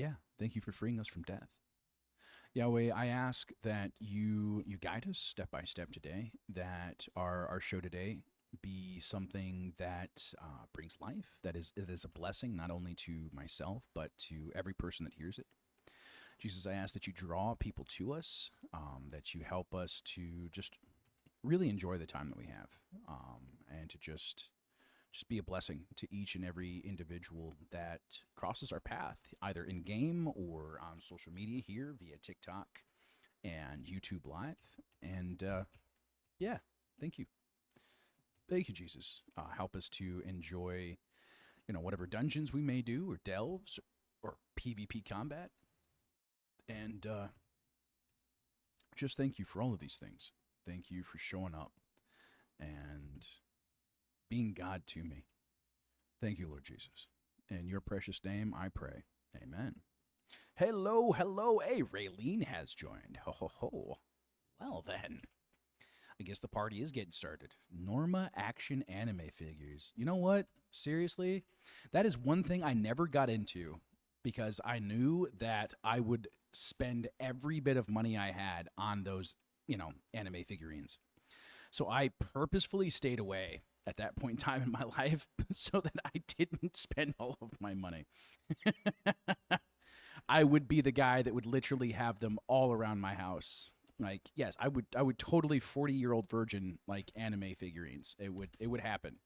Yeah, thank you for freeing us from death. Yahweh, I ask that you guide us step by step today, that our show today be something that brings life, that is it is a blessing not only to myself but to every person that hears it. Jesus, I ask that you draw people to us, that you help us to just really enjoy the time that we have, and to just be a blessing to each and every individual that crosses our path, either in game or on social media here via TikTok and YouTube Live. And yeah, thank you. Thank you, Jesus. Help us to enjoy, whatever dungeons we may do, or delves, or PvP combat. And just thank you for all of these things. Thank you for showing up and being God to me. Thank you, Lord Jesus. In your precious name, I pray. Amen. Hello, hello. Hey, Raylene has joined. Ho, ho, ho. Well, then. I guess the party is getting started. Norma action anime figures. You know what? Seriously? That is one thing I never got into because I knew that I would spend every bit of money I had on those, anime figurines. So I purposefully stayed away at that point in time in my life so that I didn't spend all of my money. I would be the guy that would literally have them all around my house. Like, yes, I would totally 40-year-old virgin like anime figurines. It would happen.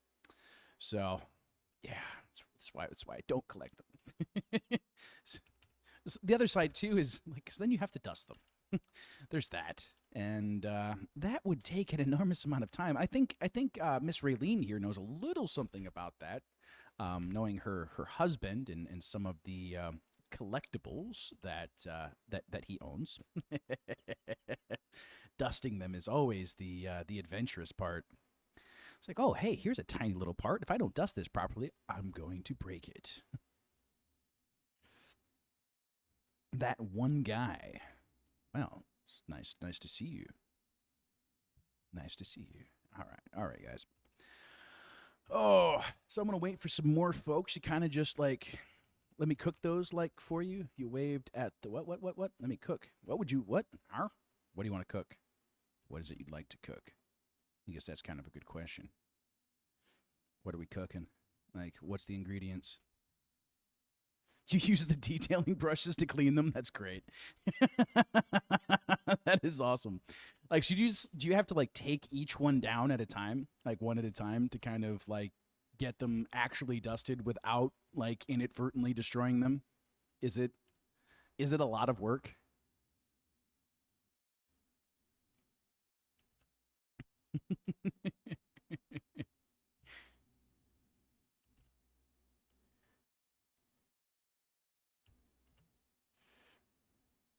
So, yeah, that's why I don't collect them. The other side too is like, cause then you have to dust them. There's that, and that would take an enormous amount of time. I think Miss Raylene here knows a little something about that, knowing her husband and some of the collectibles that he owns. Dusting them is always the adventurous part. It's like, oh, hey, here's a tiny little part. If I don't dust this properly, I'm going to break it. That one guy. Well, it's nice to see you. Nice to see you. All right, guys. Oh, so I'm gonna wait for some more folks. You kind of just like, let me cook those like for you. You waved at the what? Let me cook. What? What do you want to cook? What is it you'd like to cook? I guess that's kind of a good question. What are we cooking? Like, what's the ingredients? You use the detailing brushes to clean them? That's great. That is awesome. Like, do you have to like take each one down at a time, like one at a time, to kind of like get them actually dusted without like inadvertently destroying them? Is it a lot of work?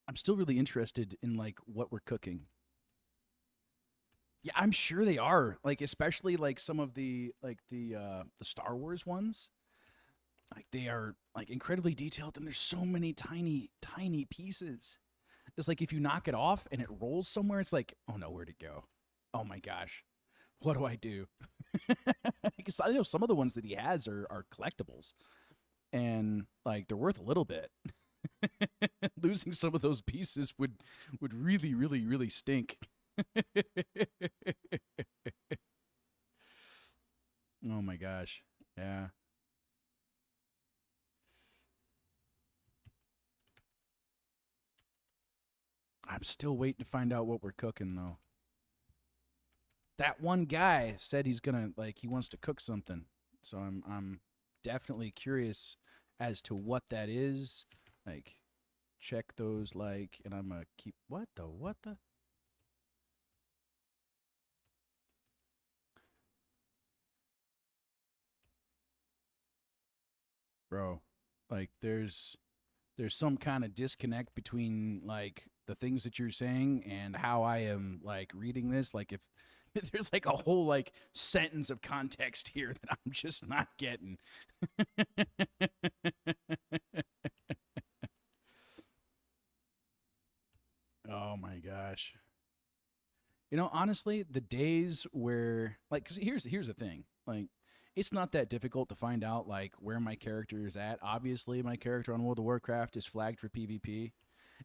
I'm still really interested in like what we're cooking. Yeah, I'm sure they are. Like, especially like some of the Star Wars ones. Like, they are like incredibly detailed, and there's so many tiny pieces. It's like if you knock it off and it rolls somewhere, it's like, oh no, where'd it go? Oh my gosh, what do I do? Because I know some of the ones that he has are collectibles, and like they're worth a little bit. Losing some of those pieces would really stink. Oh my gosh. Yeah. I'm still waiting to find out what we're cooking though. That one guy said he's gonna like he wants to cook something. So I'm definitely curious as to what that is. Like, check those like, and I'm gonna keep what the bro. Like, there's some kind of disconnect between like the things that you're saying and how I am like reading this. Like, if there's like a whole like sentence of context here that I'm just not getting. Oh my gosh. Honestly, the days where like 'cause here's the thing. Like, It's not that difficult to find out like where my character is at. Obviously, my character on World of Warcraft is flagged for PvP.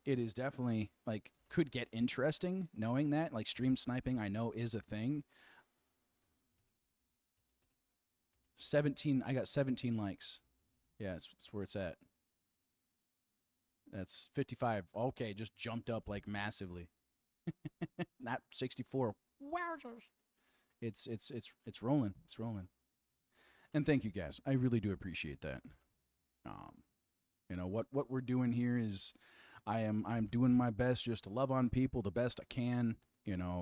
It is definitely like could get interesting knowing that like stream sniping I know is a thing. 17 I got 17 likes. Yeah, that's where it's at. That's 55. Okay, just jumped up like massively. Not 64. Wowzers. It's rolling. It's rolling. And thank you guys. I really do appreciate that. Um, what we're doing here is I'm doing my best just to love on people the best I can,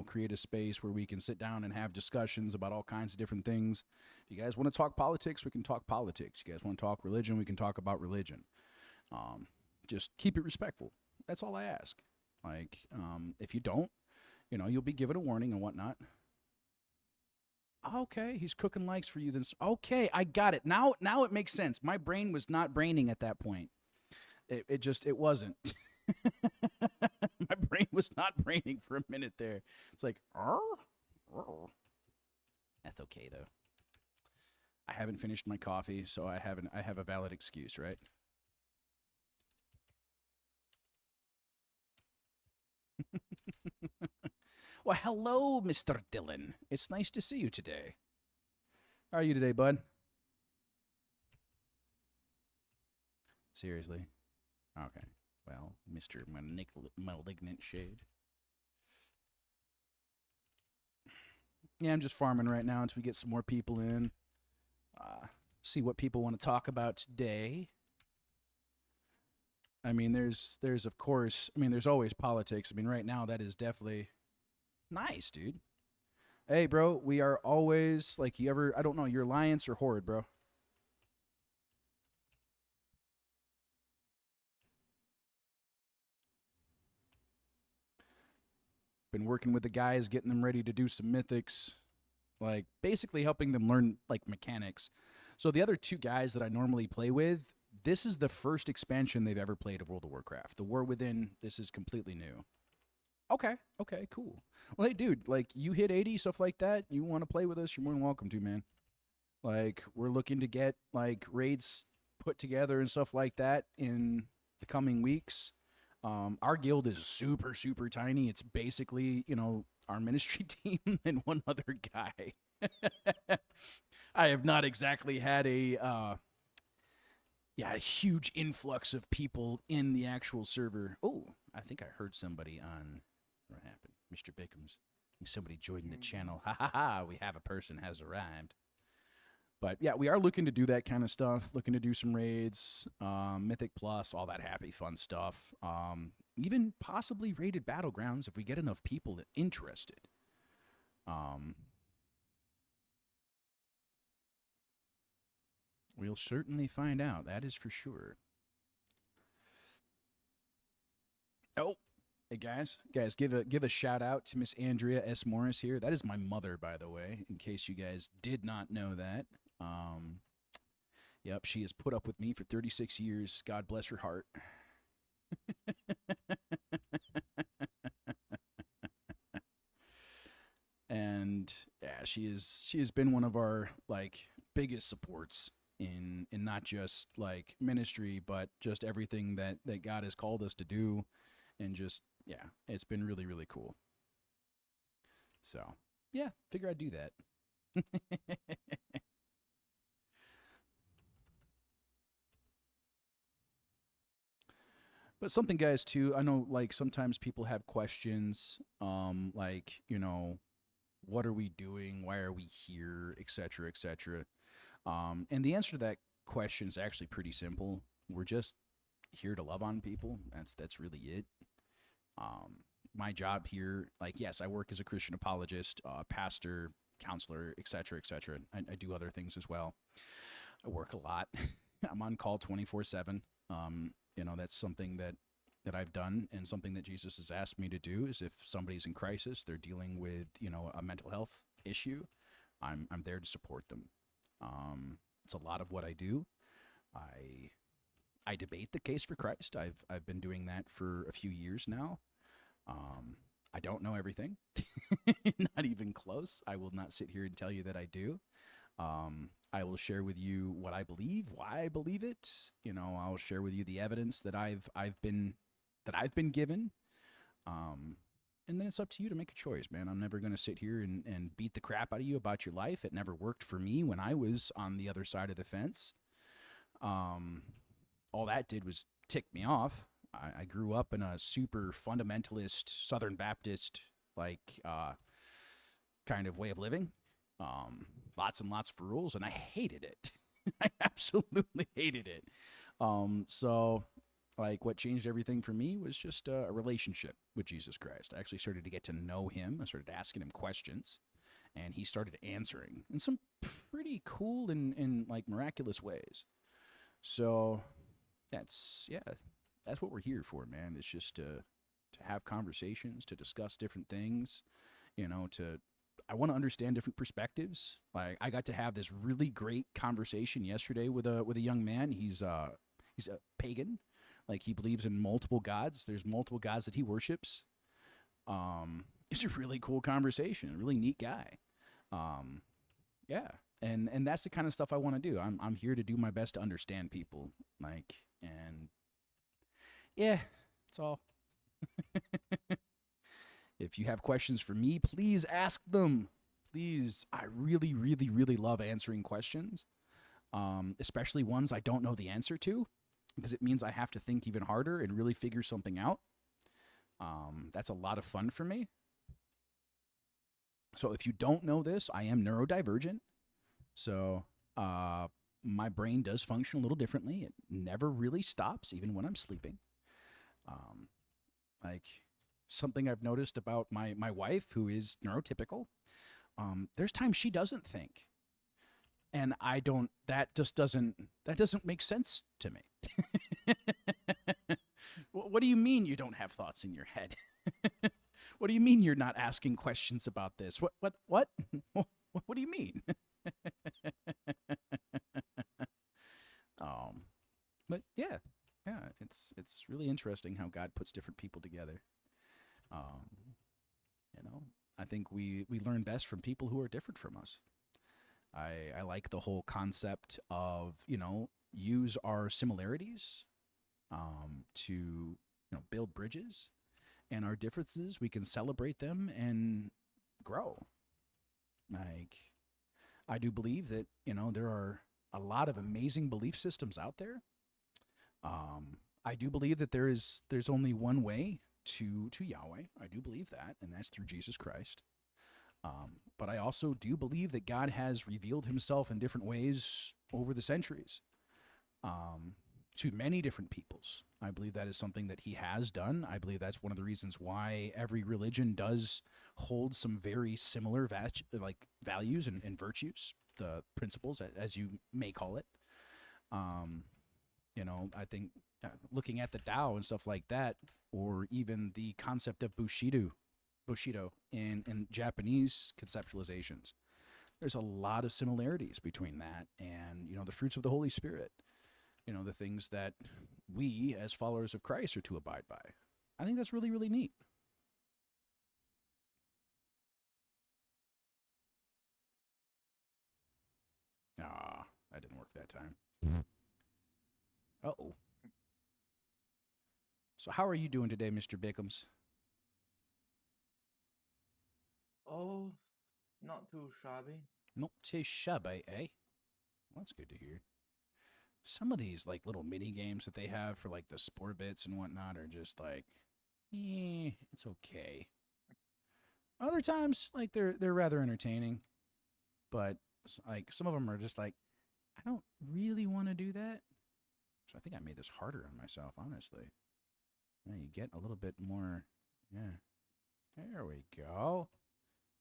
create a space where we can sit down and have discussions about all kinds of different things. If you guys want to talk politics, we can talk politics. You guys want to talk religion, we can talk about religion. Just keep it respectful. That's all I ask. Like, if you don't, you'll be given a warning and whatnot. Okay, he's cooking likes for you. Then okay, I got it. Now it makes sense. My brain was not braining at that point. It wasn't. My brain was not braining for a minute there. It's like, that's okay though. I haven't finished my coffee, so I have a valid excuse, right? Well, hello, Mr. Dillon. It's nice to see you today. How are you today, bud? Seriously? Okay. Well, Mr. Malignant Shade. Yeah, I'm just farming right now until we get some more people in. See what people want to talk about today. I mean, there's of course, there's always politics. I mean, right now that is definitely nice, dude. Hey, bro, we are always like I don't know, you're Alliance or Horde, bro? Been working with the guys, getting them ready to do some mythics, like basically helping them learn like mechanics. So the other two guys that I normally play with, this is the first expansion they've ever played of World of Warcraft. The War Within, this is completely new. Okay, cool. Well, hey, dude, like you hit 80, stuff like that. You want to play with us? You're more than welcome to, man. Like we're looking to get like raids put together and stuff like that in the coming weeks. Our guild is super, super tiny. It's basically, our ministry team and one other guy. I have not exactly had a huge influx of people in the actual server. Oh, I think I heard somebody on what happened, Mr. Bickham's. I think somebody joined the channel. Ha ha ha! We have a person has arrived. But yeah, we are looking to do that kind of stuff. Looking to do some raids, Mythic Plus, all that happy fun stuff. Even possibly raided battlegrounds if we get enough people interested. We'll certainly find out. That is for sure. Oh, hey guys, give a shout out to Miss Andrea S. Morris here. That is my mother, by the way, in case you guys did not know that. Yep, she has put up with me for 36 years. God bless her heart. And yeah, she has been one of our like biggest supports in not just like ministry, but just everything that God has called us to do, and just it's been really, really cool. So yeah, figure I'd do that. But something, guys, too, I know, like, sometimes people have questions, like, what are we doing? Why are we here? Et cetera, et cetera. And the answer to that question is actually pretty simple. We're just here to love on people. That's really it. My job here, like, yes, I work as a Christian apologist, pastor, counselor, et cetera, et cetera. I do other things as well. I work a lot. I'm on call 24/7. That's something that I've done, and something that Jesus has asked me to do is if somebody's in crisis, they're dealing with, a mental health issue, I'm there to support them. It's a lot of what I do. I debate the case for Christ. I've been doing that for a few years now. I don't know everything. Not even close. I will not sit here and tell you that I do. I will share with you what I believe, why I believe it. I'll share with you the evidence that I've been given. And then it's up to you to make a choice, man. I'm never going to sit here and beat the crap out of you about your life. It never worked for me when I was on the other side of the fence. All that did was tick me off. I grew up in a super fundamentalist Southern Baptist kind of way of living. Lots and lots of rules, and I hated it. I absolutely hated it. So what changed everything for me was just a relationship with Jesus Christ. I actually started to get to know him. I started asking him questions, and he started answering in some pretty cool and miraculous ways. So that's what we're here for, man. It's just to have conversations, to discuss different things, I want to understand different perspectives. I got to have this really great conversation yesterday with a young man. He's a pagan. He believes in multiple gods. There's multiple gods that he worships. It's a really cool conversation. A really neat guy. Yeah. And that's the kind of stuff I want to do. I'm here to do my best to understand people. And yeah, that's all. If you have questions for me, please ask them. Please. I really, really, really love answering questions, especially ones I don't know the answer to, because it means I have to think even harder and really figure something out. That's a lot of fun for me. So if you don't know this, I am neurodivergent. So my brain does function a little differently. It never really stops, even when I'm sleeping. Something I've noticed about my wife, who is neurotypical, there's times she doesn't think. And that doesn't make sense to me. What do you mean you don't have thoughts in your head? What do you mean you're not asking questions about this? What? What do you mean? But yeah, it's really interesting how God puts different people together. I think we learn best from people who are different from us. I like the whole concept of, use our similarities to, build bridges, and our differences, we can celebrate them and grow. I do believe that, there are a lot of amazing belief systems out there. I do believe that there's only one way to Yahweh. I do believe that, and that's through Jesus Christ. But I also do believe that God has revealed himself in different ways over the centuries to many different peoples. I believe that is something that he has done. I believe that's one of the reasons why every religion does hold some very similar values and virtues, the principles, as you may call it. I think looking at the Tao and stuff like that, or even the concept of Bushido in Japanese conceptualizations, there's a lot of similarities between that and, the fruits of the Holy Spirit, the things that we as followers of Christ are to abide by. I think that's really, really neat. That didn't work that time. Uh-oh. So how are you doing today, Mr. Bickums? Oh, not too shabby. Not too shabby, eh? Well, that's good to hear. Some of these little mini games that they have for the sport bits and whatnot are just it's okay. Other times they're rather entertaining, but some of them are just I don't really want to do that. So I think I made this harder on myself, honestly. Now you get a little bit more. Yeah. There we go.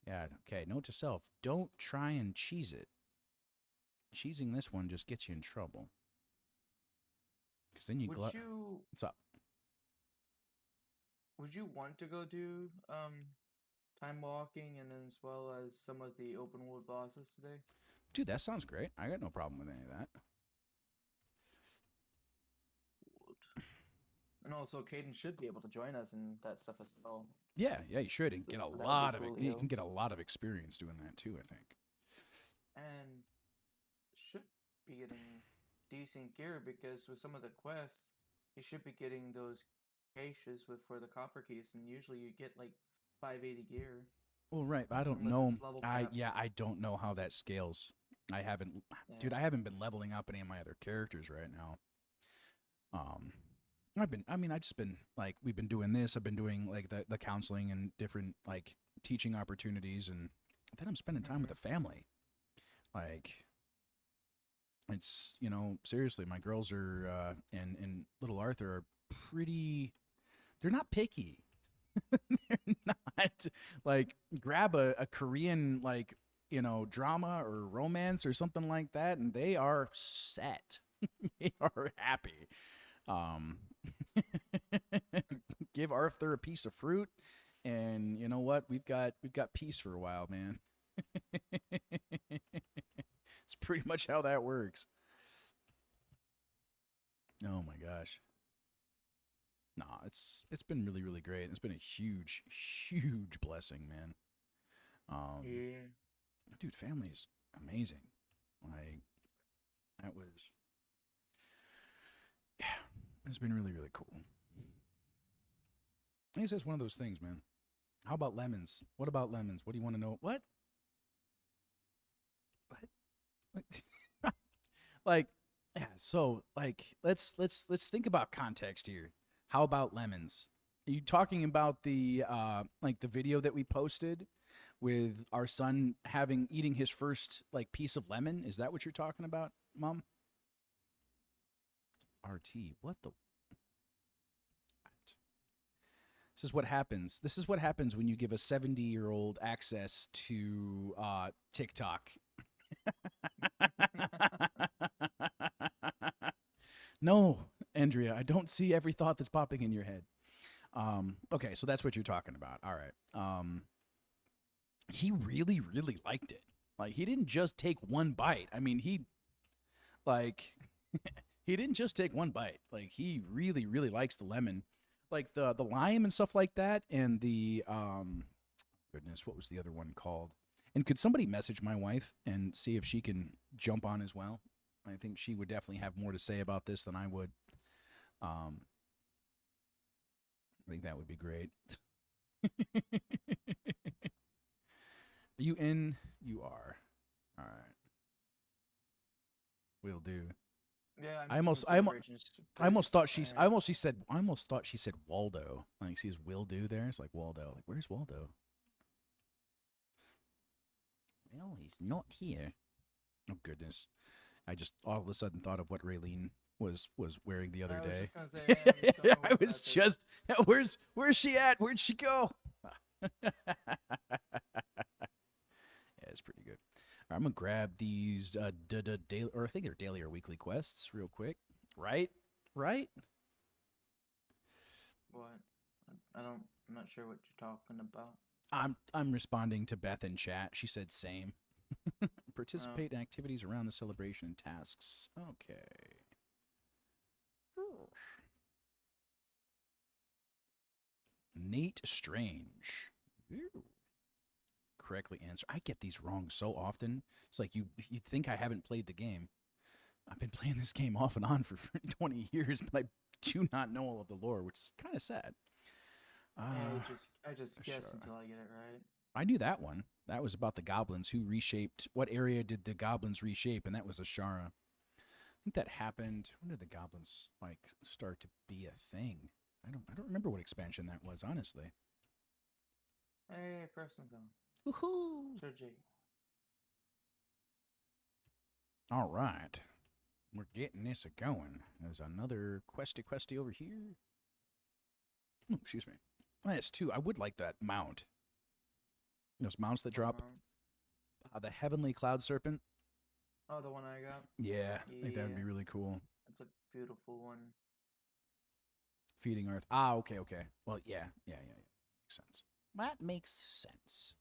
Yeah, okay. Note to self, don't try and cheese it. Cheesing this one just gets you in trouble. Because then you What's up? Would you want to go do time walking and then as well as some of the open world bosses today? Dude, that sounds great. I got no problem with any of that. And also, Caden should be able to join us in that stuff as well. Yeah, you should, and get a lot of it. You can get a lot of experience doing that too, I think. And be getting decent gear because with some of the quests, you should be getting those caches with for the coffer keys, and usually you get like 580 gear Well, right. I don't unless know. it's level capped. I don't know how that scales. I haven't, dude. Yeah. I haven't been leveling up any of my other characters right now. Um, I just been like, we've been doing this. I've been doing like the counseling and different like teaching opportunities, and then I'm spending time with the family. Like, it's seriously, my girls are and little Arthur are pretty. They're not picky. They're not like grab a Korean like drama or romance or something like that, and they are set. They are happy. Um, give Arthur a piece of fruit, and you know what? We've got peace for a while, man. It's pretty much how that works. Oh my gosh. Nah, it's been really really great. It's been a huge blessing, man. Yeah. Dude, family's amazing. Like that was, yeah, it's been really really cool. I guess that's one of those things, man. How about lemons? What about lemons? What do you want to know? What? What? Like, yeah. So, like, let's think about context here. How about lemons? Are you talking about the like the video that we posted with our son eating his first like piece of lemon? Is that what you're talking about, Mom? RT. What the? This is what happens. This is what happens when you give a 70-year-old access to TikTok. No, Andrea, I don't see every thought that's popping in your head. Okay, so that's what you're talking about. All right. He really, really liked it. Like, he didn't just take one bite. I mean, like, he didn't just take one bite. Like, he really, really likes the lemon. Like, the lime and stuff like that, and the, goodness, what was the other one called? And could somebody message my wife and see if she can jump on as well? I think she would definitely have more to say about this than I would. I think that would be great. Are you in? You are. All right. Will do. Yeah, I I'm almost, using Celebrations I almost thought first, I almost thought she said Waldo. Like, sees will do there. It's like Waldo. Like, where's Waldo? Well, he's not here. Oh goodness! I just all of a sudden thought of what Raylene was wearing the other I was day. just gonna say, yeah, I'm just going I with was that too. just, where's she at? Where'd she go? Yeah, it's pretty good. All right, I'm gonna grab these daily, or I think they're daily or weekly quests real quick. Right, right. What? I don't. I'm not sure what you're talking about. I'm responding to Beth in chat. She said same. Oh, Participate in activities around the celebration and tasks. Okay. Nate Strange. Ooh. Correctly answer. I get these wrong so often. It's like you'd think I haven't played the game. I've been playing this game off and on for 20 years, but I do not know all of the lore, which is kind of sad. I just guess sure. until I get it right. I knew that one. That was about the goblins who reshaped. What area did the goblins reshape? And that was Ashara. I think that happened. When did the goblins like start to be a thing? I don't remember what expansion that was, honestly. Hey, person zone. Woohoo! Sir G. All right. We're getting this a going. There's another questy over here. Oh, excuse me. Oh, that's two. I would like that mount. Those mounts that drop. The Heavenly Cloud Serpent. Oh, the one I got? Yeah, I think that would be really cool. That's a beautiful one. Feeding Earth. Ah, okay. Well, yeah. Makes sense. That makes sense.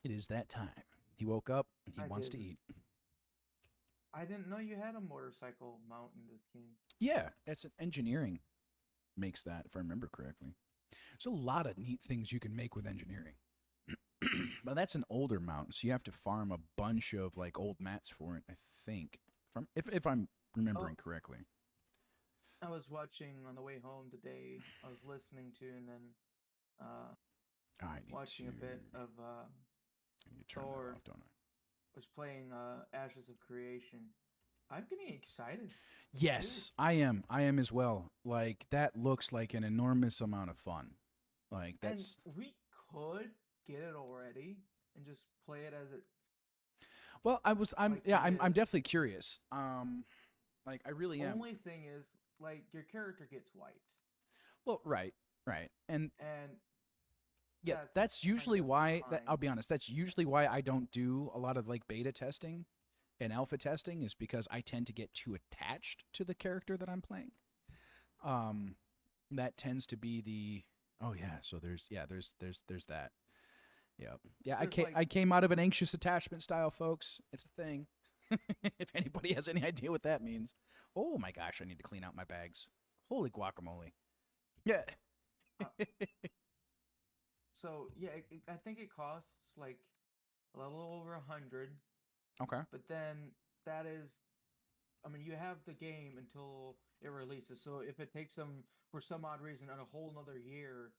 It is that time. He woke up and he wants to eat. I didn't know you had a motorcycle mount in this game. Yeah, it's an engineering makes that, if I remember correctly. There's a lot of neat things you can make with engineering. But that's an older mount, so you have to farm a bunch of like old mats for it. I think, if I'm Oh, remembering correctly. I was watching on the way home today. I was listening to and then uh, I need watching a bit of I need to turn that Thor off, don't I? was playing Ashes of Creation. I'm getting excited. Dude. Yes, I am. I am as well. Like that looks like an enormous amount of fun. Like And that's we could get it already and just play it as it well. I'm like yeah. it I'm is. definitely curious. Like I really am. Only thing is, like, your character gets wiped, Well, right, right, and and yeah, that's that's kind usually of why. That fine. I'll be honest. That's usually why I don't do a lot of like beta testing and alpha testing is because I tend to get too attached to the character that I'm playing. Um, that tends to be the oh yeah. So there's that. Yep. Yeah, There's like, I came out of an anxious attachment style, folks. It's a thing. If anybody has any idea what that means. Oh my gosh, I need to clean out my bags. Holy guacamole. Yeah. uh, so yeah, I think it costs like a little over 100, Okay. but then that is, I mean, you have the game until it releases. So if it takes them for some odd reason and a whole another year,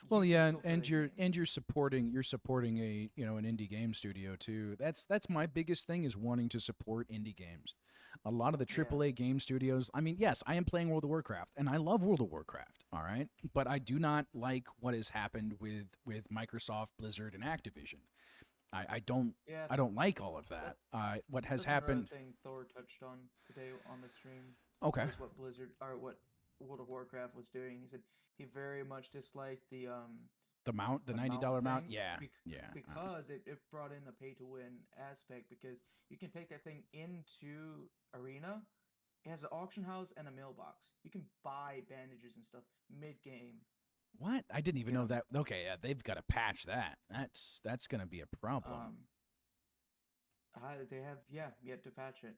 Well, you can yeah, still play the game. and you're supporting a an indie game studio too. That's my biggest thing is wanting to support indie games. A lot of the Yeah, AAA game studios. I mean, yes, I am playing World of Warcraft, and I love World of Warcraft. All right, but I do not like what has happened with Microsoft, Blizzard, and Activision. I don't yeah, I don't like all of that. that's What has that's another happened? thing Thor touched on today on the stream Okay, was what Blizzard or what World of Warcraft was doing. He said he very much disliked the the $90 mount mount. thing Yeah, yeah. because it brought in a pay to win aspect because you can take that thing into arena. It has an auction house and a mailbox. You can buy bandages and stuff mid game. What? I didn't even You know know, that. Okay, yeah, they've got to patch that. That's gonna be a problem. um, they have yet to patch it,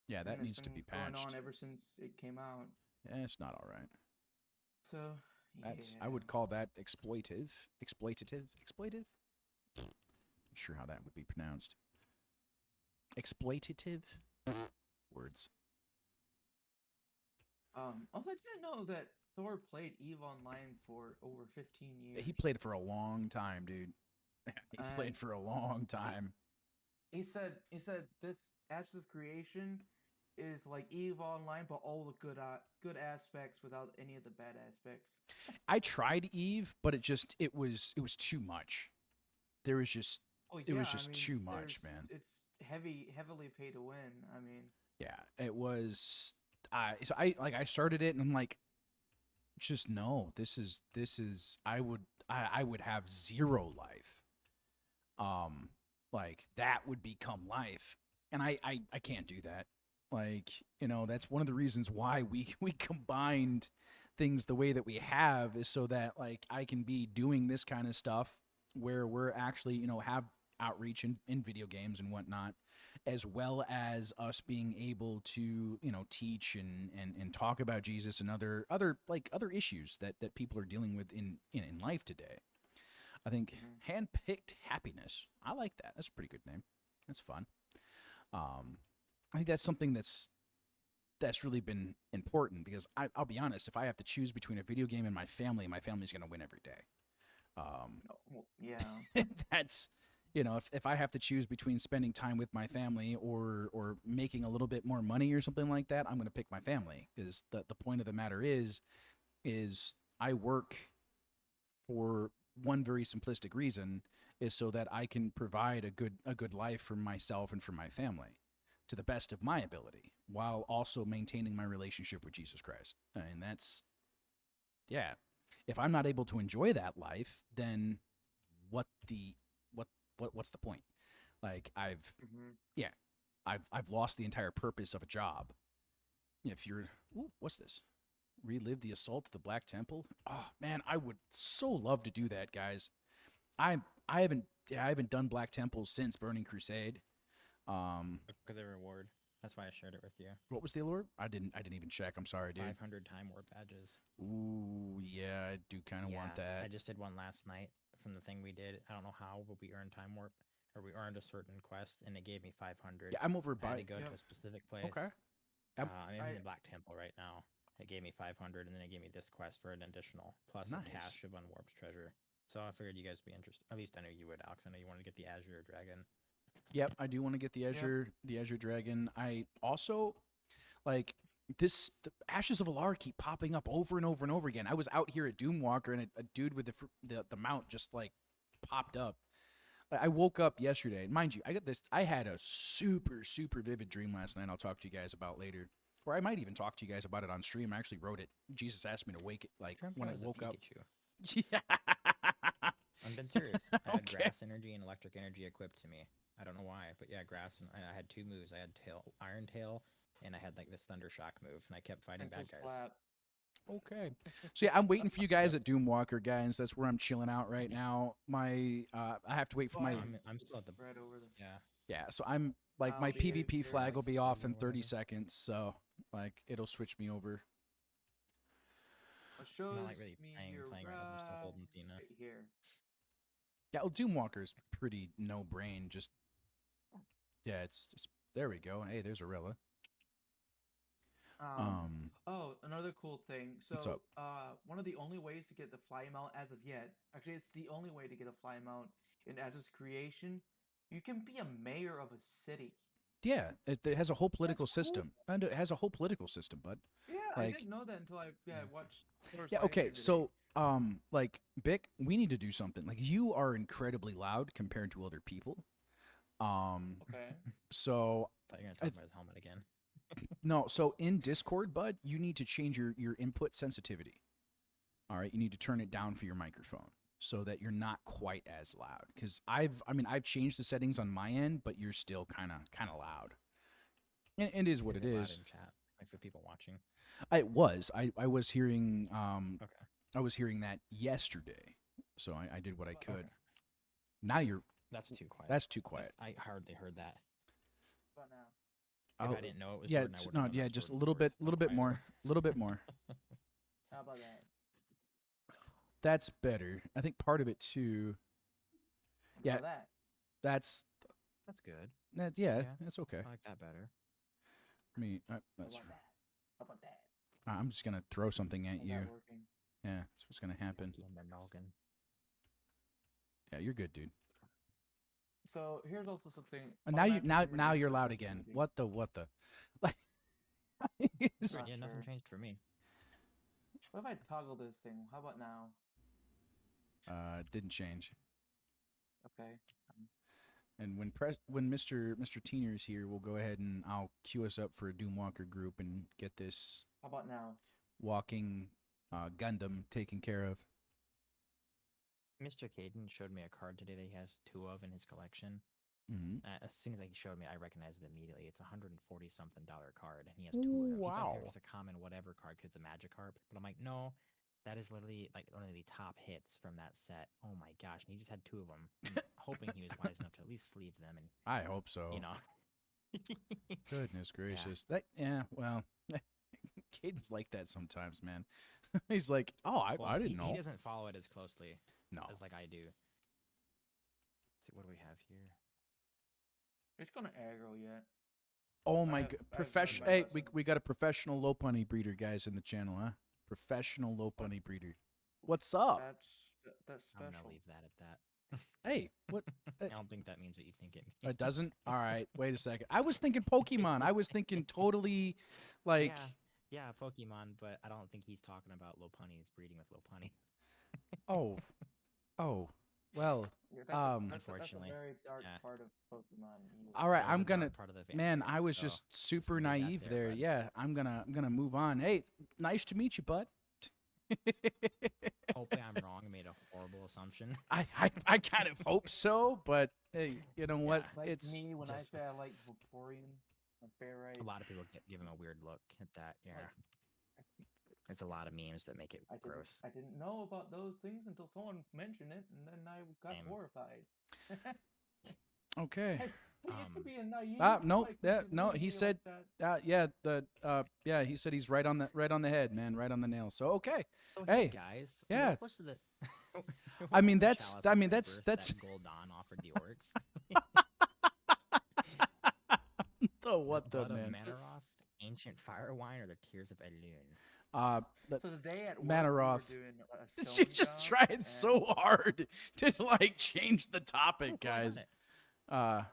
Yeah, and that it's needs to been be going on patched. ever since it came out. Yeah, it's not all right. So That's I yeah, would call that exploitative. Not sure how that would be pronounced. Exploitative words. Also, I didn't know that Thor played Eve Online for over 15 He years, played for a long time, dude. He and played for a long he time. he said this Ashes of Creation is like Eve Online, but all the good aspects without any of the bad aspects. I tried Eve, but it was too much. There was just Oh it yeah, was I just mean, too much, man. it's heavily pay to win. I mean, Yeah, it was. I started it and I'm like, just no. This is. I would have zero life. Like that would become life, and I can't do that. Like that's one of the reasons why we combined things the way that we have is so that like I can be doing this kind of stuff where we're actually have outreach in video games and whatnot as well as us being able to teach and talk about Jesus and other issues that people are dealing with in life today. I think hmm handpicked happiness. I like that. That's a pretty good name. That's fun. Um, I think that's something that's really been important because I'll be honest. If I have to choose between a video game and my family's going to win every day. no, well, yeah, That's if I have to choose between spending time with my family or making a little bit more money or something like that, I'm going to pick my family because the point of the matter is I work for one very simplistic reason is so that I can provide a good life for myself and for my family to the best of my ability while also maintaining my relationship with Jesus Christ. And that's yeah. If I'm not able to enjoy that life, then what the what's the point? Like hmm yeah, I've lost the entire purpose of a job. If you're what's this? Relive the assault of the Black Temple? Oh man, I would so love to do that, guys. I I haven't I haven't done Black Temple since Burning Crusade. Um Look at the reward. That's why I shared it with you. What was the allure? I didn't even check. I'm sorry, dude. 500 time warp badges. Ooh, yeah, I do kind of want I that. just did one last night from the thing we did. I don't know how, but we earned time warp, or we earned a certain quest, and it gave me 500. Yeah, I'm over I had by. to go to Yep. a specific place. Okay. I'm in I the Black Temple right now. It gave me 500, and then it gave me this quest for an additional, plus a Nice. cache of unwarped treasure. So I figured you guys would be interested. At least I know you would, Alex. I know you wanted to get the Azure Dragon. Yep, I do want to get the Azure Dragon. I also like this. The Ashes of Alar keep popping up over and over and over again. I was out here at Doomwalker, and a dude with the mount just like popped up. I woke up yesterday, and mind you, I got this. I had a super vivid dream last night. I'll talk to you guys about later, or I might even talk to you guys about it on stream. I actually wrote it. Jesus asked me to wake it like when I woke up. Yeah. I'm being serious. I had Okay. grass energy and electric energy equipped to me. I don't know why, but yeah, grass. And I had 2 moves. I had Iron Tail, and I had like this Thunder Shock move, and I kept fighting mental bad guys. slap. Okay. So yeah, I'm waiting for you guys at Doomwalker, guys. That's where I'm chilling out right now. I have to wait for Oh, my I'm still at the right over there. yeah. yeah. So I'm like I'll my be right PvP there. flag will be off in Sunday, 30 whatever. seconds. So like it'll switch me over. It shows not like really me playing you're right now. 'Cause I'm still holding Athena. right here. Yeah, well, Doomwalker's pretty no brain. Just yeah, it's there we go. Hey, there's Arella. Oh, another cool thing. What's So, up? one of the only ways to get the fly mount as of yet, actually, it's the only way to get a fly mount in Az's creation. You can be a mayor of a city. Yeah, it has a whole political That's cool. system, and it has a whole political system, bud. Yeah, I Like- didn't know that until I watched. Thor's Yeah, live okay, stream today. so like Bick, we need to do something. Like you are incredibly loud compared to other people. Okay. So Thought you were gonna I talk about his helmet again. no, so in Discord, bud, you need to change your input sensitivity. All right, you need to turn it down for your microphone so that you're not quite as loud. Because I've changed the settings on my end, but you're still kind of loud. And it is what it loud is. in chat, like for people watching. I was hearing Okay. I was hearing that yesterday, so I did what I Okay. could. Now That's too quiet. that's too quiet. I hardly heard that. What about now? If I'll- I didn't know it was yeah, Jordan, I it's- wouldn't no, have known yeah, that just a Jordan little before bit, it's little bit quieter. more, a little bit more. How about that? That's better. I think part of it too. What Yeah. about that? That's That's good. that. Yeah, Yeah. that's okay. I like that better. I mean, How that's. about that? How about that? I'm just gonna throw something at How's you. that working? Yeah, that's what's gonna happen. Funky and then Noggin. Yeah, you're good, dude. So here's also something. And all now you that now information now you're is loud sensitivity. again. What the like? it's- Not Yeah, nothing sure. changed for me. What if I toggle this thing? How about now? didn't change. Okay. And when Mr. Teener is here, we'll go ahead and I'll queue us up for a Doomwalker group and get this How about now? walking Gundam taken care of. Mr. Caden showed me a card today that he has 2 of in his collection. Mm-hmm. As soon as he showed me, I recognized it immediately. It's $140-something card, and he has 2 of them. He thought Wow. there was a common whatever card because it's a Magikarp, but I'm like, no, that is literally like one of the top hits from that set. Oh my gosh, and he just had 2 of them. I'm hoping he was wise enough to at least sleeve them, and I hope so. you know. Goodness gracious. Well, Caden's like that sometimes, man. He's like, oh, Well, I didn't know. He doesn't follow it as closely No. as like I do. Let's see, what do we have here? It's gonna aggro yet. Oh my have- god. I've Professional. learned Hey, my lesson. we got a professional low punny breeder guys in the channel, huh? Professional low punny breeder. What's up? That's I'm special. gonna leave that at that. Hey, what? I don't think that means what you think it means. It doesn't? All right. Wait a second. I was thinking Pokemon. I was thinking totally like. Yeah, Pokemon, but I don't think he's talking about Lopunnies breeding with Lopunny. Oh. Well. Yeah, that's Unfortunately, a very dark yeah. part of Pokemon. All right. That was I'm a dark gonna. part of the Man, fan I base, was so just super leave that naive there, there. bud. Yeah. I'm gonna move on. Hey, nice to meet you, bud. Hopefully, I'm wrong. I made a horrible assumption. I kind of hope so, but hey, you know what? Like It's me when I just- say I like Vaporeon, my favorite. A lot of people give him a weird look at that. Yeah, it's a lot of memes that make it gross. I didn't know about those things until someone mentioned it, and then I got Same. horrified. okay. Hey, He used to be a naive. No, like, yeah, could no. really He be said, like that. yeah. He said he's right on the head, man. Right on the nail. So okay. So Hey, guys, yeah. what was the I mean, the that's. chalice I of mean, rebirth that's. that Gul'dan offered the orcs? Oh, what the blood of man? Manaroth, ancient fire wine, or the tears of Elune? So today at work, Manaroth. we were doing a She stone just job, tried and so hard to like change the topic, Cool, I've guys. done it.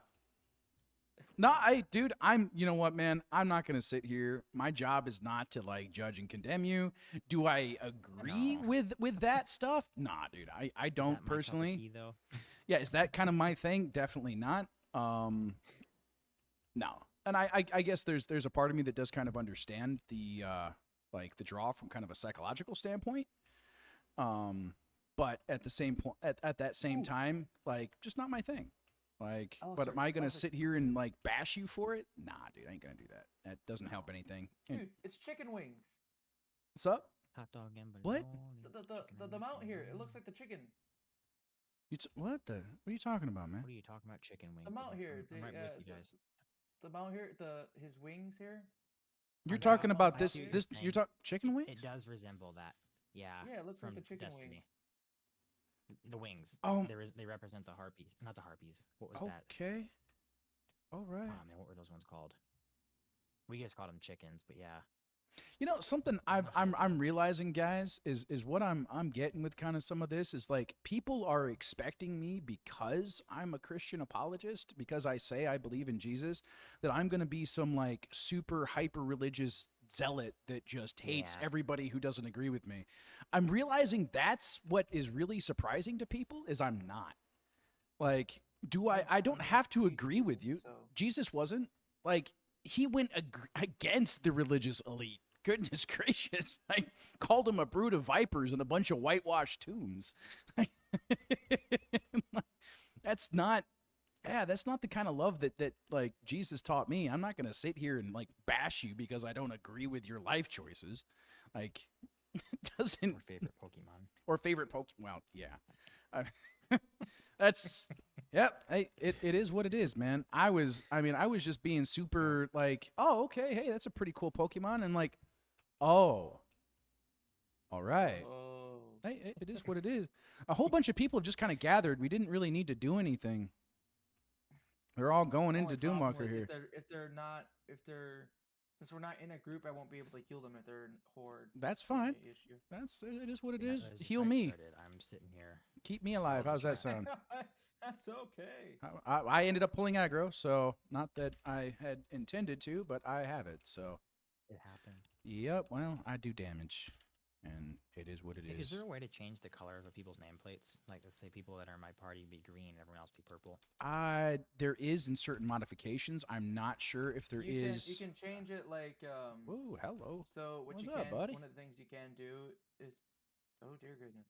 No, dude, you know what, man? I'm not going to sit here. My job is not to like judge and condemn you. Do I agree know. with that stuff? Nah, dude, I Is don't that my cup of personally. tea, though? Yeah, is that kind of my thing? Definitely not. No. And I guess there's a part of me that does kind of understand the like the draw from kind of a psychological standpoint. But at the same point at that same time, like just not my thing. Like, but am I gonna sit here and like bash you for it? Nah, dude, I ain't gonna do that. That doesn't help anything. dude, it's chicken wings. What's up? Hot dog and What? The mount here, it looks like the chicken. What are you talking about, man? What are you talking about? Chicken wings? The mount here, I'm right with you guys. the mount here, his wings here. You're the talking mount about on this here. this you're talking chicken wings? It does resemble that. Yeah. Yeah, it looks like from the chicken Destiny. wing. The wings. Oh. They represent the harpies, not the harpies. What was that? Okay. All right. Oh man, what were those ones called? We just called them chickens, but yeah. You know, something I'm realizing, guys, is what I'm getting with kind of some of this is like people are expecting me because I'm a Christian apologist, because I say I believe in Jesus, that I'm going to be some like super hyper religious zealot that just hates everybody who doesn't agree with me. I'm realizing that's what is really surprising to people is I'm not. Like, I don't have to agree with you. Jesus wasn't. Like, he went against the religious elite. Goodness gracious. I called him a brood of vipers and a bunch of whitewashed tombs. That's not the kind of love that like Jesus taught me. I'm not going to sit here and like bash you because I don't agree with your life choices. Like, it doesn't. Or favorite Pokemon. Or favorite Pokemon. Well, yeah. That's yep. Hey, it is what it is, man. I was just being super like, oh, okay, hey, that's a pretty cool Pokemon, and like, oh, all right. Oh. Hey, it is what it is. A whole bunch of people have just kind of gathered. We didn't really need to do anything. They're all going into Doomwalker here. Since we're not in a group, I won't be able to heal them if they're in horde. That's fine. It is what it is. Heal me. I'm sitting here. Keep me alive. How's that sound? That's okay. I ended up pulling aggro, so not that I had intended to, but I have it. So it happened. Yep. Well, I do damage, and it is what it is. Is there a way to change the color of people's nameplates? Like, let's say people that are in my party be green, everyone else be purple. There is in certain modifications. I'm not sure if there is. You can change it like. Whoa, hello. So What's up, buddy? one of the things you can do is. Oh dear goodness.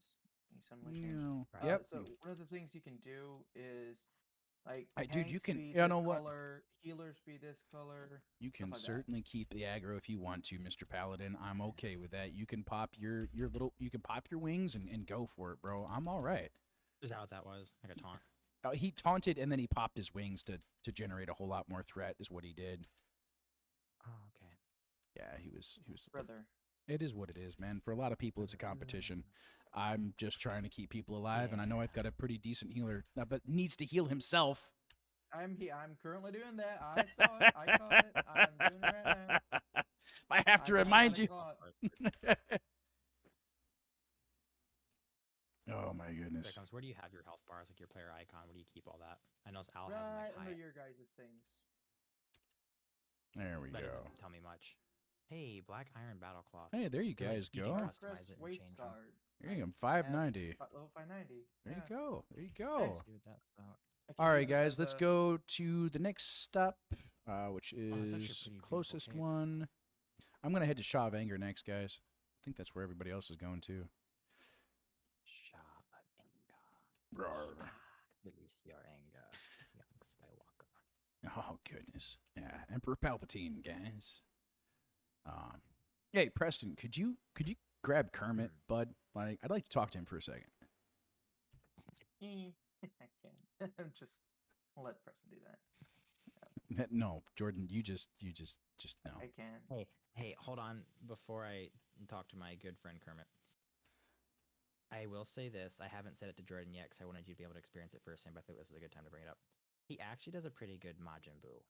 No. Yep. So one of the things you can do is like. Hey, dude, you can. You know what? Healers be this color. You can like certainly keep the aggro if you want to, Mr. Paladin. I'm okay with that. You can pop your little. You can pop your wings and go for it, bro. I'm all right. Is that what that was? Like a taunt? He taunted and then he popped his wings to generate a whole lot more threat. Is what he did. Oh, okay. Yeah, he was. Brother. It is what it is, man. For a lot of people, it's a competition. I'm just trying to keep people alive, and I know I've got a pretty decent healer, but needs to heal himself. I'm currently doing that. I saw it. I caught it. I'm doing it right now. I have to remind you. Oh my goodness. Where do you have your health bars, like your player icon? Where do you keep all that? I know Al has Right like under your guys' things. There we that go. Doesn't tell me much. Hey, Black Iron Battlecloth. Hey, there you guys You go. can customize it and Waist change them. guard. There you go. 590. Level 590. There you Yeah. go. There you go. See what that's about. I can All right, use it guys, as let's a- go to the next stop, which actually a is pretty beautiful closest cave. one. I'm gonna head to Shaw of Anger next, guys. I think that's where everybody else is going to. Shah of Anger. Rawr. Release your anger, young Skywalker. Oh goodness, yeah, Emperor Palpatine, guys. Hey, Preston, could you grab Kermit, bud? Like, I'd like to talk to him for a second. I can. Just let Preston do that. No, Jordan, you just no. I can. Hey, hold on before I talk to my good friend Kermit. I will say this. I haven't said it to Jordan yet because I wanted you to be able to experience it firsthand, but I think this is a good time to bring it up. He actually does a pretty good Majin Buu.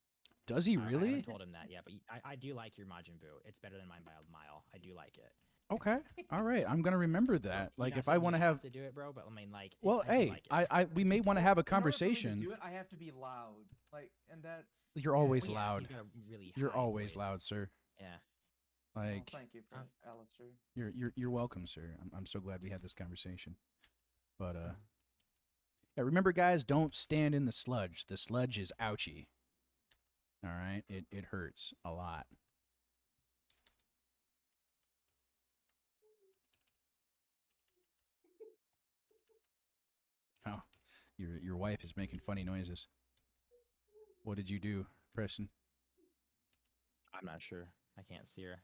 Does he I really? haven't told him that yet, but I do like your Majin Buu. It's better than mine by a mile. I do like it. Okay. All right. I'm gonna remember that. You're Like, not if I saying want to you have, to do it, bro, but I mean, like, well, I do hey, like it. we may want to have a In order for me to conversation. do it, I have to be loud. Like, and that's. You're yeah, always Well, yeah, loud. he's got a really You're high always voice. loud, sir. Yeah. Well, Like, thank you, Alistair. you're welcome, sir. I'm so glad we had this conversation. But yeah, remember, guys, don't stand in the sludge. The sludge is ouchy. All right, it hurts a lot. Oh, your wife is making funny noises. What did you do, Preston? I'm not sure. I can't see her.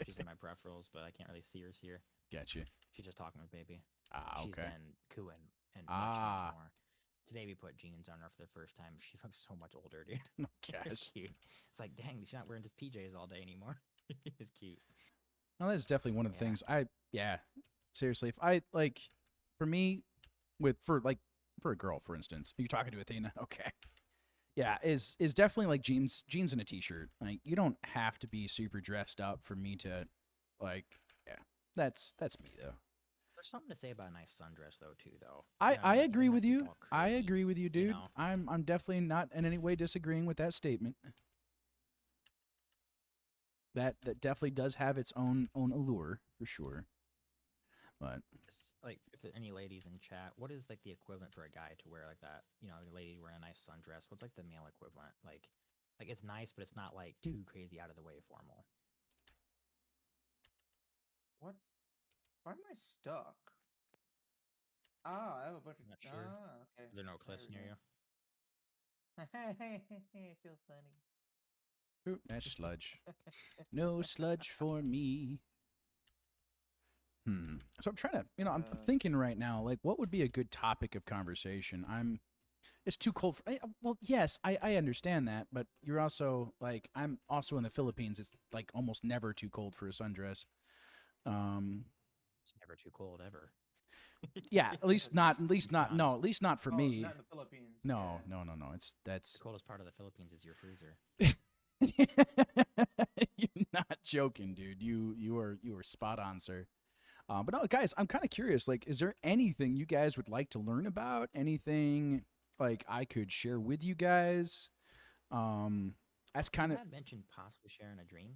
She's in my peripherals, but I can't really see her. Gotcha. She's just talking with baby. Ah, She's okay. been cooing and Ah. much more. Today we put jeans on her for the first time. She looks so much older, dude. Oh, It's gosh. cute. It's like, dang, she's not wearing just PJs all day anymore. It's cute. No, that's definitely one of the Yeah. things. Yeah, seriously, if I like, for me, for a girl, for instance, you're talking to Athena, okay. Yeah, is definitely like jeans and a t-shirt. Like, you don't have to be super dressed up for me to, like, yeah. That's me though. There's something to say about a nice sundress though, too, though. I agree with you. I agree. agree with you, dude. know? I'm definitely not in any way disagreeing with that statement. That definitely does have its own allure for sure. But Like, if there any ladies in chat, what is like the equivalent for a guy to wear like that? You know, a lady wearing a nice sundress. What's like the male equivalent? Like it's nice, but it's not like too crazy out of the way formal. What? Why am I stuck? Ah, I have a bunch of. I'm not sure. Ah, okay. Are there no cliffs near you? So funny. ooh, that's sludge. No sludge for me. So I'm trying to, I'm thinking right now, like, what would be a good topic of conversation? It's too cold for, well, yes, I understand that, but you're also, like, I'm also in the Philippines. It's, like, almost never too cold for a sundress. It's never too cold ever. Yeah, at least not for honest. me. Not in the Philippines. No. yeah. The coldest part of the Philippines is your freezer. You're not joking, dude. You are spot on, sir. But no, guys, I'm kind of curious. Like, is there anything you guys would like to learn about? Anything like I could share with you guys? That's kind You of. had mentioned possibly sharing a dream.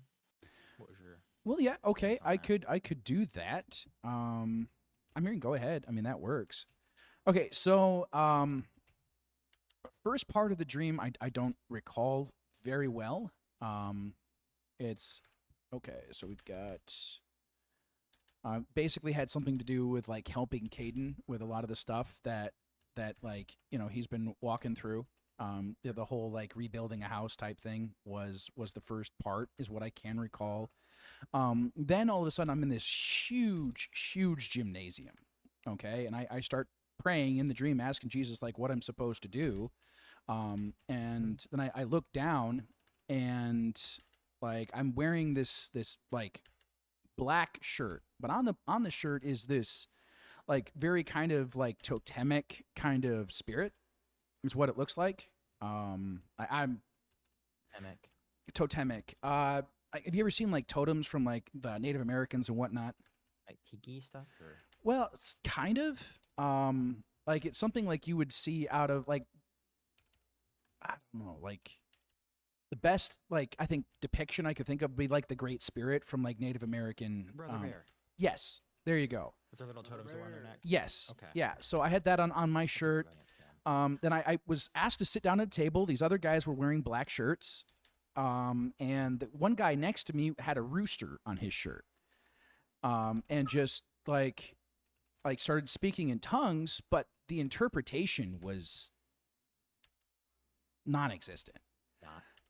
What was your? Well, yeah, okay. on that? I could do that. I mean, go ahead. I mean, that works. Okay, so first part of the dream I don't recall very well. It's okay. So we've got basically had something to do with like helping Caden with a lot of the stuff that like he's been walking through. The whole like rebuilding a house type thing was the first part, is what I can recall. Then all of a sudden I'm in this huge gymnasium. Okay, and I start praying in the dream, asking Jesus like what I'm supposed to do. And then I look down, and like I'm wearing this like black shirt, but on the shirt is this like very kind of like totemic kind of spirit, is what it looks like. I'm totemic. Have you ever seen like totems from like the Native Americans and whatnot? Like tiki stuff, or Well, it's kind of like it's something like you would see out of like, I don't know, like the best like I think depiction I could think of would be like the Great Spirit from like Native American. Brother Bear Yes, there you go. with their little totems around their neck. Yes. Okay. Yeah. So I had that on my shirt. Then I was asked to sit down at a table. These other guys were wearing black shirts. And the one guy next to me had a rooster on his shirt. And just like started speaking in tongues, but the interpretation was non-existent.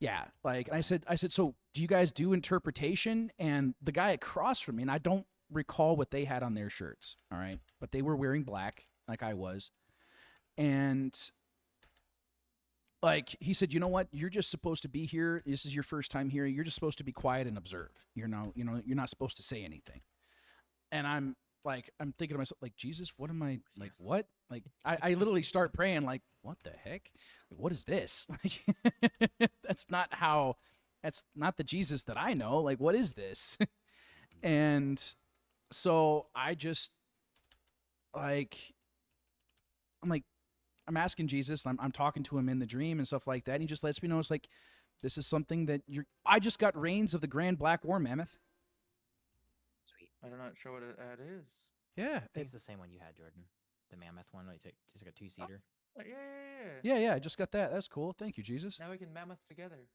Yeah, like I said, so do you guys do interpretation? And the guy across from me, and I don't recall what they had on their shirts, all right, but they were wearing black like I was, and like he said, you know what? You're just supposed to be here. This is your first time here. You're just supposed to be quiet and observe. You're not supposed to say anything. And I'm thinking to myself, like, Jesus, what am I, like, what? Like, I literally start praying, like, what the heck? Like, what is this? Like, that's not the Jesus that I know. Like, what is this? And so I just, like, I'm asking Jesus, I'm talking to him in the dream and stuff like that. And he just lets me know, it's like, this is something that I just got reins of the Grand Black War Mammoth. Sweet. I'm not sure what that is. Yeah. I think it's the same one you had, Jordan. The mammoth one. Like, it's like a 2-seater. Yeah. I just got that. That's cool. Thank you, Jesus. Now we can mammoth together.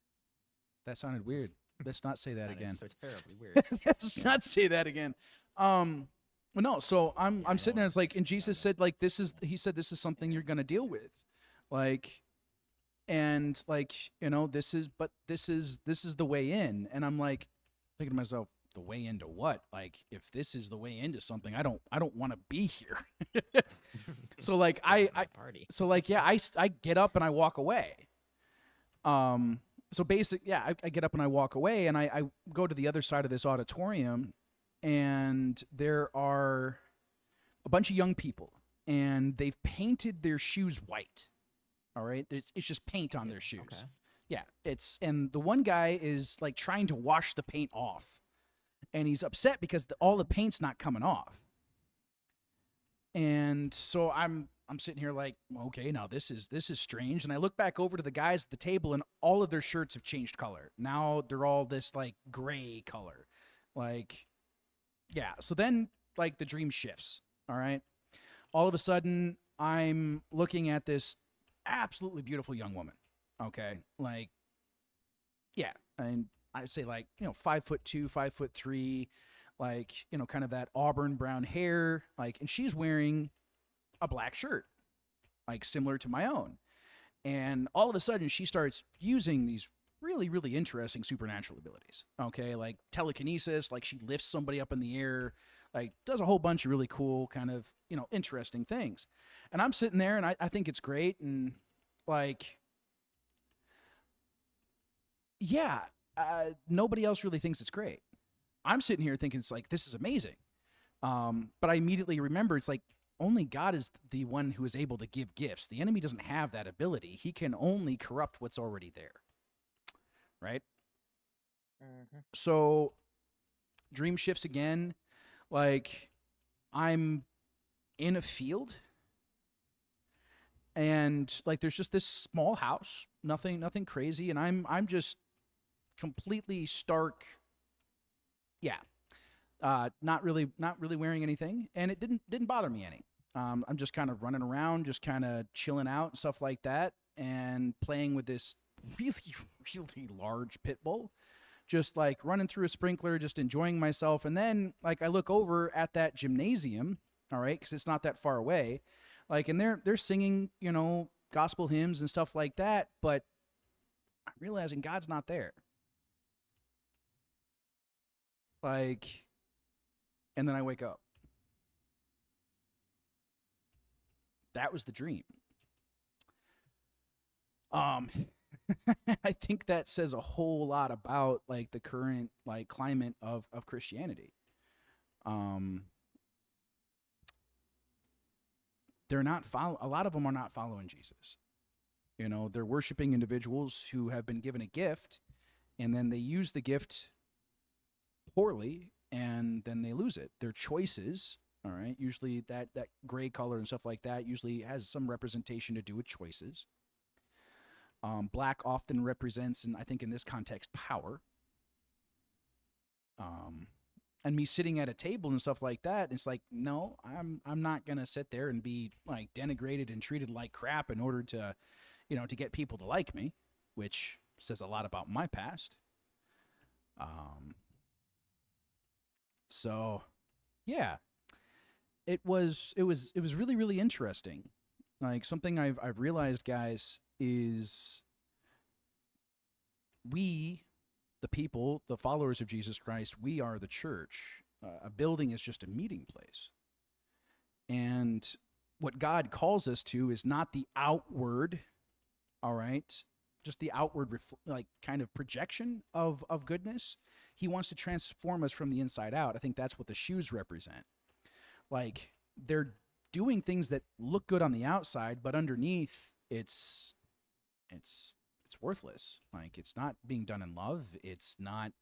That sounded weird. Let's not say that That again. is so terribly weird. Let's not say that again. Well, no, so I'm I sitting don't there, it's like, and understand Jesus that. said, like, he said, this is something you're gonna deal with. Like, and like, this is the way in. And I'm like thinking to myself, the way into what? Like, if this is the way into something, I don't want to be here. So like This is my party. so like, yeah, I get up and I walk away. So I get up and I walk away, and I go to the other side of this auditorium, and there are a bunch of young people, and they've painted their shoes white. All right, it's just paint on their shoes. Okay. Yeah, and the one guy is like trying to wash the paint off, and he's upset because all the paint's not coming off. And so I'm sitting here like, okay, now this is strange. And I look back over to the guys at the table, and all of their shirts have changed color. Now they're all this like gray color. Like, yeah. So then like the dream shifts. All right. All of a sudden I'm looking at this absolutely beautiful young woman. Okay. Like, yeah. And I'd say like, 5'2", 5'3", like, kind of that auburn brown hair, like, and she's wearing a black shirt, like similar to my own. And all of a sudden she starts using these really, really interesting supernatural abilities. Okay. Like telekinesis, like she lifts somebody up in the air, like does a whole bunch of really cool kind of, interesting things. And I'm sitting there and I think it's great. And like, yeah, nobody else really thinks it's great. I'm sitting here thinking it's like, this is amazing. But I immediately remember it's like, only God is the one who is able to give gifts. The enemy doesn't have that ability. He can only corrupt what's already there. Right? Mm-hmm. So dream shifts again. Like I'm in a field, and like there's just this small house, nothing crazy, and I'm just completely stark. Yeah. Not really wearing anything, and it didn't bother me any. I'm just kind of running around, just kind of chilling out and stuff like that, and playing with this really, really large pit bull, just like running through a sprinkler, just enjoying myself. And then like I look over at that gymnasium, all right, because it's not that far away, like, and they're singing, gospel hymns and stuff like that, but I'm realizing God's not there. Like, and then I wake up. That was the dream. I think that says a whole lot about like the current like climate of Christianity. They're not a lot of them are not following Jesus. They're worshiping individuals who have been given a gift, and then they use the gift poorly, and then they lose it. Their choices, all right, usually that gray color and stuff like that usually has some representation to do with choices. Black often represents, and I think in this context, power. And me sitting at a table and stuff like that, it's like, no, I'm not gonna sit there and be like denigrated and treated like crap in order to, to get people to like me, which says a lot about my past. So, yeah, it was really, really interesting. Like something I've realized, guys, is we, the people, the followers of Jesus Christ, we are the church. A building is just a meeting place. And what God calls us to is not the outward all right, just the outward like kind of projection of goodness. He wants to transform us from the inside out. I think that's what the shoes represent. Like, they're doing things that look good on the outside, but underneath it's it's worthless. Like, it's not being done in love. It's not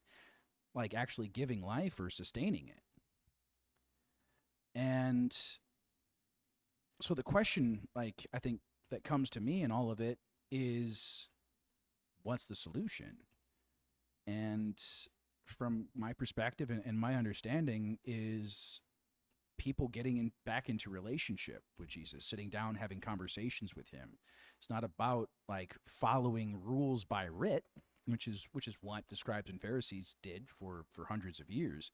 like actually giving life or sustaining it. And so the question, like, I think that comes to me in all of it is, what's the solution? And from my perspective and my understanding is people getting back into relationship with Jesus, sitting down, having conversations with him. It's not about like following rules by writ, which is what the scribes and Pharisees did for hundreds of years.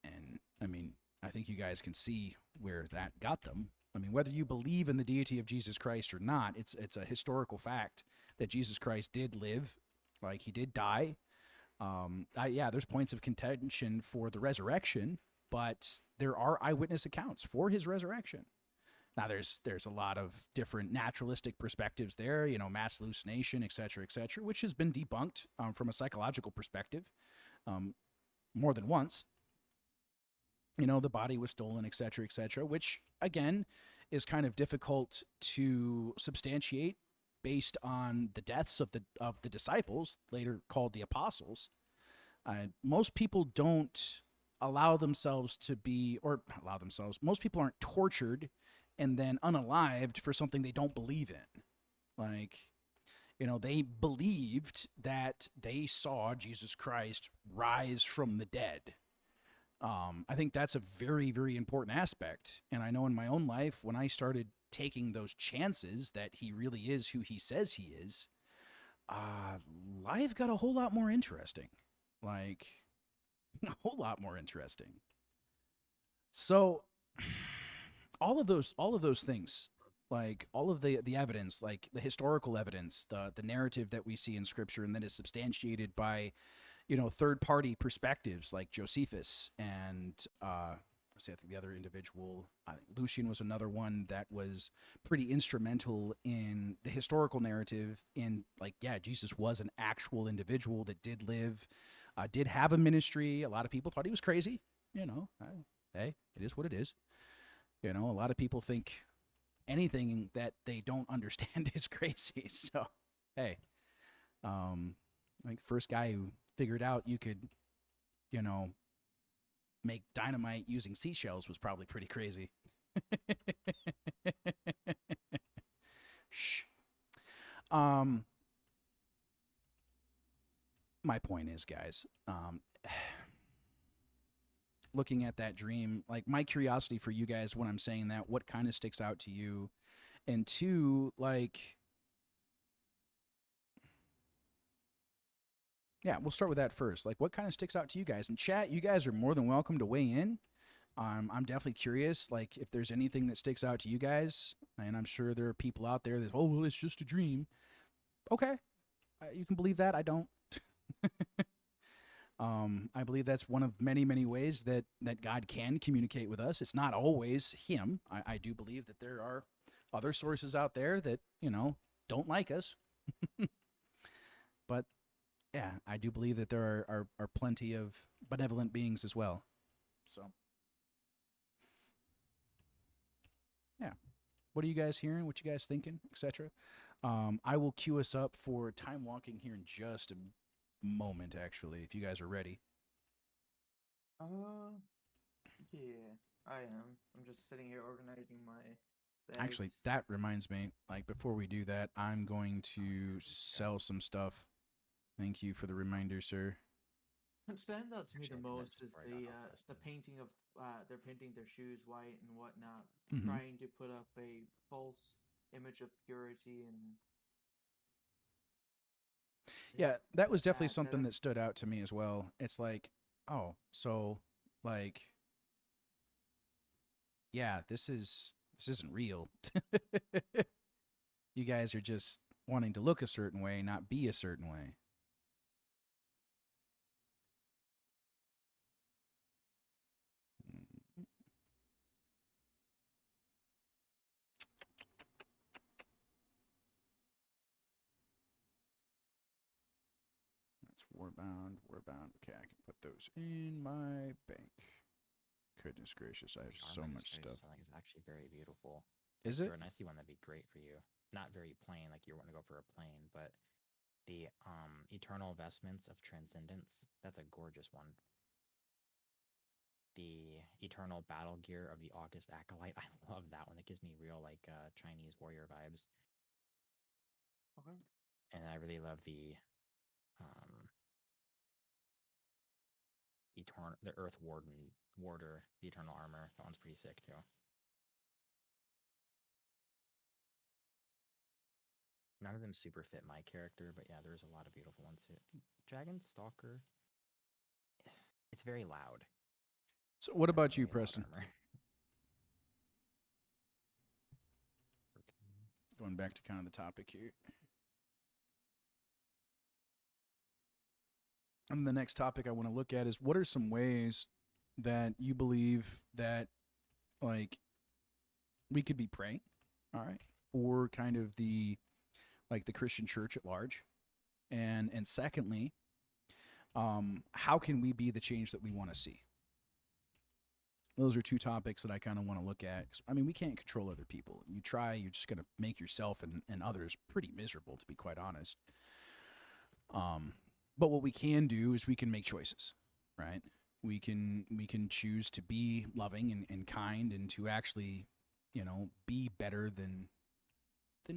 And I mean, I think you guys can see where that got them. I mean, whether you believe in the deity of Jesus Christ or not, it's a historical fact that Jesus Christ did live, like he did die. Yeah, there's points of contention for the resurrection, but there are eyewitness accounts for his resurrection. Now, there's a lot of different naturalistic perspectives there, you know, mass hallucination, et cetera, which has been debunked from a psychological perspective more than once. You know, the body was stolen, et cetera, which, again, is kind of difficult to substantiate based on the deaths of the disciples, later called the apostles. Most people don't allow themselves to be, or allow themselves, most people aren't tortured and then unalived for something they don't believe in. Like, you know, they believed that they saw Jesus Christ rise from the dead. I think that's a very, very important aspect. And I know in my own life, when I started taking those chances that he really is who he says he is, life got a whole lot more interesting. Like, a whole lot more interesting. So, all of those things, like all of the evidence, like the historical evidence, the narrative that we see in Scripture, and that is substantiated by, you know, third-party perspectives like Josephus and I think the other individual, Lucian was another one that was pretty instrumental in the historical narrative in, like, yeah, Jesus was an actual individual that did live, did have a ministry. A lot of people thought he was crazy, you know. Hey, it is what it is. You know, a lot of people think anything that they don't understand is crazy. So, hey, like the first guy who figured out you could, you know, make dynamite using seashells was probably pretty crazy. Shh. My point is, guys, looking at that dream, like my curiosity for you guys when I'm saying that, what kind of sticks out to you? And two, like, yeah, we'll start with that first. Like, what kind of sticks out to you guys? In chat, you guys are more than welcome to weigh in. I'm definitely curious, like, if there's anything that sticks out to you guys. And I'm sure there are people out there that, oh, well, it's just a dream. Okay, you can believe that. I don't. I believe that's one of many, many ways that God can communicate with us. It's not always him. I do believe that there are other sources out there that, you know, don't like us. But yeah, I do believe that there are plenty of benevolent beings as well. So, yeah. What are you guys hearing? What you guys thinking, etc.? I will queue us up for time walking here in just a moment, actually, if you guys are ready. Yeah, I am. I'm just sitting here organizing my bags. Actually, that reminds me, like, before we do that, I'm going to sell some stuff. Thank you for the reminder, sir. What stands out to me Actually, the I think most that's is where I got all this the then. painting of they're painting their shoes white and whatnot, Mhm. trying to put up a false image of purity and Yeah, that was definitely that something that that's stood out to me as well. It's like, oh, so, like, yeah, this isn't real. You guys are just wanting to look a certain way, not be a certain way. Warbound, Warbound. Okay, I can put those in my bank. Goodness gracious, I have The so armor in much this stuff. Like, is actually very beautiful. Is it? Jordan, I see one that'd be great for you. Not very plain, like you want to go for a plain, but the Eternal Vestments of Transcendence. That's a gorgeous one. The Eternal Battle Gear of the August Acolyte. I love that one. It gives me real like Chinese warrior vibes. Okay. And I really love the Earth Warder, the Eternal Armor. That one's pretty sick too. None of them super fit my character, but yeah, there's a lot of beautiful ones too. Dragon Stalker. It's very loud. So what That's about you, very loud Preston? armor. Going back to kind of the topic here. And the next topic I want to look at is what are some ways that you believe that like we could be praying, all right, or kind of the like the Christian church at large, and secondly, how can we be the change that we want to see? Those are two topics that I kind of want to look at. I mean, we can't control other people. You try, you're just going to make yourself and others pretty miserable, to be quite honest. But what we can do is we can make choices, right? We can choose to be loving and kind and to actually, you know, be better than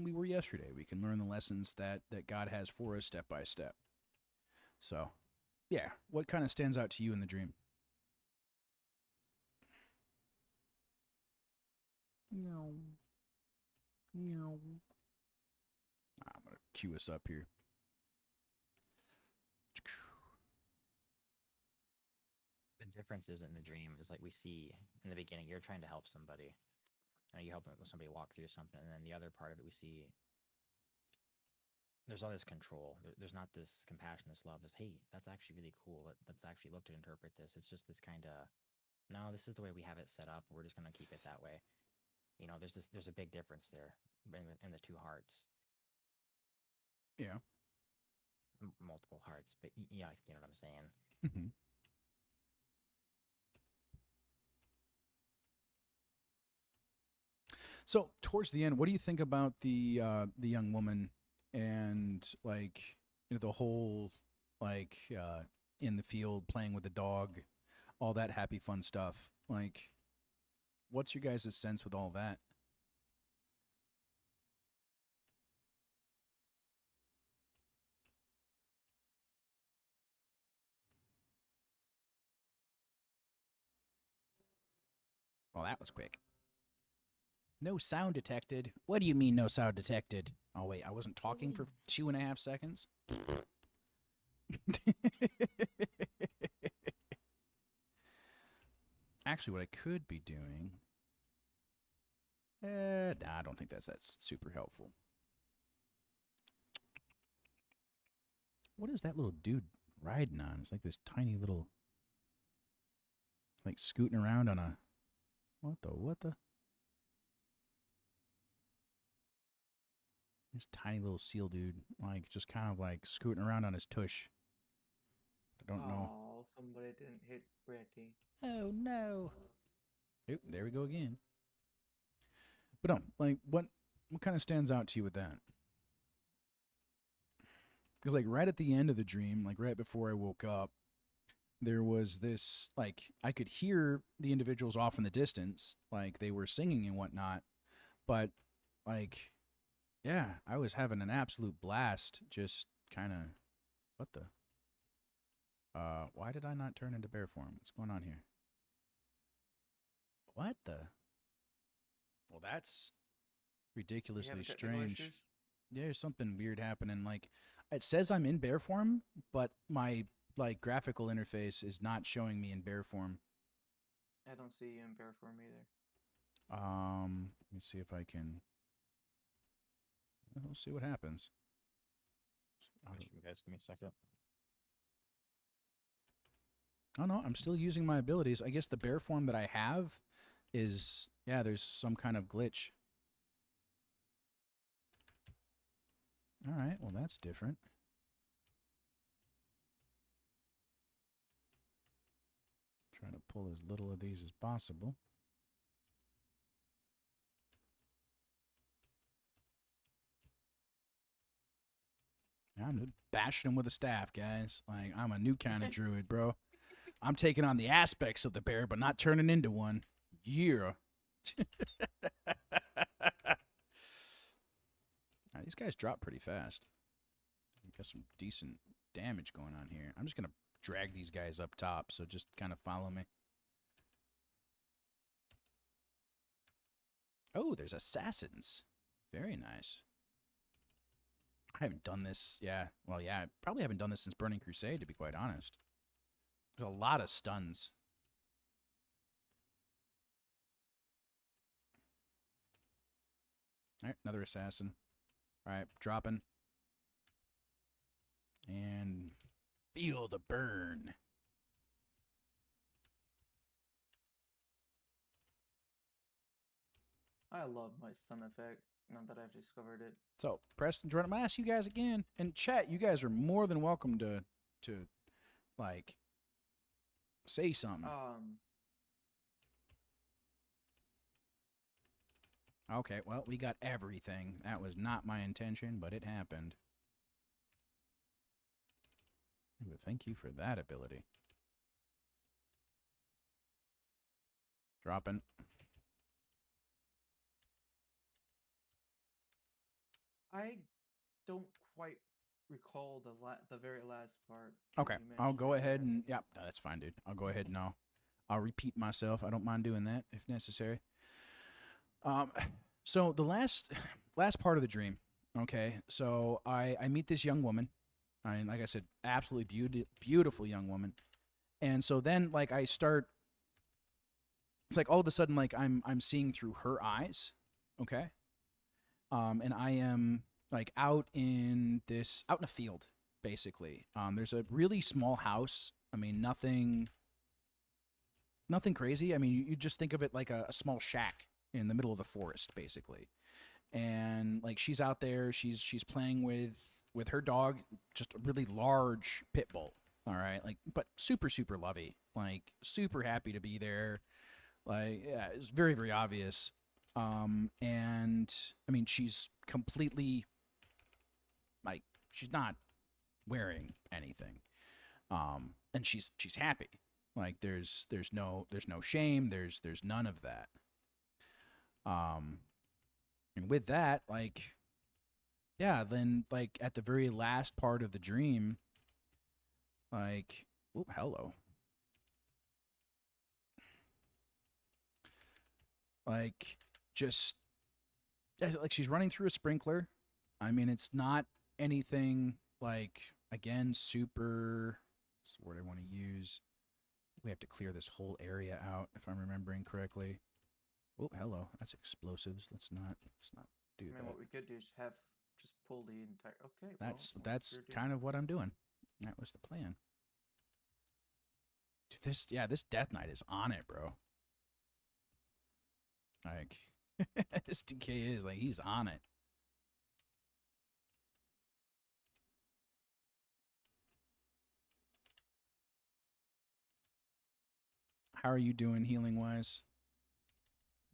we were yesterday. We can learn the lessons that God has for us step by step. So, yeah, what kind of stands out to you in the dream? No. No. I'm going to cue us up here. The difference is in the dream is like we see in the beginning, you're trying to help somebody. You help somebody walk through something, and then the other part of it we see there's all this control. There's not this compassion, this love, this, hey, that's actually really cool. Let's actually look to interpret this. It's just this kind of, no, this is the way we have it set up. We're just going to keep it that way. You know, there's a big difference there in the two hearts. Yeah. Multiple hearts, but yeah, you know what I'm saying. Mm-hmm. So towards the end, what do you think about the young woman and like, you know, the whole like in the field playing with the dog, all that happy fun stuff? Like, what's your guys' sense with all that? Well, that was quick. No sound detected. What do you mean no sound detected? Oh wait, I wasn't talking for 2.5 seconds. Actually, what I could be doing. Nah, I don't think that's super helpful. What is that little dude riding on? It's like this tiny little, like scooting around on a. What the? This tiny little seal dude, like just kind of like scooting around on his tush. I don't know. Oh, somebody didn't hit Pretty. Oh no. Oop, there we go again. But no, like what kind of stands out to you with that? Because like right at the end of the dream, like right before I woke up, there was this like I could hear the individuals off in the distance, like they were singing and whatnot, but like yeah, I was having an absolute blast. Just kind of what the why did I not turn into bear form? What's going on here? What the? Well, that's ridiculously strange. There's something weird happening. Like, it says I'm in bear form, but my like graphical interface is not showing me in bear form. I don't see you in bear form either. Let me see if I can. We'll see what happens. You guys give me a second. Oh no, I'm still using my abilities. I guess the bear form that I have is yeah. There's some kind of glitch. All right, well that's different. Trying to pull as little of these as possible. I'm just bashing him with a staff, guys. Like, I'm a new kind of druid, bro. I'm taking on the aspects of the bear, but not turning into one. Yeah. These guys drop pretty fast. Got some decent damage going on here. I'm just going to drag these guys up top, so just kind of follow me. Oh, there's assassins. Very nice. I haven't done this. Yeah. Well, yeah. I probably haven't done this since Burning Crusade, to be quite honest. There's a lot of stuns. All right. Another assassin. All right. Dropping. And feel the burn. I love my stun effect, now that I've discovered it. So, Preston, Jordan, I'm going to ask you guys again. And chat, you guys are more than welcome to like, say something. Okay, well, we got everything. That was not my intention, but it happened. Ooh, thank you for that ability. Dropping. I don't quite recall the very last part. Okay, I'll go ahead and yeah, no, that's fine, dude. I'll go ahead and I'll repeat myself. I don't mind doing that if necessary. So the last part of the dream. Okay, so I meet this young woman. I mean, like I said, absolutely beautiful young woman. And so then, like, I start. It's like all of a sudden, like I'm seeing through her eyes. Okay. And I am like out in a field, basically. There's a really small house. I mean, nothing crazy. I mean, you just think of it like a small shack in the middle of the forest, basically. And like she's out there, she's playing with her dog, just a really large pit bull. All right, like, but super lovey, like super happy to be there. Like, yeah, it's very, very obvious. And I mean, she's completely, like, she's not wearing anything. And she's happy. Like, there's no shame. There's none of that. And with that, like, yeah, then like at the very last part of the dream, like, oh, hello. Like, just like she's running through a sprinkler. I mean, it's not anything like, again, super. What's the word I want to use? We have to clear this whole area out, if I'm remembering correctly. Oh, hello. That's explosives. Let's not do that. What we could do is just pull the entire. Okay. That's kind of what I'm doing. That was the plan. Dude, this Death Knight is on it, bro. Like, this DK is like, he's on it. How are you doing healing wise?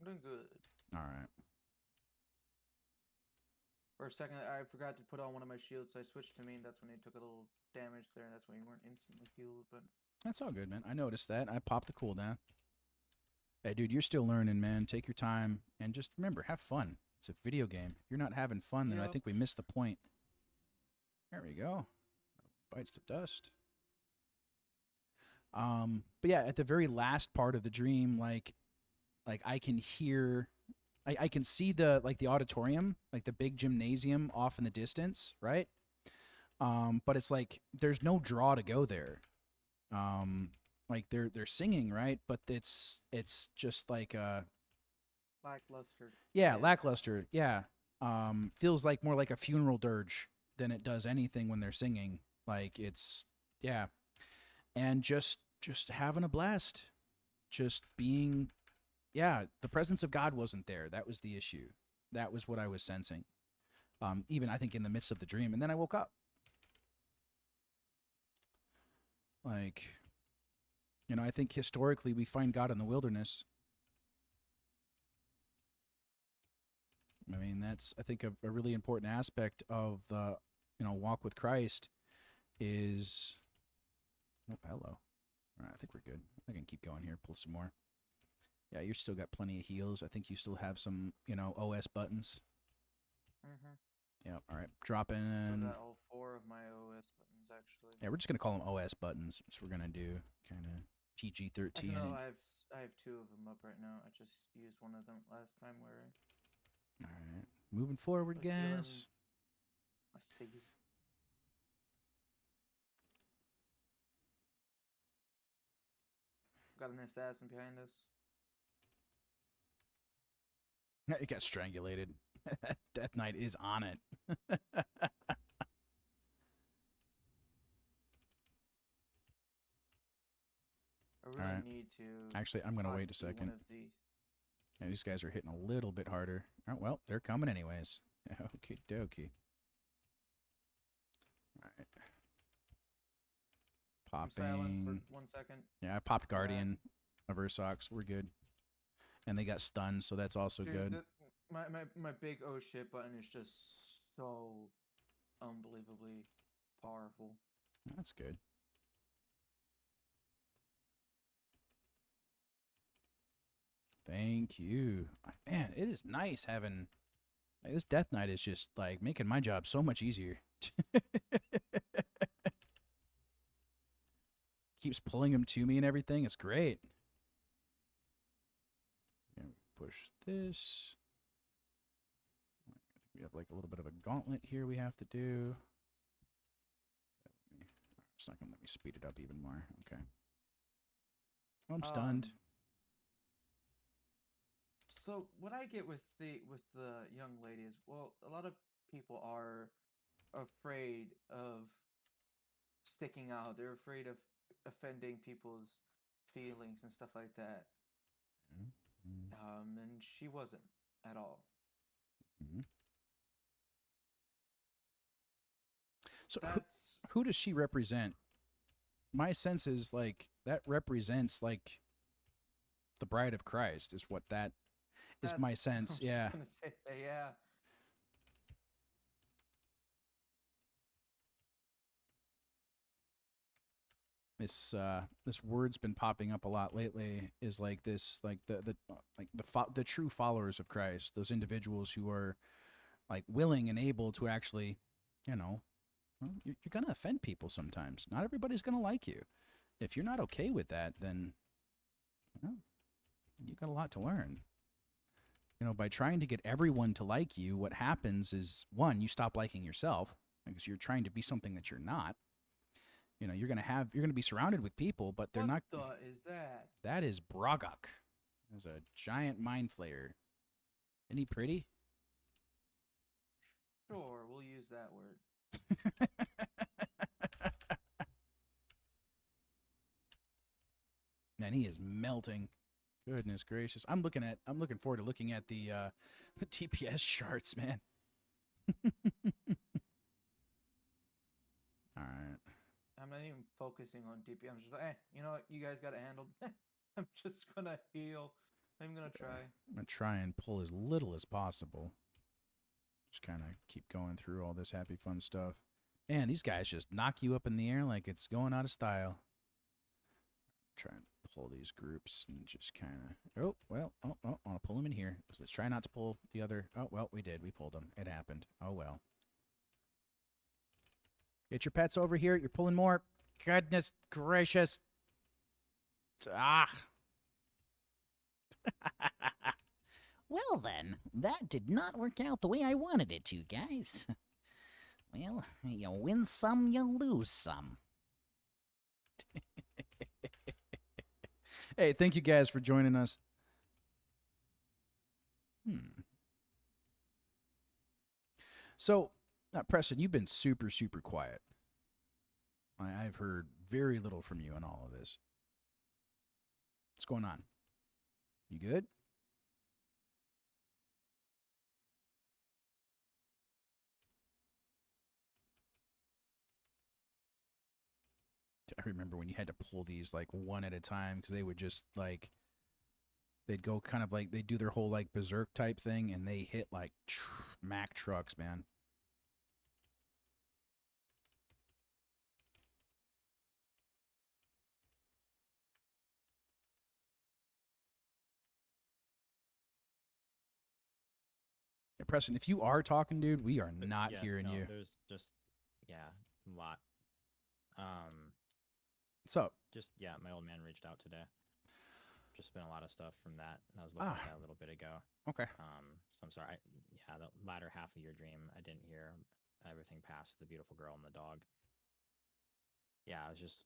I'm doing good. All right. For a second, I forgot to put on one of my shields, so I switched to main. That's when he took a little damage there, and that's when you weren't instantly healed. But that's all good, man. I noticed that. I popped the cooldown. Hey, dude, you're still learning, man. Take your time and just remember, have fun. It's a video game. If you're not having fun, then I think we missed the point. There we go. Bites the dust. But yeah, at the very last part of the dream, like I can hear, I can see the auditorium, like the big gymnasium off in the distance, right? But it's like there's no draw to go there. Like they're singing, right? But it's just like lackluster. Yeah, lackluster. Yeah. Feels like more like a funeral dirge than it does anything when they're singing. Like it's and just having a blast. Just being the presence of God wasn't there. That was the issue. That was what I was sensing. Even I think in the midst of the dream, and then I woke up. Like, You know, I think historically we find God in the wilderness. I mean, that's, I think, a really important aspect of the, you know, walk with Christ is, oh, hello. All right, I think we're good. I can keep going here, pull some more. Yeah, you still got plenty of heals. I think you still have some, you know, OS buttons. Mm-hmm. Yeah, all right. Drop Still in. got all 4 of my OS buttons, actually. Yeah, we're just going to call them OS buttons. So we're going to do kind of PG-13. Actually, no, I have 2 of them up right now. I just used one of them last time where All right. Moving forward, I was healing guys. my Siggy. Got an assassin behind us. It got strangulated. Death Knight is on it. I really Alright. need to. Actually, I'm going to wait a hotkey one second. of these. Yeah, these guys are hitting a little bit harder. Oh, well, they're coming anyways. Okie dokie. Alright. I'm silent for Popping. 1 second. Yeah, I popped Guardian of Ursox. We're good. And they got stunned, so that's also Dude, good. my big oh shit button is just so unbelievably powerful. That's good. Thank you. Man, it is nice having... Like, this Death Knight is just, like, making my job so much easier. Keeps pulling him to me and everything. It's great. Yeah, push this. I think we have, like, a little bit of a gauntlet here we have to do. It's not going to let me speed it up even more. Okay. Oh, I'm stunned. So what I get with the young lady is, well, a lot of people are afraid of sticking out. They're afraid of offending people's feelings and stuff like that. Mm-hmm. And she wasn't at all. Mm-hmm. So who does she represent? My sense is, like, that represents, like, the bride of Christ is what that is my sense. I was Yeah. just gonna say that, yeah. This word's been popping up a lot lately, is like this, like the true followers of Christ, those individuals who are, like, willing and able to actually, you know, well, you're gonna offend people sometimes. Not everybody's gonna like you. If you're not okay with that, then, well, you got a lot to learn. You know, by trying to get everyone to like you, what happens is, one, you stop liking yourself because you're trying to be something that you're not. You know, you're gonna be surrounded with people, but they're not. What the is that? That is Brogok. There's a giant mind flayer. Isn't he pretty? Sure, we'll use that word. Man, he is melting. Goodness gracious. I'm looking forward to looking at the TPS charts, man. All right. I'm not even focusing on DP. I'm just like, you know what? You guys got it handled. I'm just gonna heal. I'm gonna try. I'm gonna try and pull as little as possible. Just kind of keep going through all this happy fun stuff. Man, these guys just knock you up in the air like it's going out of style. Try and pull these groups and just kind of... Oh, well, I want to pull them in here. So let's try not to pull the other... Oh, well, we did. We pulled them. It happened. Oh, well. Get your pets over here. You're pulling more. Goodness gracious. Ah. Well then, that did not work out the way I wanted it to, guys. Well, you win some, you lose some. Hey, thank you guys for joining us. So, Preston, you've been super, super quiet. I've heard very little from you in all of this. What's going on? You good? remember when you had to pull these like one at a time because they would just like they'd go kind of like they do their whole like berserk type thing and they hit like Mack trucks, man. Yeah, Preston, if you are talking, dude, we are But not yes, hearing no, you. there's just yeah, a lot. What's up? Just yeah, my old man reached out today. Just been a lot of stuff from that. And I was looking Ah. at that a little bit ago. Okay. So I'm sorry. Yeah, the latter half of your dream, I didn't hear everything past the beautiful girl and the dog. Yeah, I was just.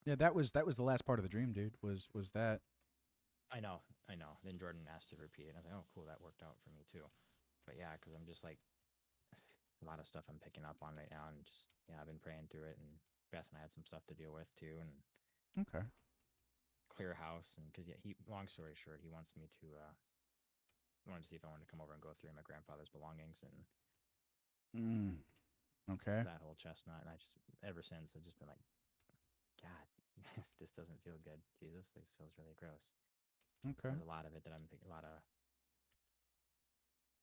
Yeah, that was the last part of the dream, dude. Was that? I know. Then Jordan asked to repeat it, and I was like, oh, cool, that worked out for me too. But yeah, because I'm just like a lot of stuff I'm picking up on right now, and just yeah, I've been praying through it, and Beth and I had some stuff to deal with too, and Okay. clear house, and because yeah, long story short, he wants me to wanted to see if I wanted to come over and go through my grandfather's belongings and Okay. that whole chestnut. And I just ever since I've just been like, God, this doesn't feel good. Jesus, this feels really gross. Okay. There's a lot of it that I'm thinking. A lot of.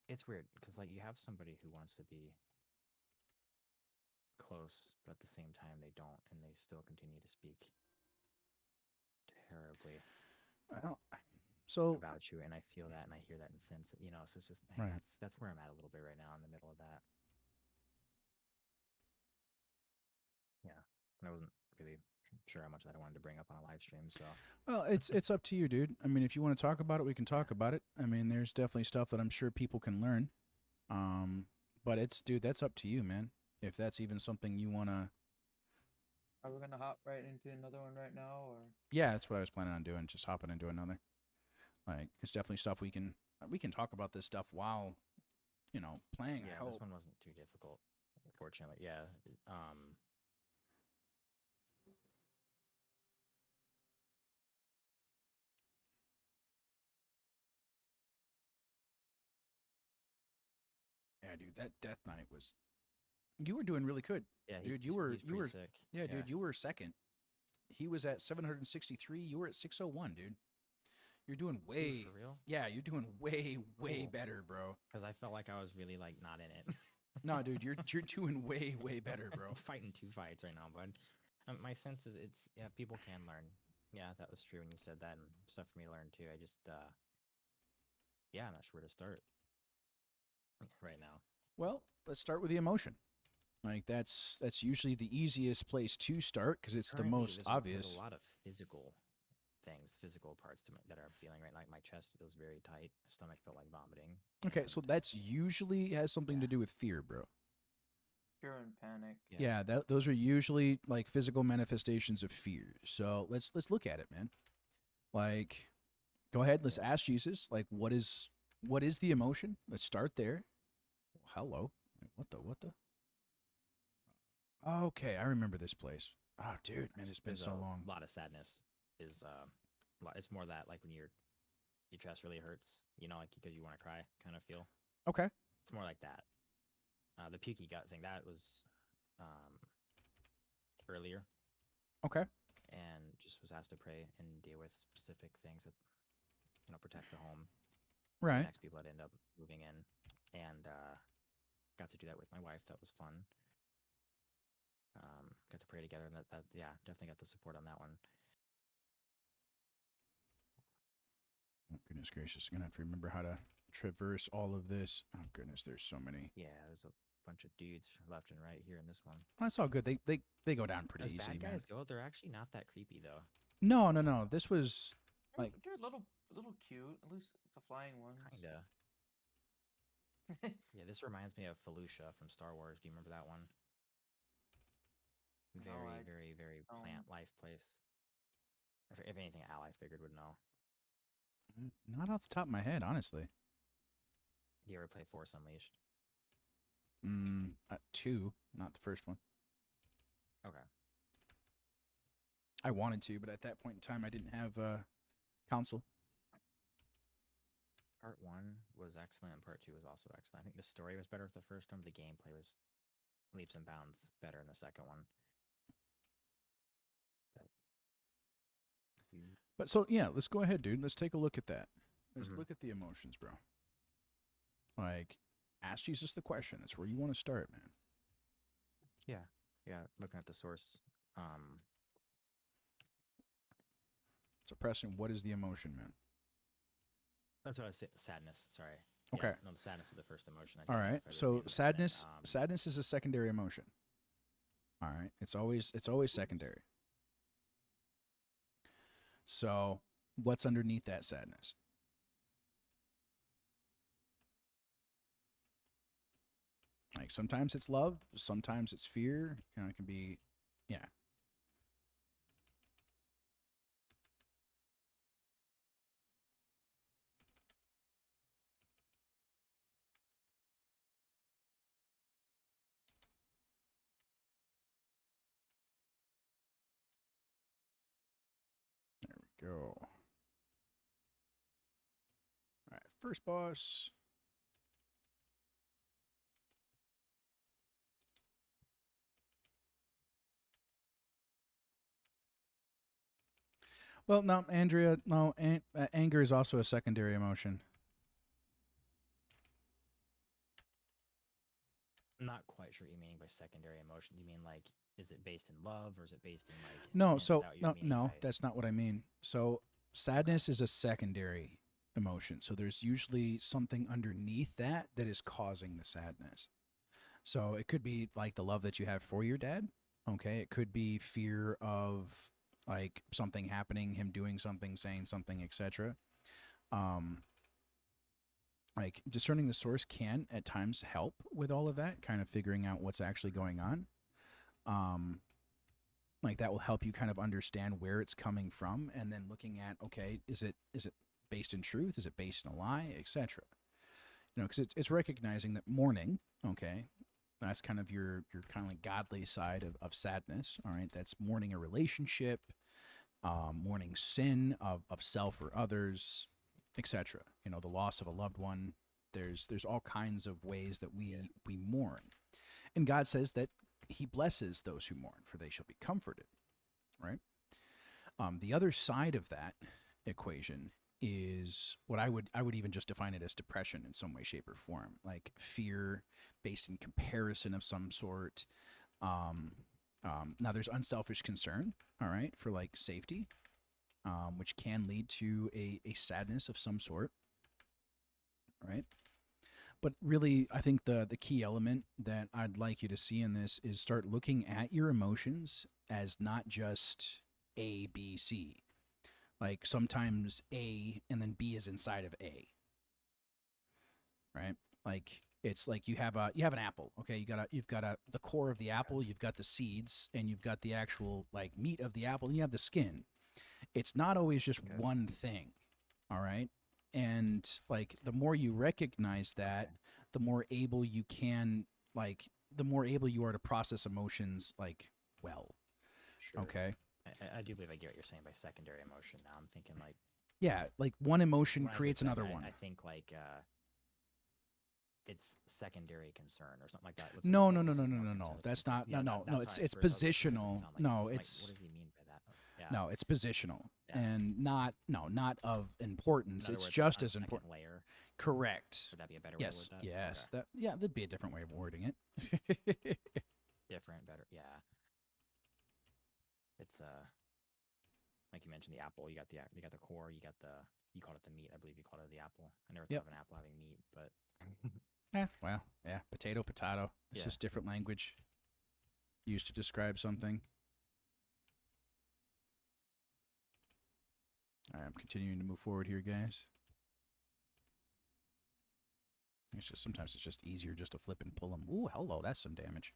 It's weird because like you have somebody who wants to be close, but at the same time they don't, and they still continue to speak terribly Well, so about you, and I feel that, and I hear that and sense it. So it's just Right. that's where I'm at a little bit right now in the middle of that. Yeah, and I wasn't really sure how much that I wanted to bring up on a live stream. So well, it's up to you, dude. I mean, if you want to talk about it, we can talk about it. I mean, there's definitely stuff that I'm sure people can learn. But dude, that's up to you, man. If that's even something you wanna. Are we gonna hop right into another one right now, or? Yeah, that's what I was planning on doing. Just hopping into another. Like, it's definitely stuff we can talk about this stuff while, playing. yeah, I this hope. one wasn't too difficult, fortunately. Yeah. Yeah, dude, that Death Knight was. You were doing really good, Yeah, dude. he's pretty sick. Yeah, dude, you were second. He was at 763. You were at 601, dude. You're doing way. Dude, for real? Yeah, you're doing way Cool. better, bro. Because I felt like I was really like not in it. No, dude, you're doing way better, bro. I'm fighting 2 fights right now, bud. My sense is it's yeah, people can learn. Yeah, that was true when you said that, and stuff for me to learn too. I just yeah, I'm not sure where to start right now. Well, let's start with the emotion. Like that's usually the easiest place to start because it's the Currently, most there's obvious. a lot of physical things, physical parts that I'm feeling right. Like my chest feels very tight. My stomach felt like vomiting. Okay, so and- that's usually has something to Yeah. do with fear, bro. Fear and panic. Yeah, those are usually like physical manifestations of fear. So let's look at it, man. Like, go ahead. Let's Yeah. ask Jesus. Like, what is the emotion? Let's start there. Hello. What the? Okay, I remember this place. Oh, dude, man, it's been There's so a long. lot of sadness. It's more that like when your chest really hurts, like because you want to cry, kind of feel. Okay. It's more like that. The pukey gut thing that was earlier, Okay. and just was asked to pray and deal with specific things that protect the home. The Right. next people that end up moving in, and got to do that with my wife. That was fun. Got to pray together, and that yeah, definitely got the support on that one. Oh, goodness gracious. I'm going to have to remember how to traverse all of this. Oh, goodness, there's so many. Yeah, there's a bunch of dudes left and right here in this one. That's all good. They go down pretty As easily, bad man. guys go, they're actually not that creepy though. No. This was like They're a little cute. At least the flying ones. Kinda. Yeah, this reminds me of Felucia from Star Wars. Do you remember that one? No, Very, I very, very don't. plant life place. If anything, Al, I figured would know. not off the top of my head, honestly. Do you ever play Force Unleashed? 2, not the first one. Okay. I wanted to, but at that point in time, I didn't have console. Part 1 was excellent, and Part 2 was also excellent. I think the story was better with the first one, but the gameplay was leaps and bounds better in the second one. But so yeah, let's go ahead, dude. Let's take a look at that. Let's Mhm. look at the emotions, bro. Like, ask Jesus the question. That's where you want to start, man. Yeah, looking at the source. So, Preston, what is the emotion, man? That's what I said. Sadness. Sorry. Okay. Yeah, no, the sadness is the first emotion. I All didn't know right. if I was So being listening. sadness is a secondary emotion. All right. It's always secondary. So, what's underneath that sadness? Like sometimes it's love, sometimes it's fear. You know, it can be, yeah. There we go. All right, first boss. Well, no, Andrea, no, anger is also a secondary emotion. I'm not quite sure what you mean by secondary emotion. You mean like, is it based in love or is it based in like? No, is so that what you're meaning no, by- that's not what I mean. So sadness is a secondary emotion. So there's usually something underneath that that is causing the sadness. So it could be like the love that you have for your dad. Okay, it could be fear of like something happening, him doing something, saying something, etc. Like discerning the source can at times help with all of that, kind of figuring out what's actually going on. Like that will help you kind of understand where it's coming from, and then looking at, okay, is it based in truth, is it based in a lie, etc. You know, because it's recognizing that mourning, okay, that's kind of your kind of like godly side of sadness. All right, that's mourning a relationship, mourning sin of self or others, etc. You know, the loss of a loved one. There's all kinds of ways that we mourn, and God says that He blesses those who mourn, for they shall be comforted. Right. The other side of that equation is what I would even just define it as depression in some way, shape, or form, like fear based in comparison of some sort. Now there's unselfish concern, all right, for like safety, which can lead to a sadness of some sort, right? But really, I think the key element that I'd like you to see in this is start looking at your emotions as not just A, B, C. Like sometimes A and then B is inside of A, right? Like it's like you have an apple, okay? You've got the core of the apple, you've got the seeds, and you've got the actual like meat of the apple, and you have the skin. It's not always just one thing, all right? And like the more you recognize that, the more able you can like the more able you are to process emotions like well. Sure. Okay. I do believe I get what you're saying by secondary emotion. Now I'm thinking like Yeah, like one emotion when I creates think another that, one. I think like it's secondary concern or something like that. What's No, like no, this no, is no, more no, no. concern, it's That's more- not. yeah, No. that's It's how I it's at first, I was like, that doesn't positional. sound like No, this. it's Like, what does he mean by that? Yeah. no, it's positional Yeah. and not of In importance. other It's words, just on a as second important. layer. Correct. Would that be a better Yes. way to word that? Yes. Okay. That. Yeah. There'd be a different way of wording it. Different, better. Yeah. It's like you mentioned the apple. You got the core. You called it the meat. I believe you called it the apple. I never thought Yep. of an apple having meat, but Yeah. Well. Yeah. Potato. It's Yeah. just different language used to describe something. All right. I'm continuing to move forward here, guys. It's just sometimes it's just easier just to flip and pull them. Ooh, hello. That's some damage.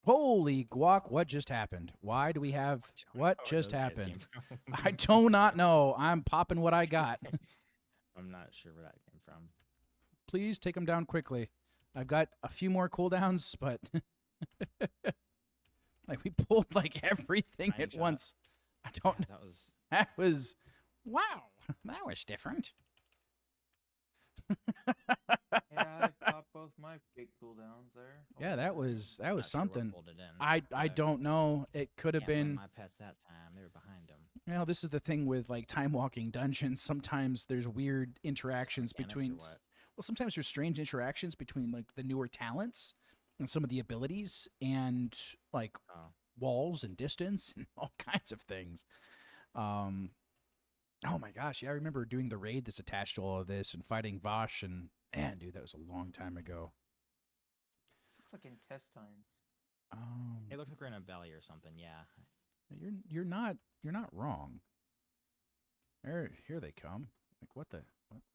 Holy guac, what just happened? Why do we have what just happened? I do not know. I'm popping what I got. I'm not sure where that came from. Please take them down quickly. I've got a few more cooldowns, but like we pulled like everything Nine at shot. once. I don't know. That was That was wow. That was different. Yeah, I caught both both my big cooldowns there. Yeah, Holy that moly. was Not sure what something. pulled it in, I but don't know. It could have can't blame been. my pets that time. They were behind them. Well, this is the thing with like time walking dungeons. Sometimes there's weird interactions between. What? Well, sometimes there's strange interactions between like the newer talents and some of the abilities and like Oh, walls and distance and all kinds of things. Oh my gosh, yeah, I remember doing the raid that's attached to all of this and fighting Vosh, and man, dude, that was a long time ago. This looks like intestines. it looks like we're in a belly or something. Yeah. You're not wrong. Here they come. Like what the?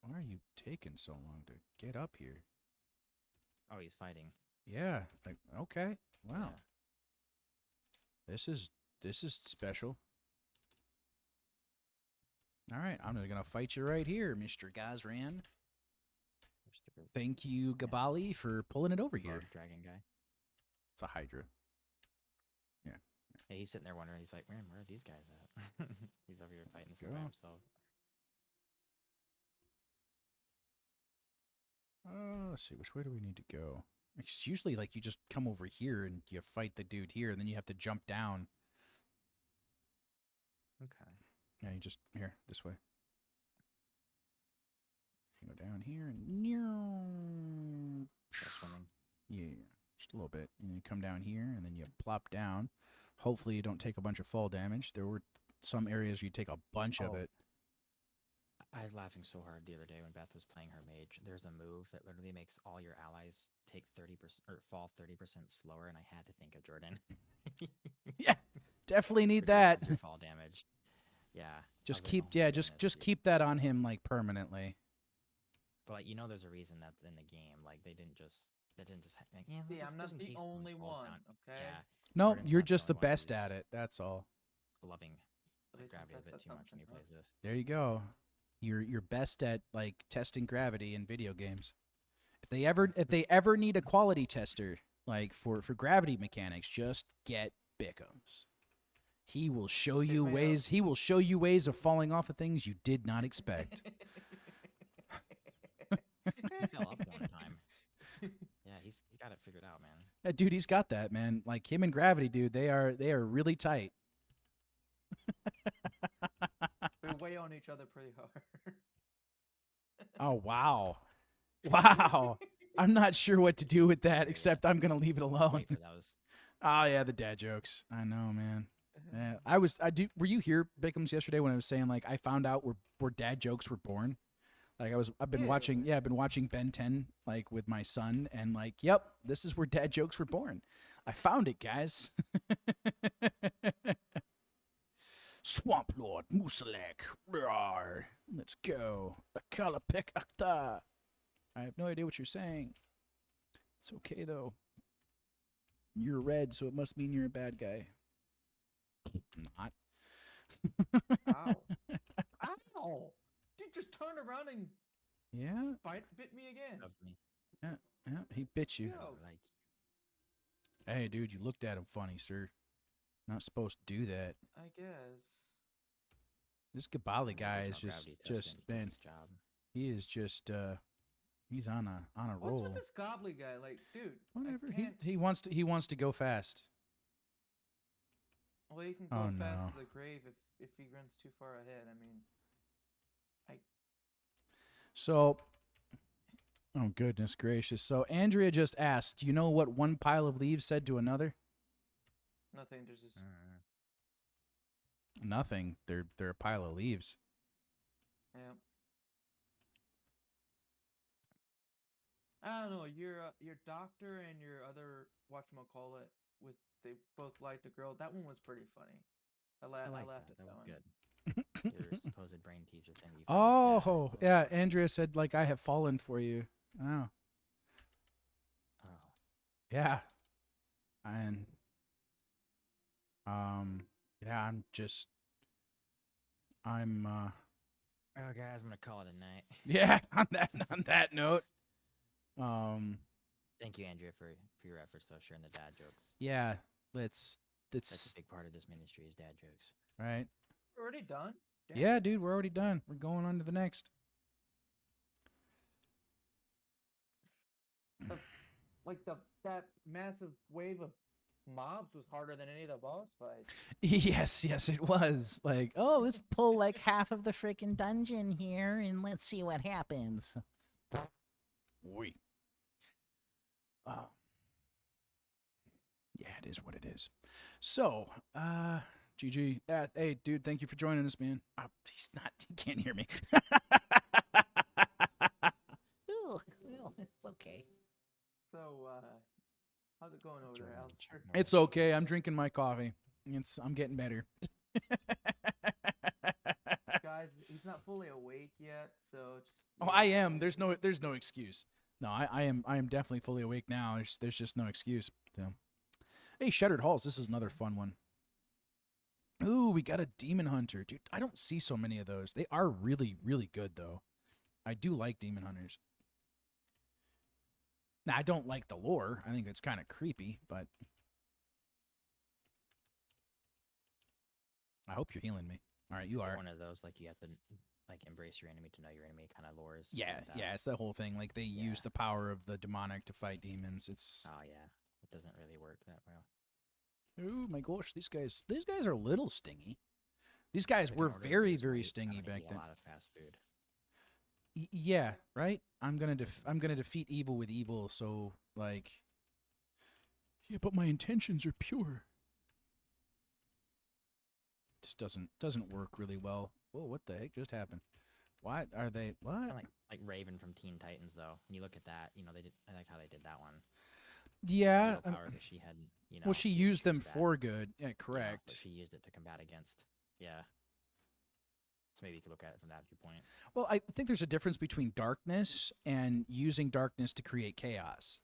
Why are you taking so long to get up here? Oh, he's fighting. Yeah, like okay, wow. Yeah. This is special. All right, I'm gonna fight you right here, Mr. Gazran. Thank you, Gabali, for pulling it over here. Large dragon guy. It's a Hydra. Yeah, he's sitting there wondering. He's like, man, where are these guys at? He's over here fighting this guy by Go. himself. Let's see, which way do we need to go? It's usually like you just come over here and you fight the dude here, and then you have to jump down. Okay. Yeah, you just here this way. You go down here and Start swimming. yeah, just a little bit. And you come down here, and then you plop down. Hopefully, you don't take a bunch of fall damage. There were some areas you take a bunch of Oh. it. I was laughing so hard the other day when Beth was playing her mage. There's a move that literally makes all your allies take 30% or fall 30% slower, and I had to think of Jordan. Yeah, definitely need Reduces that. your fall damage. Yeah. I Just was like, keep, "Oh my yeah, goodness, just dude." keep that on him like permanently. But like, there's a reason that's in the game. Like they didn't just like, yeah, See, this I'm not just in the case someone only falls one, down. okay? Yeah. No, Jordan's you're not the just the only one best who's at it. That's all. Loving At least gravity a that's bit too much when he something, huh? plays this. There you go. You're best at like testing gravity in video games. If they ever need a quality tester like for gravity mechanics, just get Bickums. He will show Say you my ways. He will show you ways of falling off of things you did not expect. He fell up one time. Yeah, he's got it figured out, man. Yeah, dude, he's got that, man. Like him and Gravity, dude, they are really tight. We weigh on each other pretty hard. Oh wow, wow. I'm not sure what to do with that, except I'm gonna leave it Let's alone. wait for those. Oh yeah, the dad jokes. I know, man. Yeah, Were you here, Bickums, yesterday when I was saying like I found out where dad jokes were born? Like I've been Yeah. watching. Yeah, I've been watching Ben 10 like with my son, and like, yep, this is where dad jokes were born. I found it, guys. Swamp Lord Musalek. Rawr. Let's go. Akalapek Akta. I have no idea what you're saying. It's okay though. You're red, so it must mean you're a bad guy. Not. Ow. Ow! Dude, just turn around and Yeah, bit me again. Loved me. yeah, he bit you. Yo. Like, Hey, dude, you looked at him funny, sir. Not supposed to do that. I guess. This Gabali I'm guy gonna is tell just, Gravity Test just and he did man, his job. he is just, he's on a What's roll. with this gobbly guy? Like, dude, Whatever. I can't. He wants to go fast. Well, he can go Oh, fast no. to the grave if he runs too far ahead. I mean, So, oh goodness gracious. So Andrea just asked, do you know what one pile of leaves said to another? nothing. There's just Nothing. They're a pile of leaves. yeah. I don't know. Your doctor and your other whatchamacallit with they both liked a girl. That one was pretty funny. I like laughed that. at That was one. good. Your supposed brain teaser thing. You found. Oh, yeah. Andrea said, like, I have fallen for you. Oh, Oh. yeah. And, yeah, Oh, guys, I'm gonna call it a night. yeah, on that note, Thank you, Andrea, for your efforts, though, sharing the dad jokes. yeah, That's let's, a big part of this ministry is dad jokes. right. We're already done. Damn. Yeah, dude, we're already done. We're going on to the next. like that massive wave of mobs was harder than any of the boss fights. Yes, yes, it was. Like, oh, let's Pull like half of the freaking dungeon here and let's see what happens. wait. Yeah, it is what it is. So, GG. Hey, dude, thank you for joining us, man. He's not. He can't hear me. Ooh, well, it's okay. So, how's it going over there, Alistair? It's okay. I'm drinking my coffee. I'm getting better. Guys, he's not fully awake yet, so just. Oh, I am. There's no excuse. No, I am definitely fully awake now. There's just no excuse. So, hey, Shuttered Halls. This is another fun one. Ooh, we got a Demon Hunter, dude. I don't see so many of those. They are really, really good though. I do like Demon Hunters. Now, I don't like the lore. I think it's kind of creepy, but I hope you're healing me. All right, you Is it are. one of those like you have to like embrace your enemy to know your enemy kind of lores. Yeah, like that? yeah, it's the whole thing. Like they use Yeah. the power of the demonic to fight demons. It's Oh yeah, it doesn't really work that well. oh my gosh, these guys are a little stingy. These guys But in were order to very, lose very weight, I'm stingy gonna back eat then. A lot of fast food. Yeah, right. I'm gonna defeat evil with evil. So like, yeah, but my intentions are pure. Just doesn't work really well. Whoa, what the heck just happened? What are they? What? Kind of like Raven from Teen Titans, though. When you look at that, you know they did. I like how they did that one. Yeah. The powers that she had, you know. Well, she didn't used them choose that, for good. Yeah, you know, correct. but she used it to combat against. Yeah. So maybe you could look at it from that viewpoint. Well, I think there's a difference between darkness and using darkness to create chaos.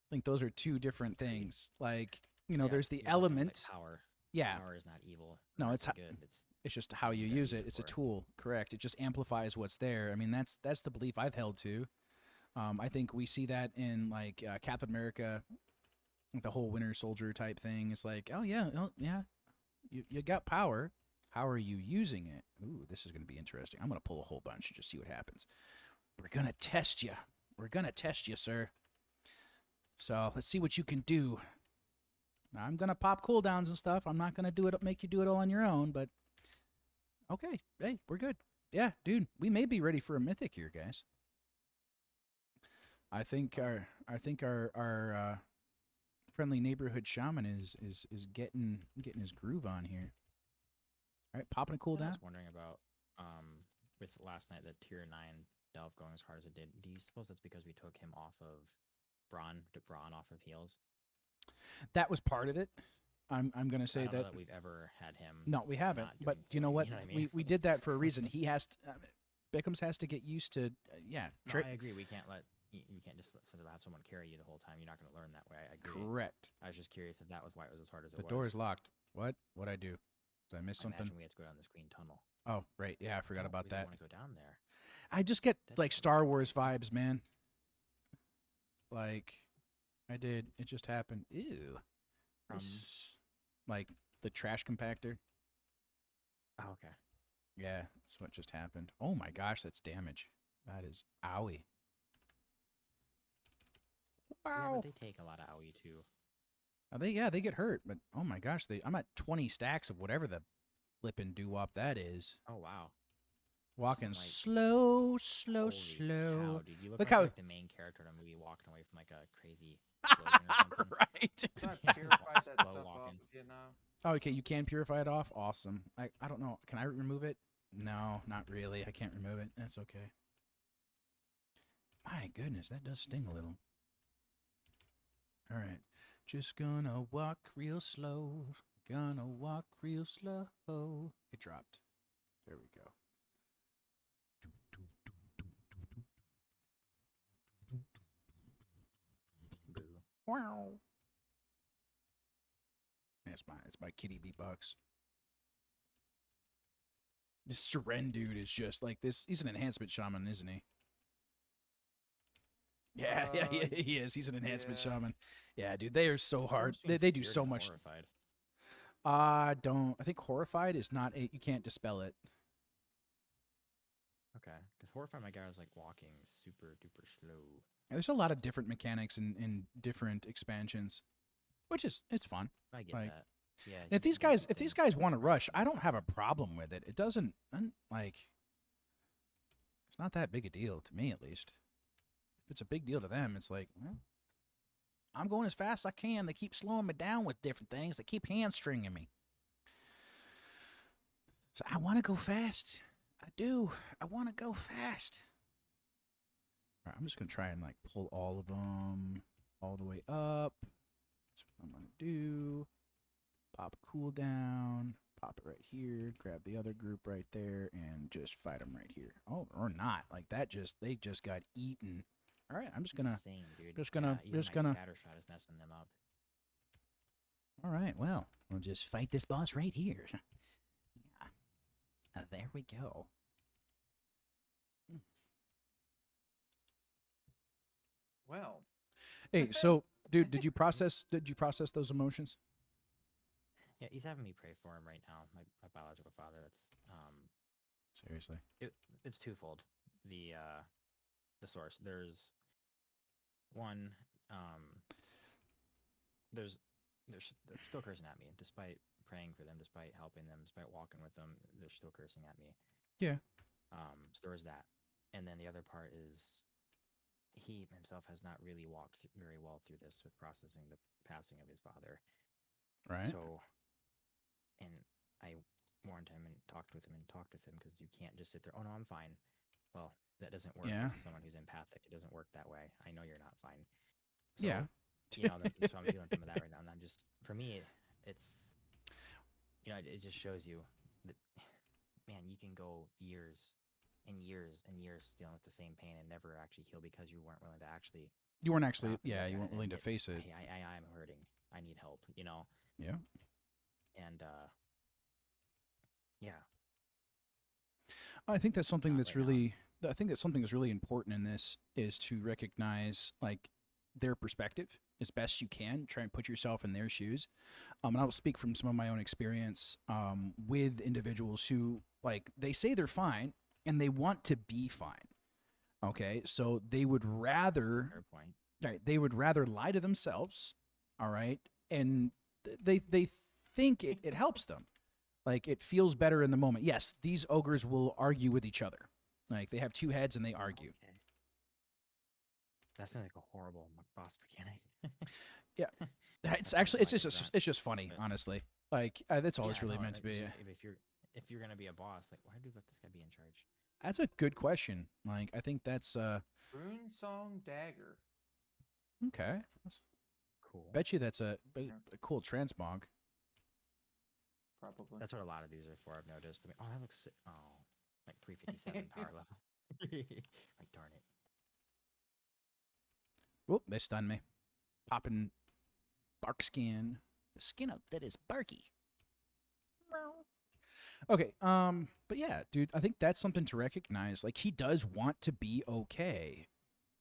I think those are two different things. Like, you know, Yeah, there's the you look at it like element. power. Yeah, Power is not evil. No, or it's good. it's just how you you gotta use use it. it It's a for. tool, correct? It just amplifies what's there. I mean, that's the belief I've held to. I think we see that in like Captain America, the whole Winter Soldier type thing. It's like, oh yeah, you got power. How are you using it? Ooh, this is going to be interesting. I'm going to pull a whole bunch and just see what happens. We're going to test you. We're going to test you, sir. So let's see what you can do. Now, I'm going to pop cooldowns and stuff. I'm not going to do it, make you do it all on your own, but okay. Hey, we're good. Yeah, dude, we may be ready for a mythic here, guys. I think our friendly neighborhood shaman is getting his groove on here. All right, popping a I cooldown. was wondering about with last night the tier 9 delve going as hard as it did. Do you suppose that's because we took him off of took Braun off of heals? That was part of it. I'm gonna I say don't know that. that we've ever had him. No, we haven't. not But doing you know what? you know what I mean? We did that for a reason. He has to. Beckham's has to get used to. Yeah. No, I agree. We can't let you can't just sort of have someone carry you the whole time. You're not going to learn that way. I agree. Correct. I was just curious if that was why it was as hard as it The was. door is locked. What? What'd I do? Did I miss I something? imagine we had to go down this green tunnel. Oh, right. Yeah, I forgot Don't about really that. want to go down there. I just get That's like so Star scary. Wars vibes, man. Like, I did. It just happened. Ew. From- Like the trash compactor. Oh, okay. Yeah, that's what just happened. Oh my gosh, that's damage. That is owie. Yeah, Wow. but they take a lot of AoE too. They get hurt, but oh my gosh, I'm at 20 stacks of whatever the flippin' doo-wop that is. Oh wow. Walking Some, slow, slow, Holy slow. cow, dude! You look Look like, how- like the main character in a movie walking away from like a crazy explosion or something. Right. So I Yeah, purified that slow stuff off walking. of you now. Oh, okay, you can purify it off? Awesome. I don't know. Can I remove it? No, not really. I can't remove it. That's okay. My goodness, that does sting a little. All right. Just gonna walk real slow. Gonna walk real slow. It dropped. There we go. Boo. Wow. It's my kitty beatbox. This Seren dude is just like this. He's an enhancement shaman, isn't he? Yeah, he is. He's an enhancement yeah. shaman. Yeah, dude, they are so hard. Almost They do feared so and much. Horrified. I think horrified is not a. You can't dispel it. Okay. because horrified my guy was like walking super duper slow. There's a lot of different mechanics in different expansions, which is it's fun. I get Like, that. Yeah. And if these guys want to rush, I don't have a problem with it. It doesn't like it's not that big a deal to me, at least. If it's a big deal to them, it's like, well, I'm going as fast as I can. They keep slowing me down with different things. They keep hamstringing me. So I want to go fast. I do. I want to go fast. All right, I'm just gonna try and like pull all of them all the way up. That's what I'm gonna do. Pop a cooldown, pop it right here, grab the other group right there, and just fight them right here. Oh, or not. Like they just got eaten. All right, I'm just gonna. Insane, dude. Even my scatter shot is messing them up. All right, well, we'll just fight this boss right here. Yeah. There we go. Well, Hey, so, dude, did you process those emotions? Yeah, he's having me pray for him right now. My biological father. That's Seriously. it's twofold. The source. There's one. They're still cursing at me despite praying for them, despite helping them, despite walking with them. They're still cursing at me. Yeah. So there was that, and then the other part is he himself has not really walked very well through this with processing the passing of his father. Right. So, and I warned him and talked with him because you can't just sit there. Oh no, I'm fine. Well, that doesn't work Yeah. with someone who's empathic. It doesn't work that way. I know you're not fine. So, Yeah. So I'm feeling some of that right now. And I'm just, for me, it's, it just shows you that, man, you can go years and years and years dealing with the same pain and never actually heal because you weren't willing to actually. You weren't actually, stop and look you at weren't it willing and to face it. Hey, I'm hurting. I need help. Yeah. And yeah. I think that's something Not that's right now. really. I think that something that's really important in this is to recognize like their perspective as best you can. Try and put yourself in their shoes. And I will speak from some of my own experience with individuals who like they say they're fine and they want to be fine. Okay, so they would rather. Fair point. Right, they would rather lie to themselves. All right, and they think it helps them. Like it feels better in the moment. Yes, these ogres will argue with each other. Like they have two heads and they argue. Okay. That sounds like a horrible boss mechanic. It's That's actually something it's just funny, but- honestly. Like that's all Yeah, it's I really know, meant to like, be. it's just, if you're gonna be a boss, like why do you let this guy be in charge? That's a good question. Like I think that's Rune Song Dagger. okay. Cool. Bet you that's a cool transmog. Probably. That's what a lot of these are for. I've noticed. I mean, oh, that looks like 357 power level. Like darn it. Whoop! They stunned me. Popping bark skin. The skin out that is barky. Okay, but yeah, dude, I think that's something to recognize. Like he does want to be okay,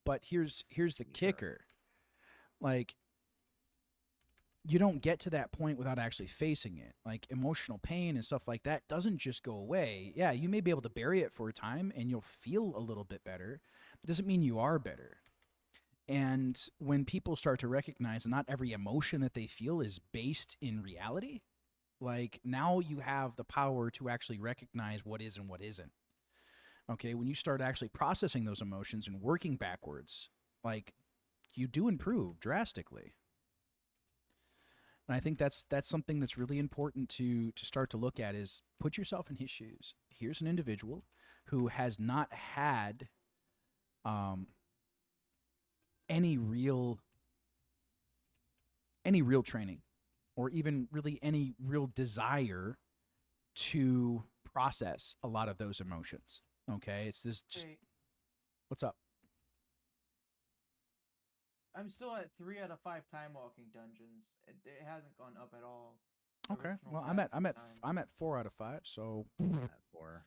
but here's the Sure. kicker. Like you don't get to that point without actually facing it. Like emotional pain and stuff like that doesn't just go away. Yeah, you may be able to bury it for a time and you'll feel a little bit better. It doesn't mean you are better. And when people start to recognize that not every emotion that they feel is based in reality, like now you have the power to actually recognize what is and what isn't. Okay, when you start actually processing those emotions and working backwards, like you do improve drastically. And I think that's something that's really important to start to look at is put yourself in his shoes. Here's an individual who has not had any real training or even really any real desire to process a lot of those emotions. Okay, it's this just Hey, what's up? I'm still at 3 out of 5 time walking dungeons. It hasn't gone up at all. Okay, Original well path I'm at time. 4 out of 5, so At 4.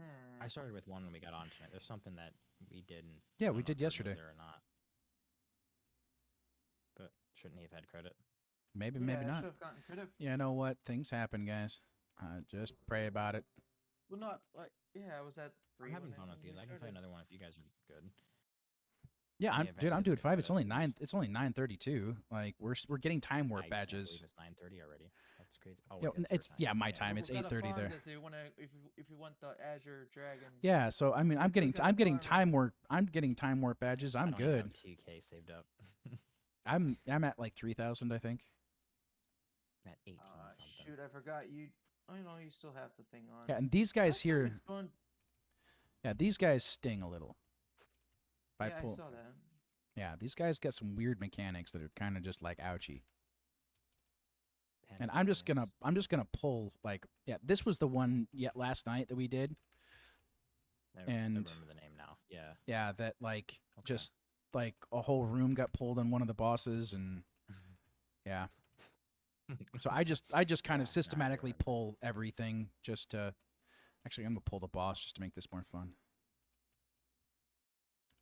Hmm. I started with 1 when we got on tonight. There's something that we didn't. yeah, I we don't know did if it was yesterday. there or not. But shouldn't he have had credit? Maybe Yeah, maybe I not. should have gotten credit. You know what? Things happen, guys. Just pray about it. Well, not like yeah, I was at I'm 3 having when fun with these. when I we can play started. another one if you guys are good. Yeah, Any dude, I'm advantages doing to 5. It's only others? 9. It's only 9:32. Like we're getting time warp I can't badges. believe it's 9:30 already. That's crazy. Oh, Yeah, wait, it's it's your time. my time. We're It's gonna 8:30 farm there. this if you wanna if you want the Azure Dragon. Yeah, so I mean, I'm getting gotta I'm getting farm it. time warp. I'm getting time warp badges. I I'm don't even good. have 2K saved up. I'm at like 3,000, I think. I'm at 18 something. Shoot, I forgot you. I know you still have the thing on. Yeah, and these Last guys time here. it's going. Yeah, these guys sting a little. If Yeah, I pull. I saw that. Yeah, these guys got some weird mechanics that are kind of just like ouchy. And Pandemonius. I'm just gonna pull like this was the one last night that we did. I and- remember the name now. Yeah. Yeah, that like Okay. just like a whole room got pulled on one of the bosses, and yeah. So I just kind Yeah, no, I of do systematically remember. pull everything just to. Actually, I'm gonna pull the boss just to make this more fun.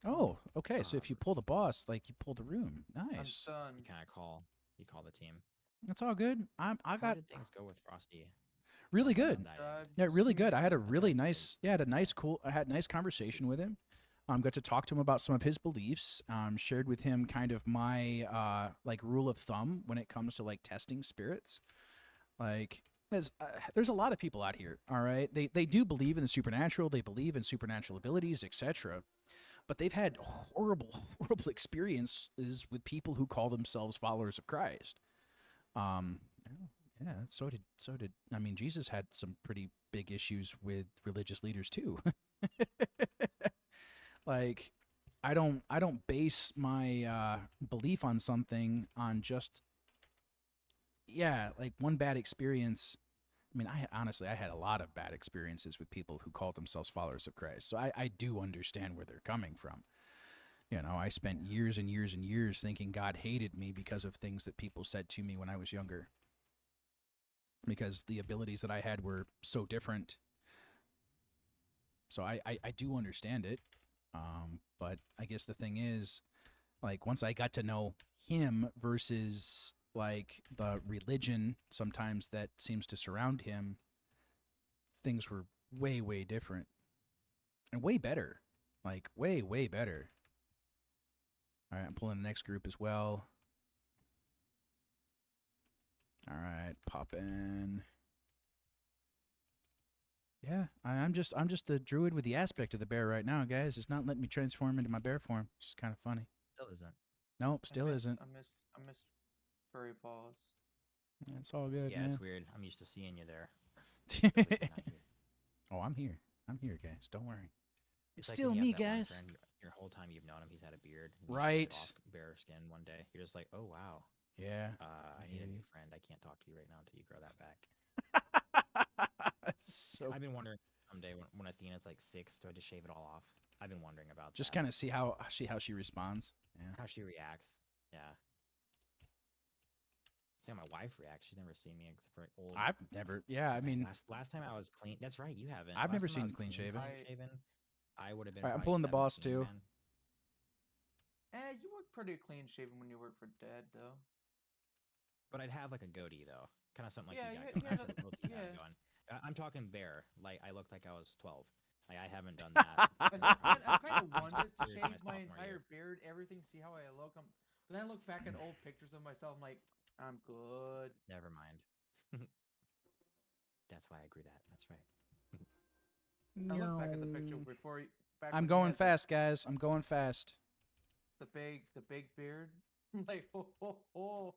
Oh, okay. So if you pull the boss, like you pull the room. I'm Nice. done. You kind of call the team. That's all good. I How got did things go with Frosty? really Last time good. on that end? Yeah, really good. I had a That really sounds great. nice. Yeah, I had a nice conversation with him. Got to talk to him about some of his beliefs. Shared with him kind of my like rule of thumb when it comes to like testing spirits. Like, there's a lot of people out here. All right, they do believe in the supernatural. They believe in supernatural abilities, etc. But they've had horrible experiences with people who call themselves followers of Christ. Yeah, so did I mean Jesus had some pretty big issues with religious leaders too. Like I don't base my belief on something on just like one bad experience. I mean, I honestly had a lot of bad experiences with people who called themselves followers of Christ. So I do understand where they're coming from. You know, I spent years and years and years thinking God hated me because of things that people said to me when I was younger. Because the abilities that I had were so different. So I do understand it. But I guess the thing is, like, once I got to know him versus, like, the religion sometimes that seems to surround him, things were way, way different. And way better. Like, way, way better. All right, I'm pulling the next group as well. All right, pop in. Yeah, I'm just the druid with the aspect of the bear right now, guys. It's not letting me transform into my bear form. It's just kind of funny. Still isn't. Nope, still isn't. I miss furry paws. It's all good, Yeah, man. it's weird. I'm used to seeing you there. Feels like you're not here. Oh, I'm here. I'm here, guys. Don't worry. It's like Still when you me, have that one guys. friend, your whole time you've known him, he's had a beard. and you shave Right. off Bare skin one day. You're just like, oh wow. Yeah. I need a new friend. I can't talk to you right now until you grow that back. So I've been wondering someday when Athena's like 6, do I just shave it all off? I've been wondering about just that. kind of see how she responds. Yeah. How she reacts. Yeah. See how my wife reacts. She's never seen me except for old. I've never. Yeah, I mean, last time I was clean. That's right, you haven't. I've Last never time I seen was clean shaven. I would have been. All right, I'm probably pulling the boss 17, too. man. You look pretty clean shaven when you work for Dad, though. But I'd have like a goadie though, kind of something like Yeah, you got yeah, going. yeah, Actually, most of you have yeah. going. I'm talking bare. Like I looked like I was 12. Like I haven't done that. I kind of wanted to Seriously, shave my sophomore entire year. beard, everything, see how I look. But then I look back at old pictures of myself. I'm like, I'm good. Never mind. That's why I grew that. That's right. I look back at the picture before. Back I'm when he going had fast, guys. I'm going fast. The big beard. Like, oh.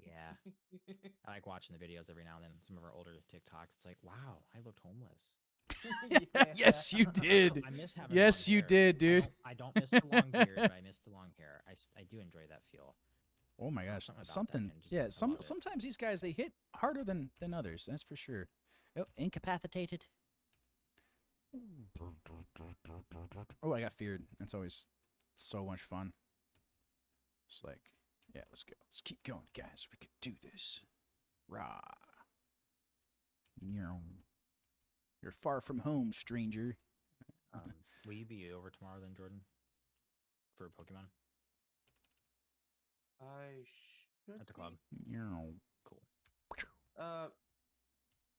Yeah. I like watching the videos every now and then. Some of our older TikToks. It's like, wow, I looked homeless. Yes, you did. I miss having Yes, long you hair. did, dude. I don't miss the long beard, but I miss the long hair. I do enjoy that feel. Oh my gosh, Something about that, something. man, just- Yeah, I love it. sometimes these guys they hit harder than others. That's for sure. Oh, incapacitated. Oh, I got feared. That's always so much fun. It's like, yeah, let's go. Let's keep going, guys. We can do this. Rah. You're far from home, stranger. Will you be over tomorrow then, Jordan? For Pokemon? I should At the club? Meow. Cool.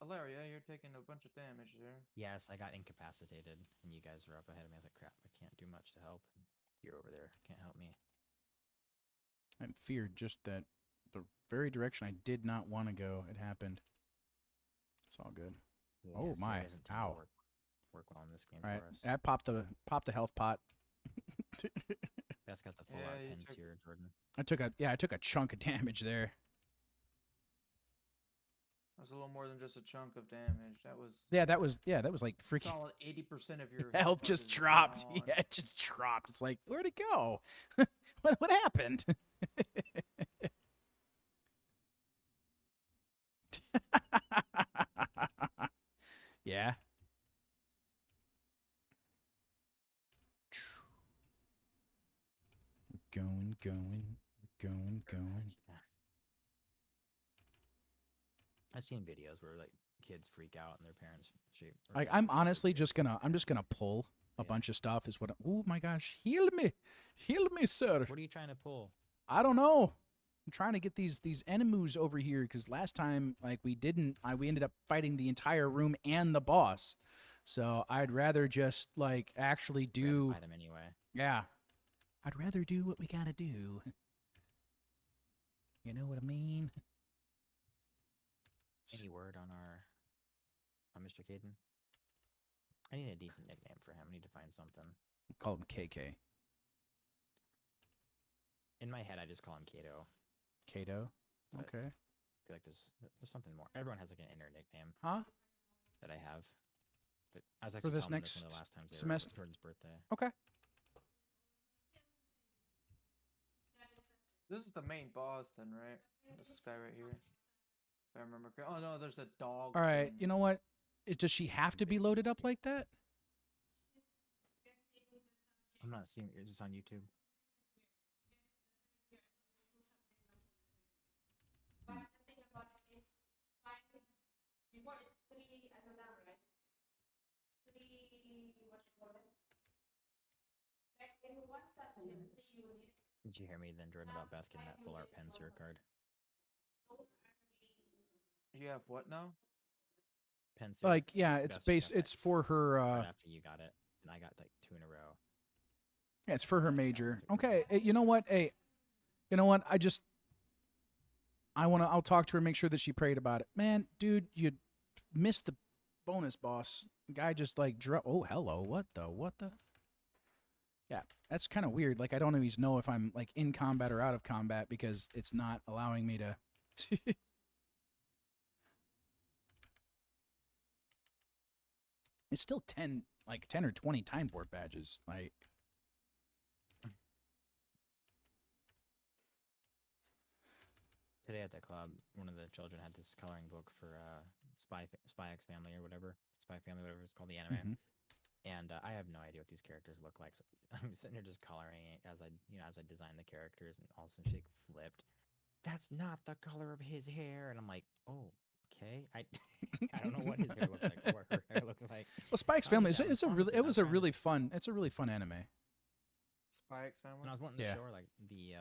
Alaria, you're taking a bunch of damage there. Yes, I got incapacitated, and you guys were up ahead of me. I was like, crap, I can't do much to help. You're over there. Can't help me. I feared just that the very direction I did not want to go, it happened. It's all good. Yeah, Oh, fear my. doesn't tend to Ow. Work well in this game All right, for us. I popped the health pot. That's got the full Yeah, art you pens took- here, Jordan. I took a chunk of damage there. That was a little more than just a chunk of damage. That was That was like freaking solid 80% of your health bar just is dropped. gone. Yeah, it just dropped. It's like, where'd it go? what happened? Yeah. Going. Yeah. I've seen videos where like kids freak out and their parents shape. or Like, parents I'm shape their honestly kids. just gonna pull a Yeah. bunch of stuff. Is what? Oh my gosh, heal me, sir. What are you trying to pull? I don't know. I'm trying to get these enemies over here because last time, like, we ended up fighting the entire room and the boss. So I'd rather just like actually We have to do. fight 'em anyway. Yeah, I'd rather do what we gotta do. You know what I mean? Any word on Mr. Caden? I need a decent nickname for him. I need to find something. Call him KK. In my head, I just call him Kato. Kato. But- Okay. I feel like there's something more. Everyone has like an inner nickname Huh? that I have. But I was For actually this telling him this one of the next last times they were semester? with Jordan's birthday. Okay. This is the main boss then, right? This guy right here. If I remember correctly. Oh no, there's a dog. All right. thing. You know what? Does she have to be loaded up like that? I'm not seeing. Is this on YouTube? Did you hear me then, Jordan, about Beth getting that full art pen cert card? You have what now? Pen cert. Like, yeah, it's Beth just got It's for her. right after you got it, and I got like 2 in a row. Yeah, it's for her major. Okay. You know what? Hey, you know what? I'll talk to her, make sure that she prayed about it. Man, dude, you missed the bonus boss. Guy just like oh, hello. What the? Yeah, that's kind of weird. Like, I don't always know if I'm like in combat or out of combat because it's not allowing me to. It's still 10 or 20 time warp badges. Like, Today at the club, one of the children had this coloring book for Spy X Family or whatever, Spy Family, whatever it's called, the anime. mhm. And I have no idea what these characters look like. So I'm sitting here just coloring it as I design the characters, and all of a sudden she flipped. That's not the color of his hair, and I'm like, oh, okay. I don't know what his hair looks like or what her hair looks like. Well, Spike's How Family does that it's a respond really to it that? was a I'm trying to- really fun. It's a really fun anime. Spy X Family. And I was wanting to Yeah. show her like the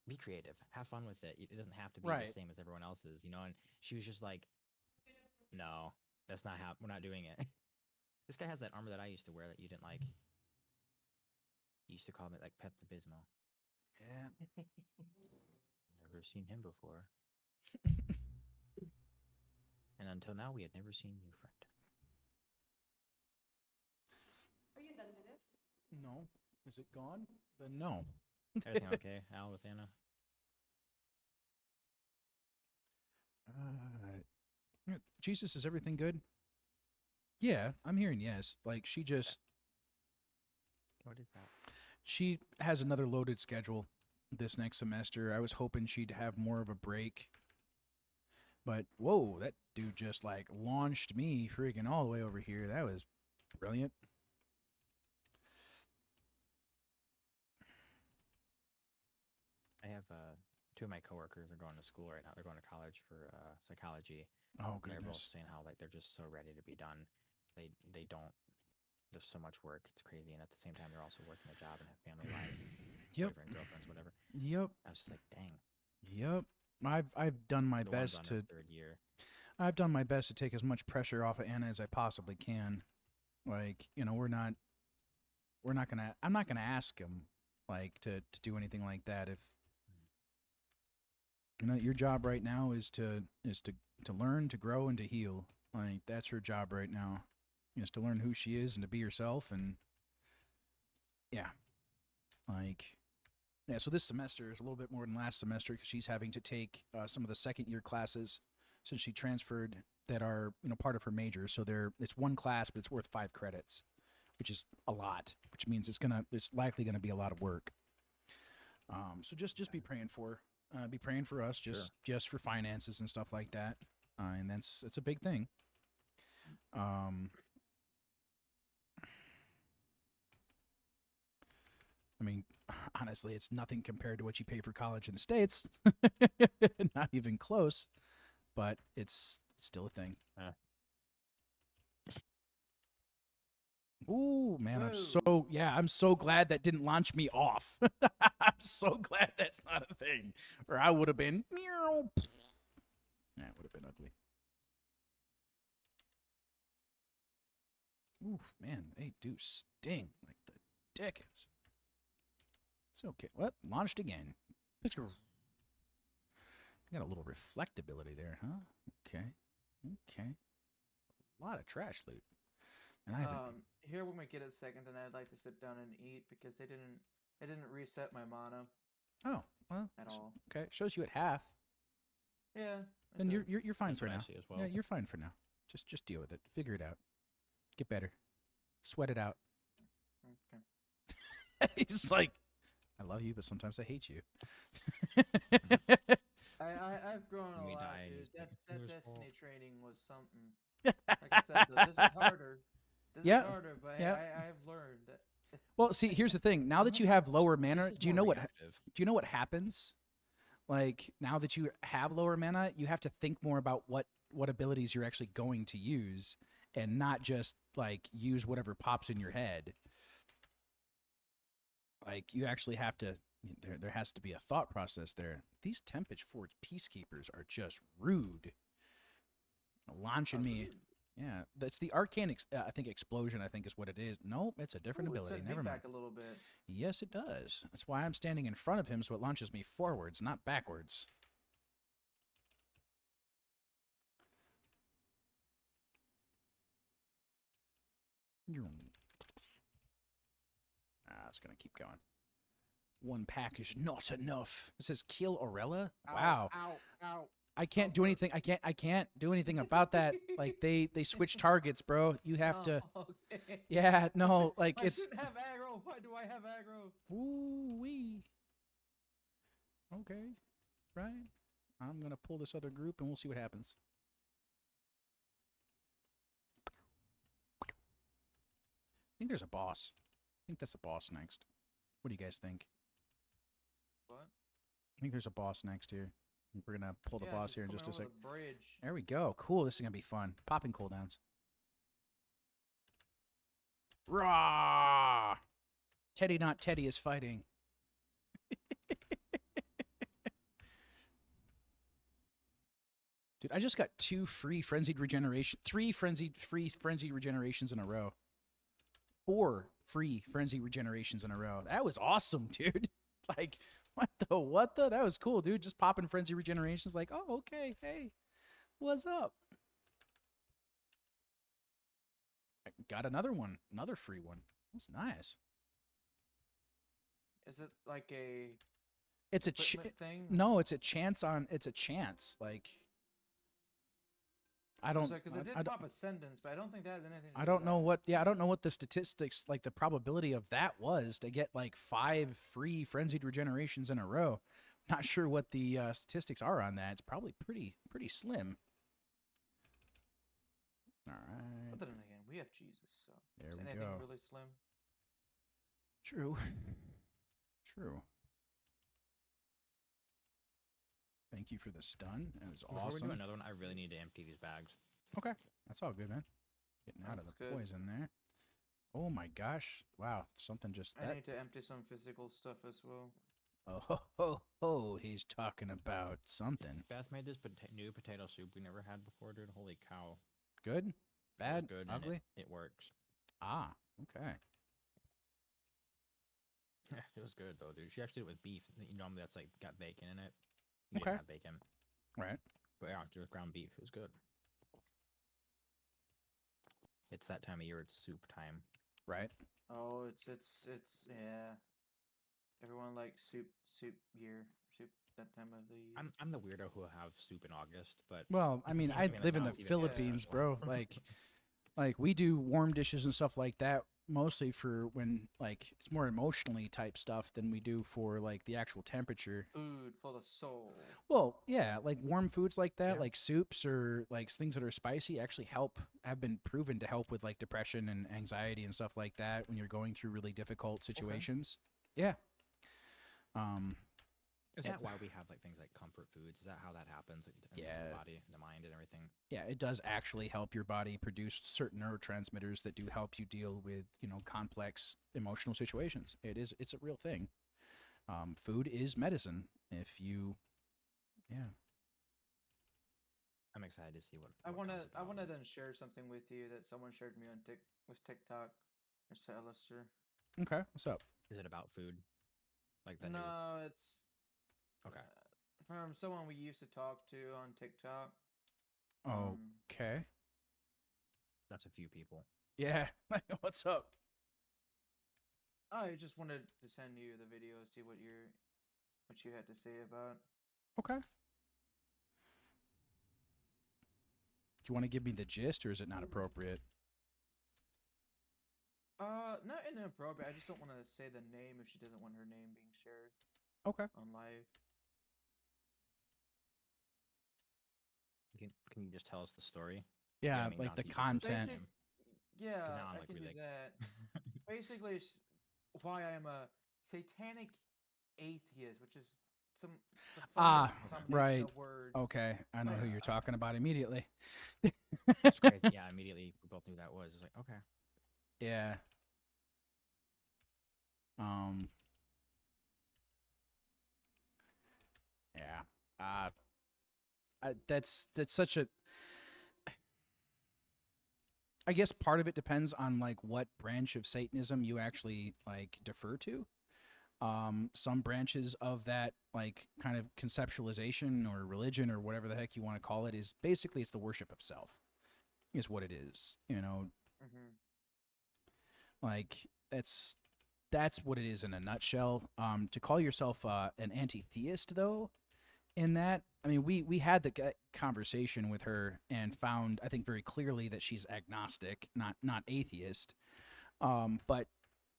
be creative, have fun with it. It doesn't have to be Right. the same as everyone else's, And she was just like, no, that's not how we're not doing it. This guy has that armor that I used to wear that you didn't like. You used to call it like Pepto-Bismol. Yeah. Never seen him before. And until now, we had never seen you, friend. Are you done with this? No. Is it gone? Then no. Everything okay, Al, with Anna? Jesus, is everything good? Yeah, I'm hearing yes. Like, she What is that? she has another loaded schedule this next semester. I was hoping she'd have more of a break. But whoa, that dude just like launched me freaking all the way over here. That was brilliant. I have 2 of my coworkers are going to school right now. They're going to college for psychology. Oh And they're both goodness. saying how like they're just so ready to be done. They don't. There's so much work. It's crazy. And at the same time, they're also working a job and have family lives, and Yep. boyfriend, girlfriends, whatever. Yep. I was just like, dang. Yep. I've done my The one's best on to her 3rd year. I've done my best to take as much pressure off of Anna as I possibly can. Like, you know, I'm not gonna ask him like to do anything like that. If you know, your job right now is to learn, to grow, and to heal. Like, that's her job right now, is to learn who she is and to be herself. And yeah, like, yeah. So this semester is a little bit more than last semester because she's having to take some of the second year classes since she transferred that are, you know, part of her major. So it's one class, but it's worth 5 credits, which is a lot. Which means it's likely gonna be a lot of work. So just be praying for her. Be praying for us, just for finances and stuff like that. And it's a big thing. I mean, honestly, it's nothing compared to what you pay for college in the States. Not even close, but it's still a thing. Ooh, man, I'm so glad that didn't launch me off. I'm so glad that's not a thing. Or I would have been meow. Yeah, it would have been ugly. Oof, man, they do sting like the dickens. It's okay. What? Launched again. Got a little reflectability there, huh? Okay. A lot of trash loot. And I haven't... Here when we get a second, then I'd like to sit down and eat because it didn't reset my mana. Oh, well. At all. Okay, shows you at half. Yeah. Then you're fine That's for what I now. see as well. Yeah, you're fine for now. Just deal with it. Figure it out. Get better. Sweat it out. Okay. He's like, I love you, but sometimes I hate you. I've grown a We lot, die dude. and That who's Destiny fault? training was something. Like I said, though, this is harder. This Yeah, is harder, but yeah. I've learned that. Well, see, here's the thing. Now that you have lower mana, This is do you more know what reactive. happens? Like, now that you have lower mana, you have to think more about what abilities you're actually going to use and not just like use whatever pops in your head. Like, you actually have to, there has to be a thought process there. These Tempest Forge Peacekeepers are just rude. Launching me. Yeah, that's the arcane, I think, explosion, I think is what it is. Nope, it's a different Ooh, it ability. sent Never me mind. back a little bit. Yes, it does. That's why I'm standing in front of him, so it launches me forwards, not backwards. It's going to keep going. One pack is not enough. It says kill Aurella? Wow. Ow. I can't do anything. I can't do anything about that. Like, they switch targets, bro. You have to. Okay. Yeah, no, like I it's. shouldn't have aggro. Why do I have aggro? Ooh wee. Okay, right. I'm gonna pull this other group and we'll see what happens. I think there's a boss. I think that's a boss next. What do you guys think? What? I think there's a boss next here. We're gonna pull the boss here in just a sec. The bridge. There we go. Cool. This is gonna be fun. Popping cooldowns. Raw. Teddy, not Teddy, is fighting. Dude, I just got 2 free frenzied regeneration, 3 free frenzied regenerations in a row. 4 free frenzied regenerations in a row. That was awesome, dude. Like, what the? That was cool, dude. Just popping frenzy regenerations like, oh, okay, hey, what's up? I got another one, another free one. That's nice. Is it like a It's a equipment thing? no, it's a chance on, it's a chance. Like, I don't, Because it did pop Ascendance, but I don't think that has anything to do I don't with know that. what, yeah, I don't know what the statistics, like the probability of that was to get like 5 free frenzied regenerations in a row. Not sure what the statistics are on that. It's probably pretty slim. All right. But then again, we have Jesus, so There is we anything go. really slim? True. True. Thank you for the stun. That was Before awesome. we do another one, I really need to empty these bags. Okay. That's all good, man. Getting out of That's the good. poison there. Oh my gosh. Wow. Something just I that. need to empty some physical stuff as well. Oh, ho, ho, ho, he's talking about something. Beth made this new potato soup we never had before, dude. Holy cow. Good? It was Bad? good, and Ugly? it works. Ah, okay. It was good though, dude. She actually did it with beef. Normally that's like got bacon in it. We Okay. didn't have bacon, Right. but yeah, it was ground beef. It was good. It's that time of year. It's soup time. Right. Oh, it's yeah. Everyone likes soup year, soup that time of the year. I'm the weirdo who will have soup in August, but Well, I mean, I like, live in now the it's even Philippines, special. bro. Like we do warm dishes and stuff like that mostly for when like it's more emotionally type stuff than we do for like the actual temperature. Food for the soul. Well, yeah, like warm foods like that, Yeah. like soups or like things that are spicy actually have been proven to help with like depression and anxiety and stuff like that when you're going through really difficult situations. Yeah. Is Yeah. that why we have like things like comfort foods? Is that how that happens? Like, in Yeah. the body, the mind, and everything. Yeah, it does actually help your body produce certain neurotransmitters that do help you deal with, complex emotional situations. It's a real thing. Food is medicine. If you, yeah. I'm excited to see what. I what wanna comes I about wanna this. then share something with you that someone shared me on TikTok, Mr. Alistair. Okay, what's up? Is it about food? Like the new. No, it's Okay. from someone we used to talk to on TikTok. Um, Okay. That's a few people. Yeah. What's up? I just wanted to send you the video, see what you had to say about. Okay. Do you want to give me the gist, or is it not appropriate? Not inappropriate. I just don't want to say the name if she doesn't want her name being shared Okay. on live. Can you just tell us the story? Yeah, I mean, like not the to use your personal content. name. Yeah, now I'm, I like, can do really- that. Basically, it's why I am a satanic atheist, which is the Ah, funniest combination right. of words. Okay, I know Like, who you're talking about immediately. It's crazy. Yeah, immediately we both knew that was. It's like, okay. Yeah. Yeah. That's such a. I guess part of it depends on like what branch of Satanism you actually like defer to. Some branches of that like kind of conceptualization or religion or whatever the heck you want to call it is basically it's the worship of self, is what it is. mhm. Like that's what it is in a nutshell. To call yourself an anti-theist though, in that, I mean, we had the conversation with her and found, I think, very clearly that she's agnostic, not atheist. But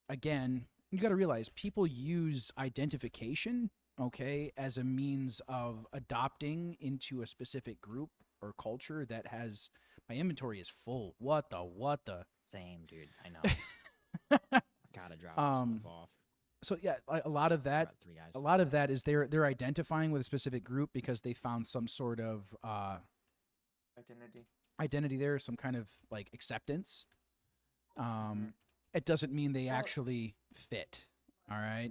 again, you got to realize people use identification, okay, as a means of adopting into a specific group or culture that has my inventory is full. What the? Same, dude. I know. Gotta drop this stuff off. So yeah, a lot of that. Got 3 eyes. A lot of that is they're identifying with a specific group because they found some sort of identity there, some kind of like acceptance. It doesn't mean they Well- actually fit. All right.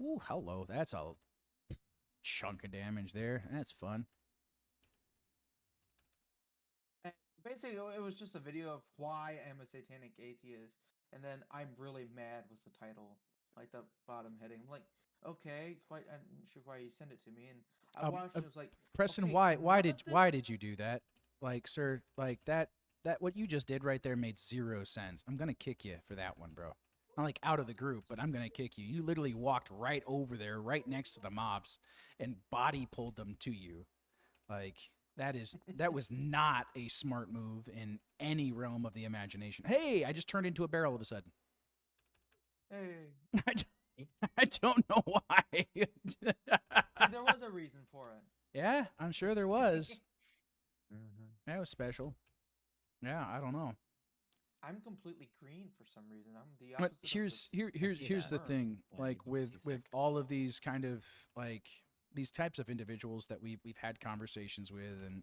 Ooh, hello. That's a chunk of damage there. That's fun. And basically, it was just a video of why I am a satanic atheist, and then I'm really mad was the title, like the bottom heading. I'm like, okay, quite. I'm not sure why you sent it to me, and I watched. It was like, Preston, okay, why none did of why this- did you do that? Like, sir, like that what you just did right there made 0 sense. I'm gonna kick you for that one, bro. Not like out of the group, but I'm gonna kick you. You literally walked right over there, right next to the mobs, and body pulled them to you. Like that was not a smart move in any realm of the imagination. Hey, I just turned into a barrel all of a sudden. Hey, I don't know why. there was a reason for it. Yeah, I'm sure there was. Mhm. That was special. Yeah, I don't know. I'm completely green for some reason. I'm the But opposite. here's the that. thing. Yeah, Like you with seasick. all of these kind of like these types of individuals that we've had conversations with, and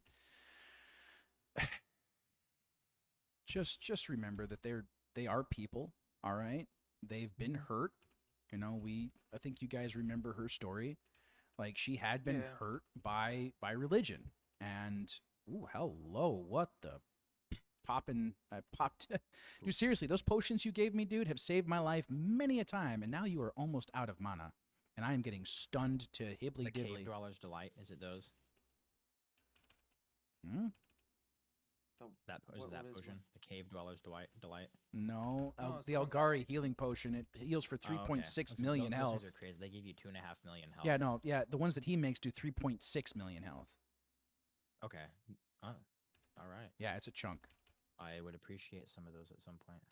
just remember that they are people. All right, they've been hurt, You know, I think you guys remember her story. Like she had been Yeah. hurt by religion, and ooh, hello, what the popping? I popped. Dude, seriously, those potions you gave me, dude, have saved my life many a time, and now you are almost out of mana, and I am getting stunned to hibbly The Cave dibbly. Dweller's Delight. Is it those? Hmm? That is What that is potion. The Cave Dweller's Delight. No, No, it's the the ones- Algari healing potion. It heals for Oh, okay. 3.6 million those health. things are crazy. They give you 2.5 million health. Yeah, no, yeah, the ones that he makes do 3.6 million health. Okay. Oh, all right. Yeah, it's a chunk. I would appreciate some of those at some point.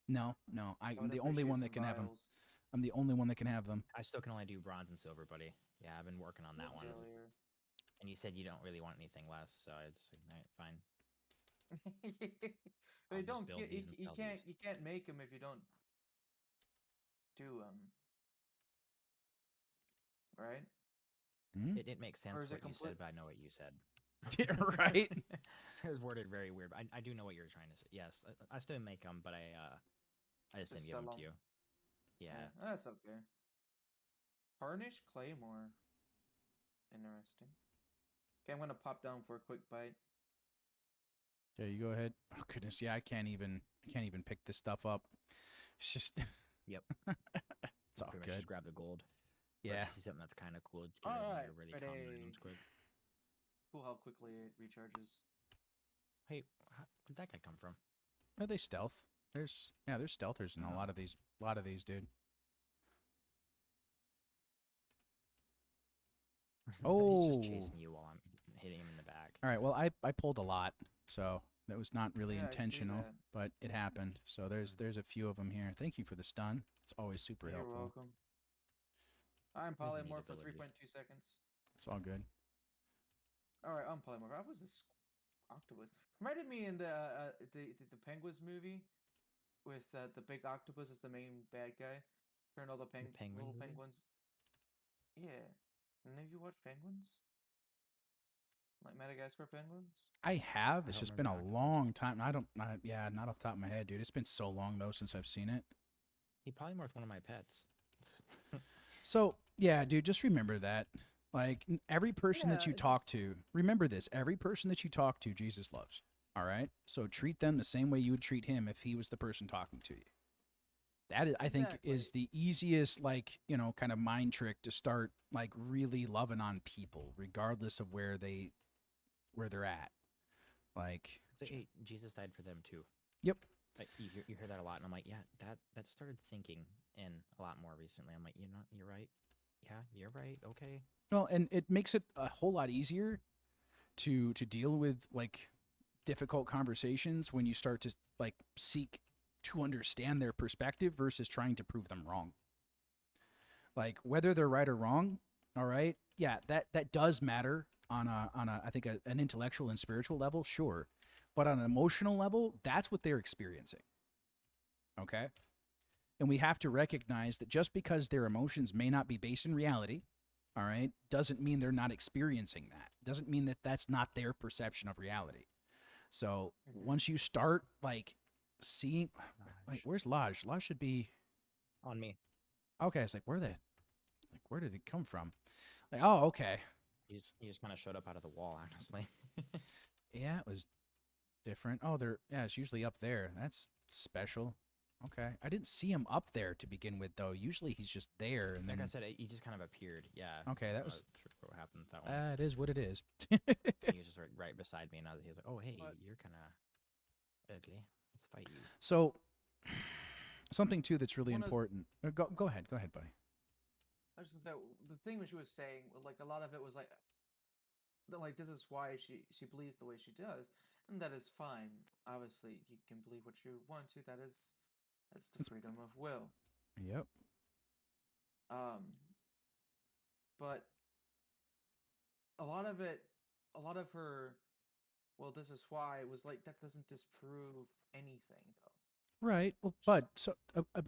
No, I I'm would the only appreciate one some that can have them. vials. I'm the only one that can have them. I still can only do bronze and silver, buddy. Yeah, I've been working on that one. Failure. And you said you don't really want anything less, so I just like, alright, fine. But I'll you just don't build get these and you sell can't these. you can't make them if you don't do them. Right? Hmm? It makes sense Or is it what you said, complete- but I know what you said. Right? It was worded very weird, but I do know what you're trying to say. Yes, I still make them, but I just didn't Just give them sell to you. 'em. Yeah. That's okay. Tarnish Claymore. Interesting. Okay, I'm gonna pop down for a quick bite. Yeah, you go ahead. Oh goodness, yeah, I can't even pick this stuff up. It's just Yep. it's all Pretty much good. just grab the gold. Or Yeah. if you see something that's kind of cool, just get rid of one of your really common items quick. Cool how quickly it recharges. Hey, where'd that guy come from? Are they stealth? There's stealthers in a Oh. lot of these dude. He's Oh. just chasing you while I'm hitting him in the back. All right, well, I pulled a lot, so that was not really Yeah, I see intentional, that. but it happened. So there's a few of them here. Thank you for the stun. It's always super You're helpful. welcome. I'm There's a neat polymorph for ability. 3.2 seconds. It's all good. Alright, I'm polymorph. I was this octopus. Reminded me in the Penguins movie with the big octopus as the main bad guy. Turn all the Penguin little movie? penguins. Yeah. And have you watched Penguins? Like Madagascar penguins? I have. It's don't just been a remember octopus. long time. Yeah, not off the top of my head, dude. It's been so long though since I've seen it. He polymorphed one of my pets. So yeah, dude, just remember that. Like every person that Yeah, you it talk just- to, remember this. Every person that you talk to, Jesus loves. All right. So treat them the same way you would treat him if he was the person talking to you. That is, I think, is Exactly. the easiest, like, you know, kind of mind trick to start like really loving on people, regardless of where they're at. Like, Hey, Jesus died for them too. yep. Like you hear that a lot, and I'm like, yeah, that started sinking in a lot more recently. I'm like, you're right. Yeah, you're right. Okay. Well, and it makes it a whole lot easier to deal with like difficult conversations when you start to like seek to understand their perspective versus trying to prove them wrong. Like whether they're right or wrong, all right? Yeah, that does matter on a I think an intellectual and spiritual level, sure. But on an emotional level, that's what they're experiencing. Okay? And we have to recognize that just because their emotions may not be based in reality, all right, doesn't mean they're not experiencing that. Doesn't mean that that's not their perception of reality. So once you start like seeing, like, where's Lodge? Lodge should be On me. okay. It's like where did it come from? Like, oh, okay, He just kind of showed up out of the wall, honestly. yeah, it was different. Oh, it's usually up there. That's special. Okay, I didn't see him up there to begin with, though. Usually he's just there, and Like I then said, he just kind of appeared. Yeah. okay, that I'm was not sure what happened with that one. it is what it is. He was just right beside me, and he was like, "Oh, hey, But- you're kind of ugly. Let's fight you." So something too that's really One of- important. Go ahead, buddy. I was just gonna say the thing that she was saying, like a lot of it was like, this is why she believes the way she does, and that is fine. Obviously, you can believe what you want to. That's the freedom of will. Yep. But a lot of her, well, this is why it was like that doesn't disprove anything though. Right. Well, but so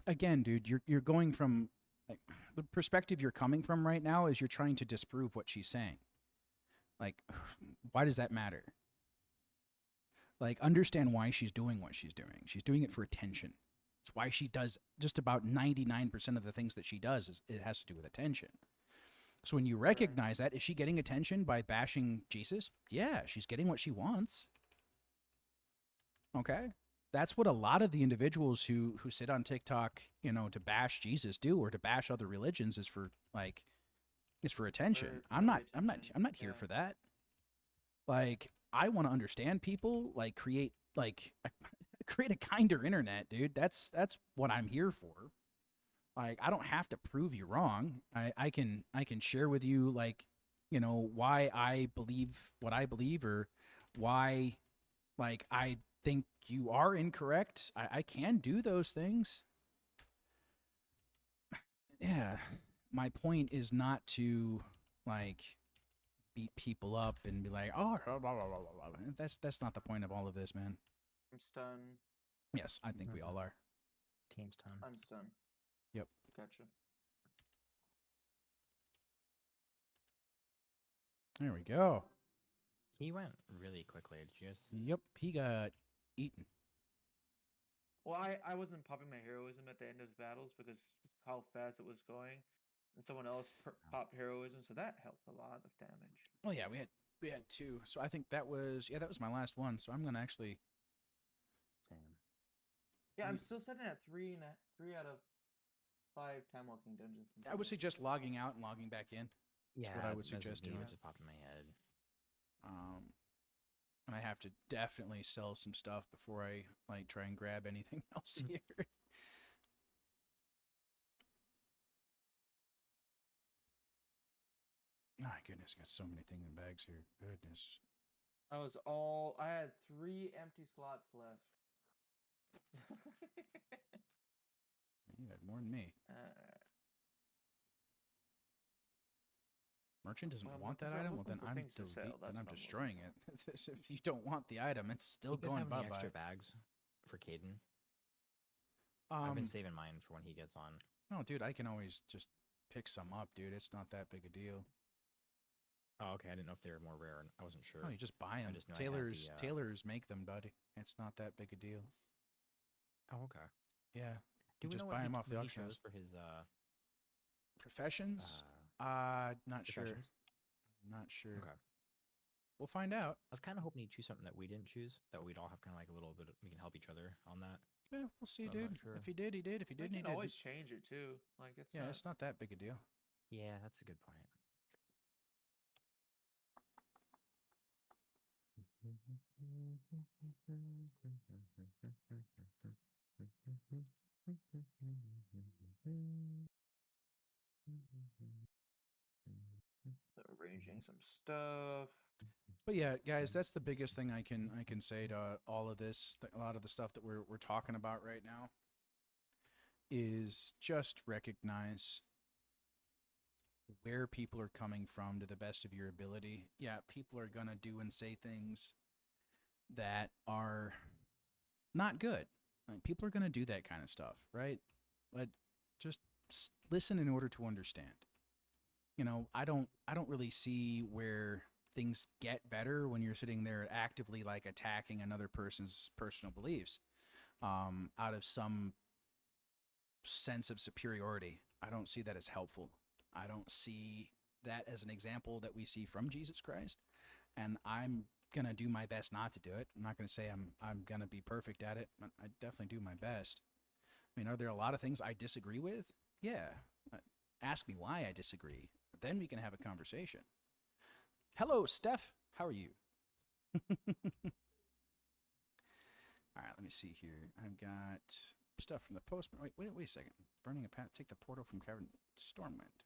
again, dude, you're going from like the perspective you're coming from right now is you're trying to disprove what she's saying. Like, why does that matter? Like, understand why she's doing what she's doing. She's doing it for attention. It's why she does just about 99% of the things that she does. It has to do with attention. So when you recognize that, is she getting attention by bashing Jesus? Yeah, she's getting what she wants. Okay? That's what a lot of the individuals who sit on TikTok, to bash Jesus do, or to bash other religions, is for attention. I'm not here for that. Like, I want to understand people, like create a kinder internet, dude. That's what I'm here for. Like, I don't have to prove you wrong. I can share with you, like, why I believe what I believe, or why, like, I think you are incorrect. I can do those things. Yeah. My point is not to, like, beat people up and be like, oh, blah, blah, blah, blah, blah. That's not the point of all of this, man. I'm stunned. Yes, I think we all are. Team's done. I'm stunned. Yep. Gotcha. There we go. He went really quickly. Did you just... Yep, he got eaten. Well, I wasn't popping my heroism at the end of the battles because how fast it was going, and someone else popped heroism, so that helped a lot of damage. Well, yeah, we had two. So I think that was my last one. So I'm gonna actually. Same. Yeah, I'm still sitting at 3 out of 5 time walking dungeons. I would suggest logging out and logging back in. Yeah, what I would that's suggest me, doing. what just popped in my head. And I have to definitely sell some stuff before I try and grab anything else here. My goodness, got so many things in bags here. Goodness. I had 3 empty slots left. You had more than me. Merchant doesn't Well, I'm want that looking for- item. Well, looking then for I'm things to sell, that's then I'm what I'm destroying looking it. If you don't want the item, it's still You guys going have any bye bye. extra bags for Caden? I've been saving mine for when he gets on. No, dude, I can always just pick some up, dude. It's not that big a deal. Oh, okay. I didn't know if they were more rare. I wasn't sure. No, you just buy them. just knew I had the, Tailors make them, buddy. It's not that big a deal. Oh, okay. Yeah. Do You we just know buy what them off the he auction chose house. for his Professions? Not sure. professions? Not sure. Okay. We'll find out. I was kind of hoping he'd choose something that we didn't choose, that we'd all have kind of like a little bit. We can help each other on that. Yeah, we'll see, I'm not dude. sure. If he did, he did. If he We didn't, he can didn't. always change it too. Like it's Yeah, not, it's not that big a deal. Yeah, that's a good point. arranging some stuff. But yeah, guys, that's the biggest thing I can say to all of this. A lot of the stuff that we're talking about right now is just recognize where people are coming from to the best of your ability. Yeah, people are gonna do and say things that are not good. Like, people are gonna do that kind of stuff, right? But just listen in order to understand. I don't really see where things get better when you're sitting there actively like attacking another person's personal beliefs out of some sense of superiority. I don't see that as helpful. I don't see that as an example that we see from Jesus Christ, and I'm gonna do my best not to do it. I'm not gonna say I'm gonna be perfect at it, but I definitely do my best. I mean, are there a lot of things I disagree with? Yeah. Ask me why I disagree. Then we can have a conversation. Hello, Steph. How are you? All right, let me see here. I've got stuff from the postman. Wait a second. Burning a path. Take the portal from Cavern Stormwind.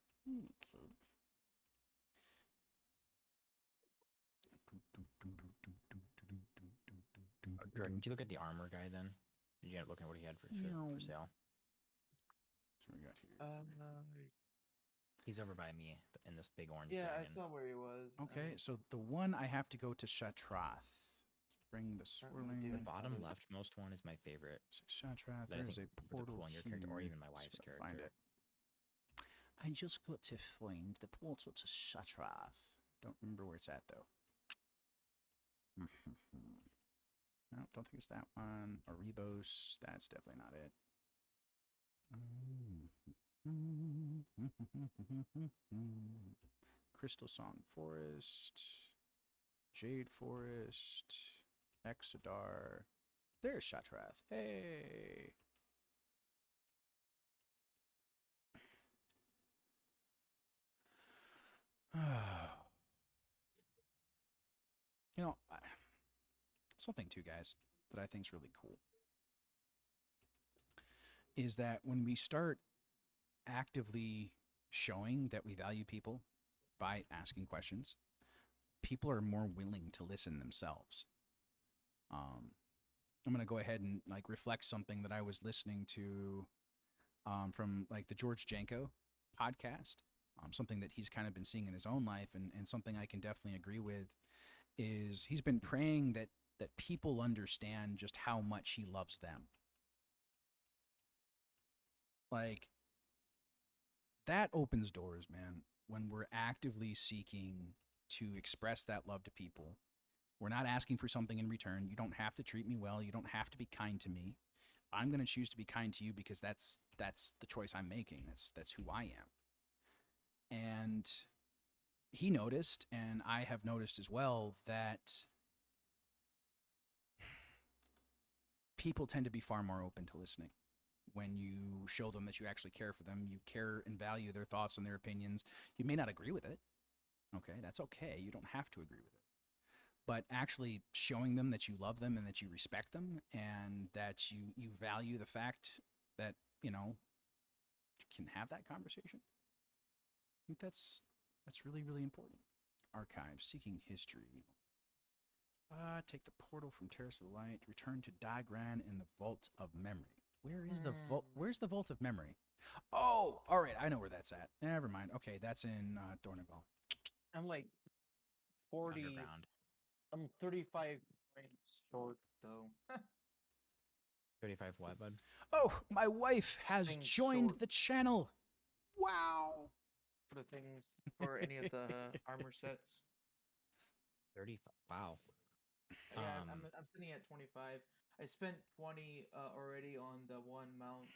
Okay. Jordan, did you look at the armor guy then? Did you end up looking at what he had for sale? So we got here. He's over by me in this big orange Yeah, dragon. I saw where he was. Okay, so the one I have to go to Shatrath. Bring the swirling. The doing bottom it. leftmost one is my favorite. Shatrath. That I There's a think was a portal cool on your here. character, or even my wife's Just gotta find character. it. I just got to find the portal to Shatrath. Don't remember where it's at though. No, don't think it's that one. Erebos. That's definitely not it. Crystal Song Forest, Jade Forest, Exodar. There's Shatrath. Hey. You know, something too, guys, that I think is really cool is that when we start actively showing that we value people by asking questions, people are more willing to listen themselves. I'm gonna go ahead and like reflect something that I was listening to from like the George Janko podcast. Something that he's kind of been seeing in his own life, and something I can definitely agree with is he's been praying that people understand just how much he loves them. Like, that opens doors, man, when we're actively seeking to express that love to people. We're not asking for something in return. You don't have to treat me well. You don't have to be kind to me. I'm going to choose to be kind to you because that's the choice I'm making. That's who I am. And he noticed, and I have noticed as well, that people tend to be far more open to listening when you show them that you actually care for them. You care and value their thoughts and their opinions. You may not agree with it. Okay, that's okay. You don't have to agree with it. But actually showing them that you love them and that you respect them and that you value the fact that, you know, you can have that conversation. I think that's really, really important. Archives, seeking history. Take the portal from Terrace of the Light. Return to Dagran in the Vault of Memory. Where is the vault? Where's the Vault of Memory? Oh, all right. I know where that's at. Never mind. Okay, that's in Dornival. I'm like 40. Underground. I'm 35 points short though. 35 what, bud? Oh, my wife has Things joined short. the channel. Wow. For the things for any of the armor sets. 35. Wow. Yeah, I'm sitting at 25. I spent 20 already on the one mount.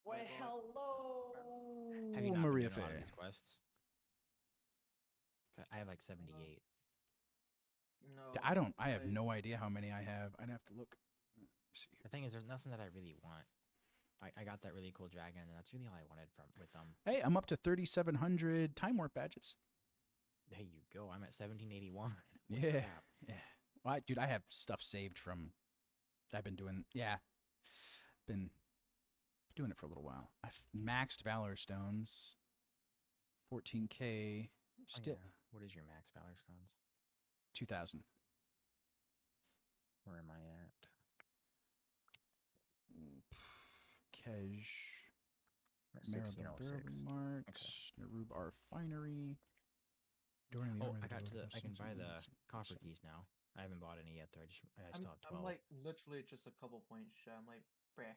Why, I bought. hello, Have you not Maria been doing a lot of Faye. these quests? I have like 78. No. I have no idea how many I have. I'd have to look. Let's see. The thing is, there's nothing that I really want. I got that really cool dragon, and that's really all I wanted from with them. Hey, I'm up to 3,700 Time Warp badges. There you go. I'm at 1781. Yeah. Crap. Yeah. Well, dude, I have stuff saved from. I've been doing. Yeah. Been doing it for a little while. I've maxed Valor Stones. 14K. Still. Oh, yeah. What is your max Valor Stones? 2,000. Where am I at? Kej. I'm at Maribel 1606. Barrel Marks. Narub R Finery. During the Oh, army, I got to the. devoted I can buy the themselves in copper peace. keys now. I haven't bought any yet though. I I'm, still have 12. I'm like literally just a couple points shy. I'm like, bruh.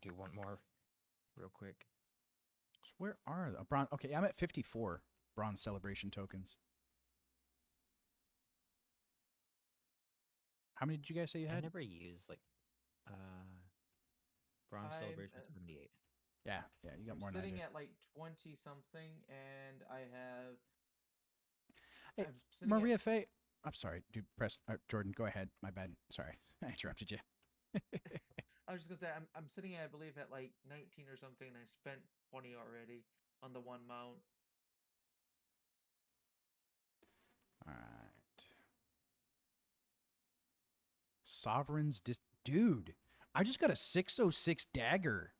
Do one more, real quick. So where are the bronze? Okay, I'm at 54 bronze celebration tokens. How many did you guys say you I had? never used like bronze I'm, celebration uh, 78. Yeah, you got I'm more than I sitting do. at like 20 something, and I have. Hey, I'm sitting Maria at, Faye. I'm sorry, dude. Press Jordan. Go ahead. My bad. Sorry, I interrupted you. I was just gonna say I'm sitting at, I believe, at like 19 or something, and I spent 20 already on the one mount. All right. Sovereign's dude. I just got a 606 dagger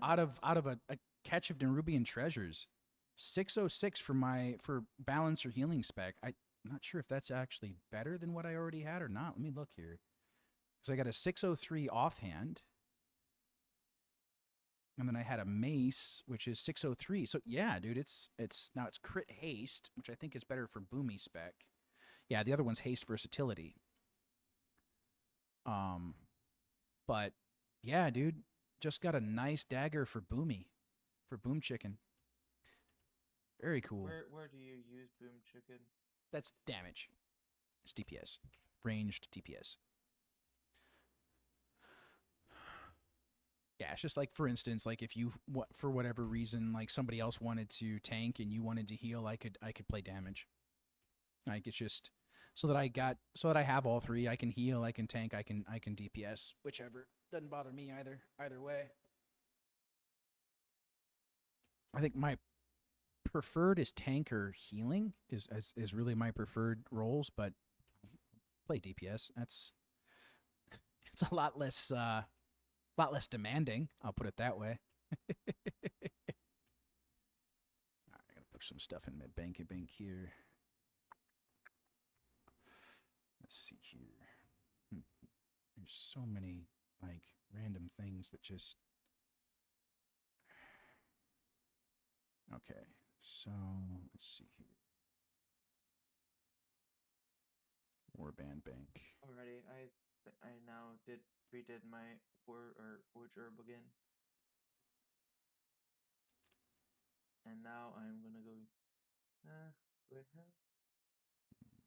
Nice. out of a catch of Nerubian treasures. 606 for balance or healing spec. I'm not sure if that's actually better than what I already had or not. Let me look here. Because I got a 603 offhand. And then I had a mace, which is 603. So yeah, dude, it's crit haste, which I think is better for boomy spec. Yeah, the other one's haste versatility. But yeah, dude, just got a nice dagger for boomy, for boom chicken. Very cool. Where do you use Boom Chicken? That's damage. It's DPS. Ranged DPS. Yeah, it's just like, for instance, like if you for whatever reason, like somebody else wanted to tank and you wanted to heal, I could play damage. Like it's just so that I have all three. I can heal, I can tank, I can DPS, whichever. Doesn't bother me either way. I think my preferred is tank or healing is really my preferred roles, but play DPS. It's a lot less demanding. I'll put it that way. All right, I gotta put some stuff in my bank here. Let's see here. There's so many like random things that just. Okay, so let's see here. Warband bank. Alrighty, I now redid my Forge Herb again. And now I'm gonna go. Do I have?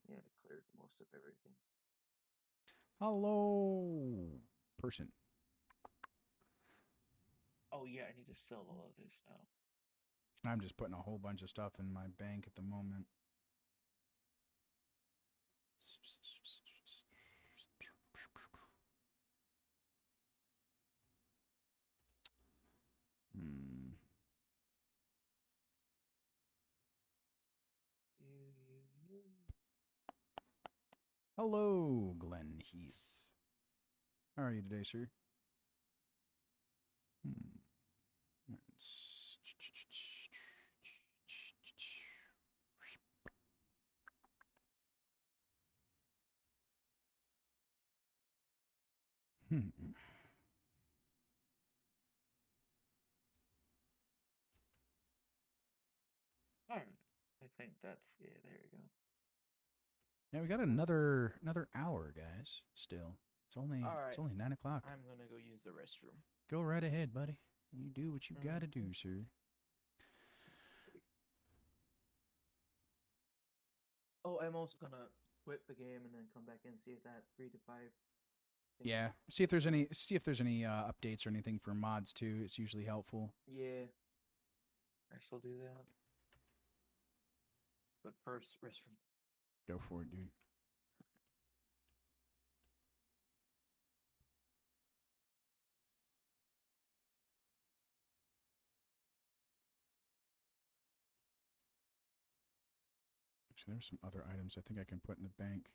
Yeah, I cleared most of everything. Hello, person. Oh yeah, I need to sell all of this now. I'm just putting a whole bunch of stuff in my bank at the moment. Hello, Glenn Heath. How are you today, sir? Let's- Alright, I think that's yeah. There we go. Yeah, we got another hour, guys. Still, it's only Alright. 9 o'clock. I'm gonna go use the restroom. Go right ahead, buddy. You do what you gotta do, sir. Oh, I'm also gonna quit the game and then come back and see if that 3 to 5. Yeah, see if there's any updates or anything for mods too. It's usually helpful. Yeah. I shall do that. But first, restroom. Go for it, dude. Actually, there's some other items I think I can put in the bank.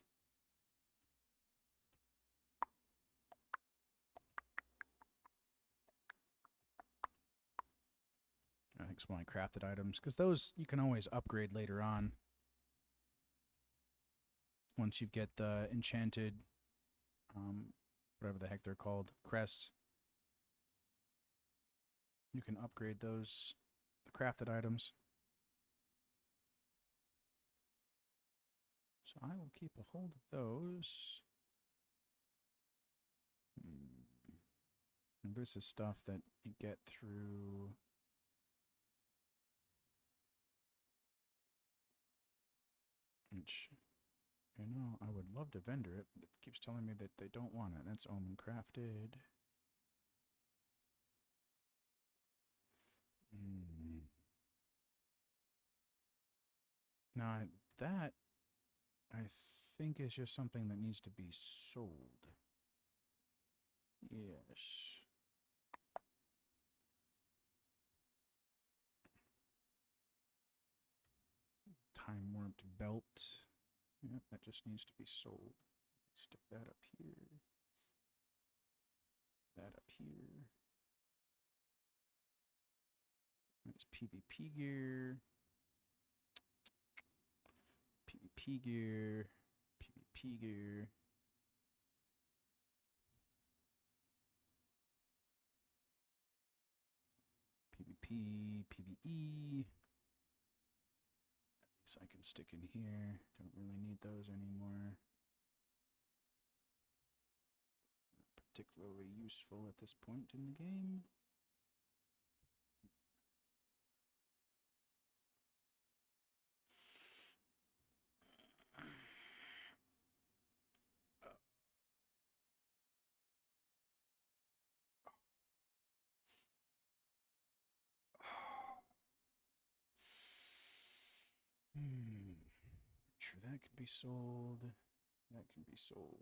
I think some of my crafted items, because those you can always upgrade later on. Once you get the enchanted, whatever the heck they're called, crests, you can upgrade those, the crafted items. So I will keep a hold of those. And this is stuff that you get through. Which, you know, I would love to vendor it, but it keeps telling me that they don't want it. That's Omen Crafted. Now, that, I think, is just something that needs to be sold. Yes. Time warped belt. Yep, that just needs to be sold. Stick that up here. That up here. That's PvP gear. PvP gear. PvP gear. PvP, PvE. So I can stick in here. Don't really need those anymore. Not particularly useful at this point in the game. That can be sold. That can be sold.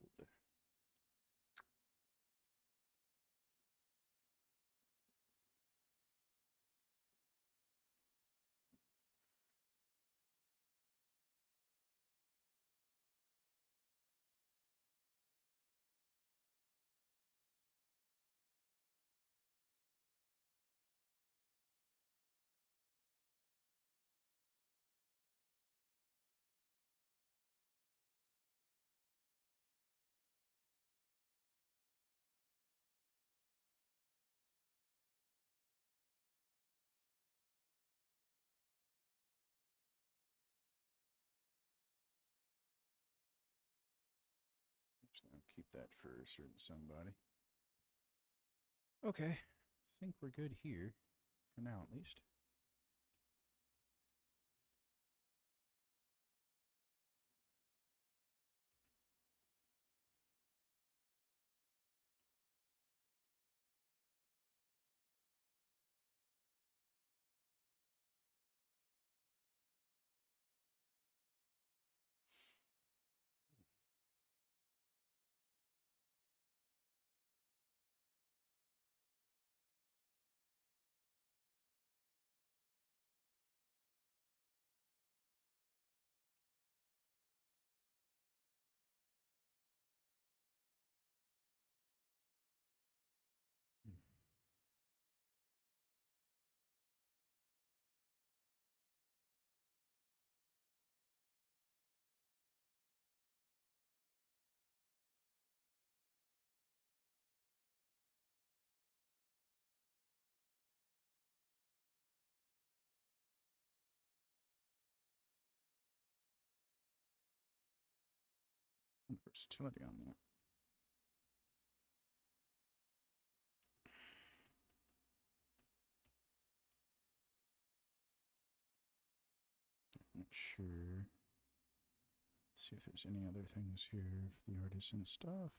Actually, I'll keep that for a certain somebody. Okay. I think we're good here. For now, at least. Versatility on that. Not sure. See if there's any other things here for the artisan stuff.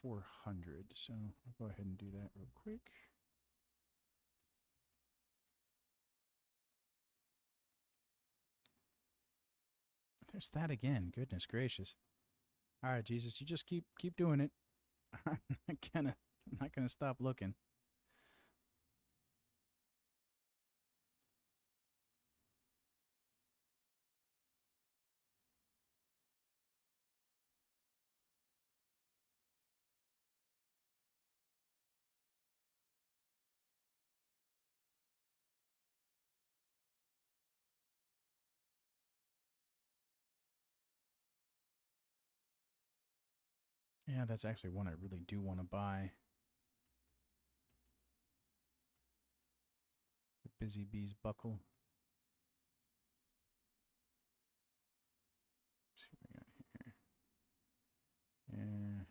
400, so I'll go ahead and do that real quick. There's that again. Goodness gracious. All right, Jesus, you just keep doing it. I'm not gonna stop looking. Yeah, that's actually one I really do want to buy. The Busy Bees buckle. Let's see what we got here. Yeah.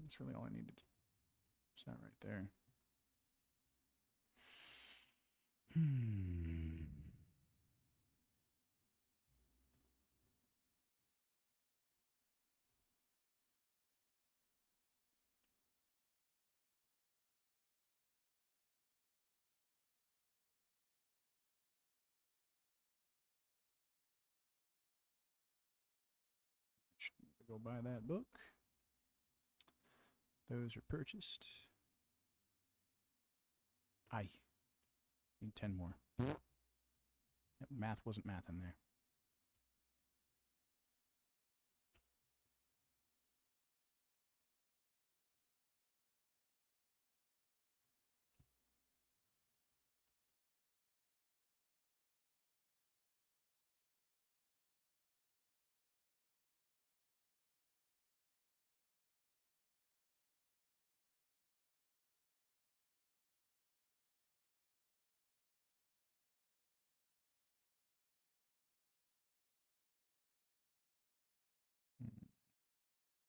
That's really all I needed. It's not right there. Should go buy that book. Those are purchased. I need 10 more. Yep, math wasn't math in there.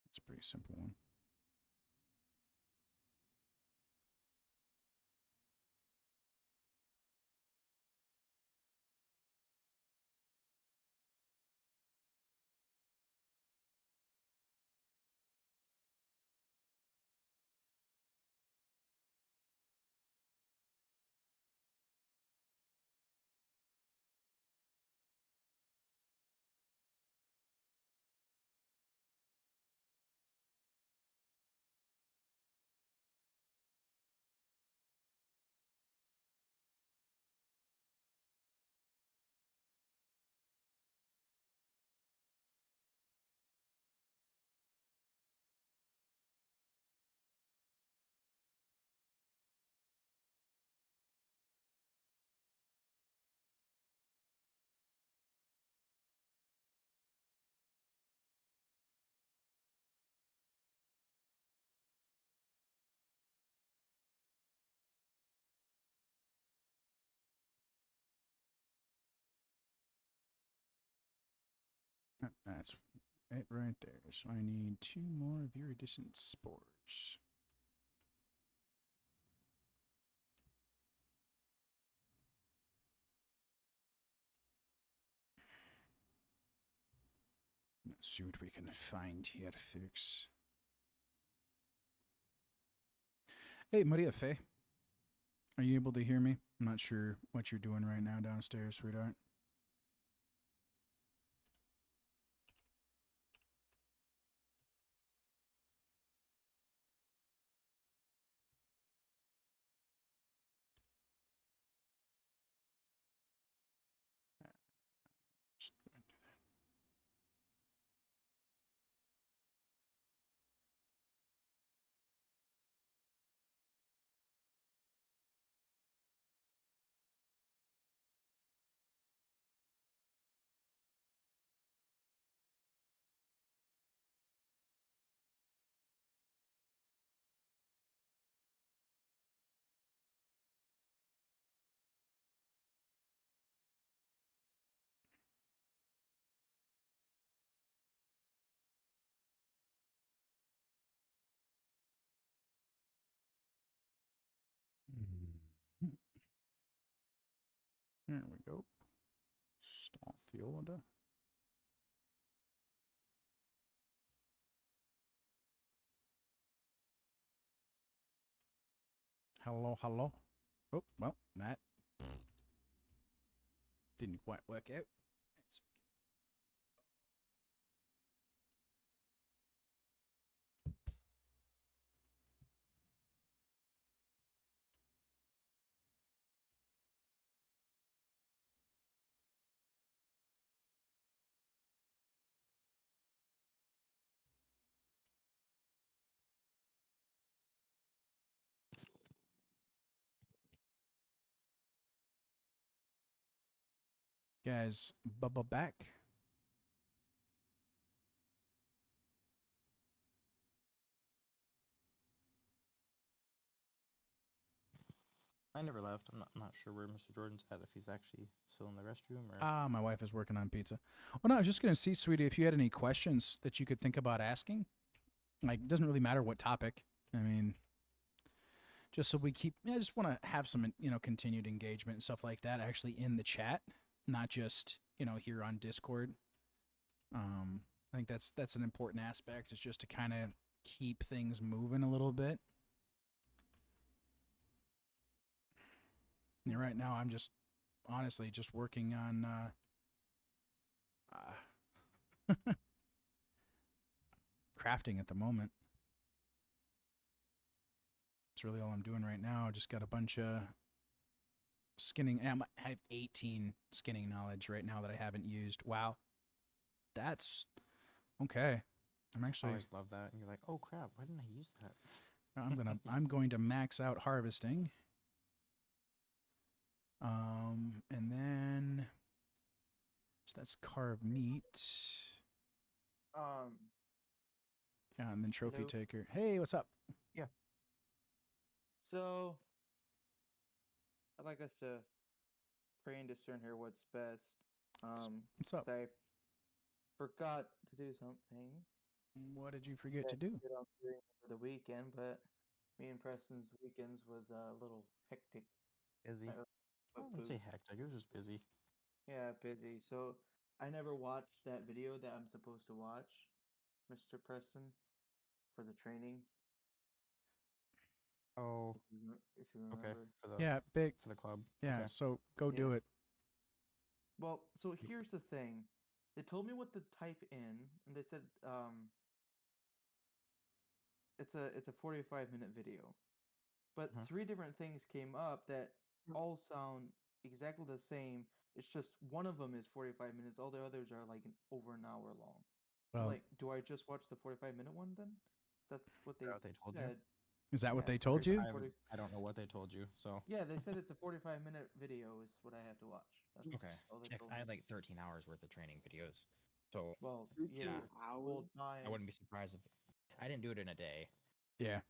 It's a pretty simple one. That's it right there. So I need 2 more of iridescent spores. Let's see what we can find here, folks. Hey, Maria Fe. Are you able to hear me? I'm not sure what you're doing right now downstairs, sweetheart. Just go into that. Mhm. There we go. Start the order. Hello, hello. Oh, well, that didn't quite work out. That's guys, Bubba back. I never left. I'm not sure where Mr. Jordan's at, if he's actually still in the restroom or. Ah, my wife is working on pizza. Well, no, I was just going to see, sweetie, if you had any questions that you could think about asking. Like, it doesn't really matter what topic. I mean, just so we keep, I just want to have some, continued engagement and stuff like that actually in the chat, not just, here on Discord. I think that's an important aspect, is just to kind of keep things moving a little bit. And right now, I'm just honestly just working on crafting at the moment. That's really all I'm doing right now. I just got a bunch of skinning. I have 18 skinning knowledge right now that I haven't used. Wow, that's okay. I'm I actually. always love that. And you're like, oh crap, why didn't I use that? I'm going to max out harvesting. And then so that's carved meat. Yeah, and then trophy Hello? taker. Hey, what's up? So I'd like us to pray and discern here what's best. What's up? 'Cause I forgot to do something What did you forget to that I do? did on the weekend, but me and Preston's weekends was a little hectic. Busy. uh, I with wouldn't food. say hectic. It was just busy. Yeah, busy. So I never watched that video that I'm supposed to watch, Mr. Preston, for the training. Oh, If you okay. remember. Yeah, big. For the club. Yeah, Okay. so go do Yeah. it. Well, so here's the thing. They told me what to type in, and they said it's a 45-minute video. But Mhm. 3 different things came up that all sound exactly the same. It's just one of them is 45 minutes. All the others are like over an hour long. So Well, like, do I just watch the 45-minute one then? That's what Is they that what they told you? said. is that what Yeah, they so told it's you? a 40. I don't know what they told you. So. Yeah, they said it's a 45-minute video is what I have to watch. That's Okay. all they Yeah, 'cause told I me. had like 13 hours worth of training videos. So Well, yeah, full I time. wouldn't be surprised if I didn't do it in a day. Yeah.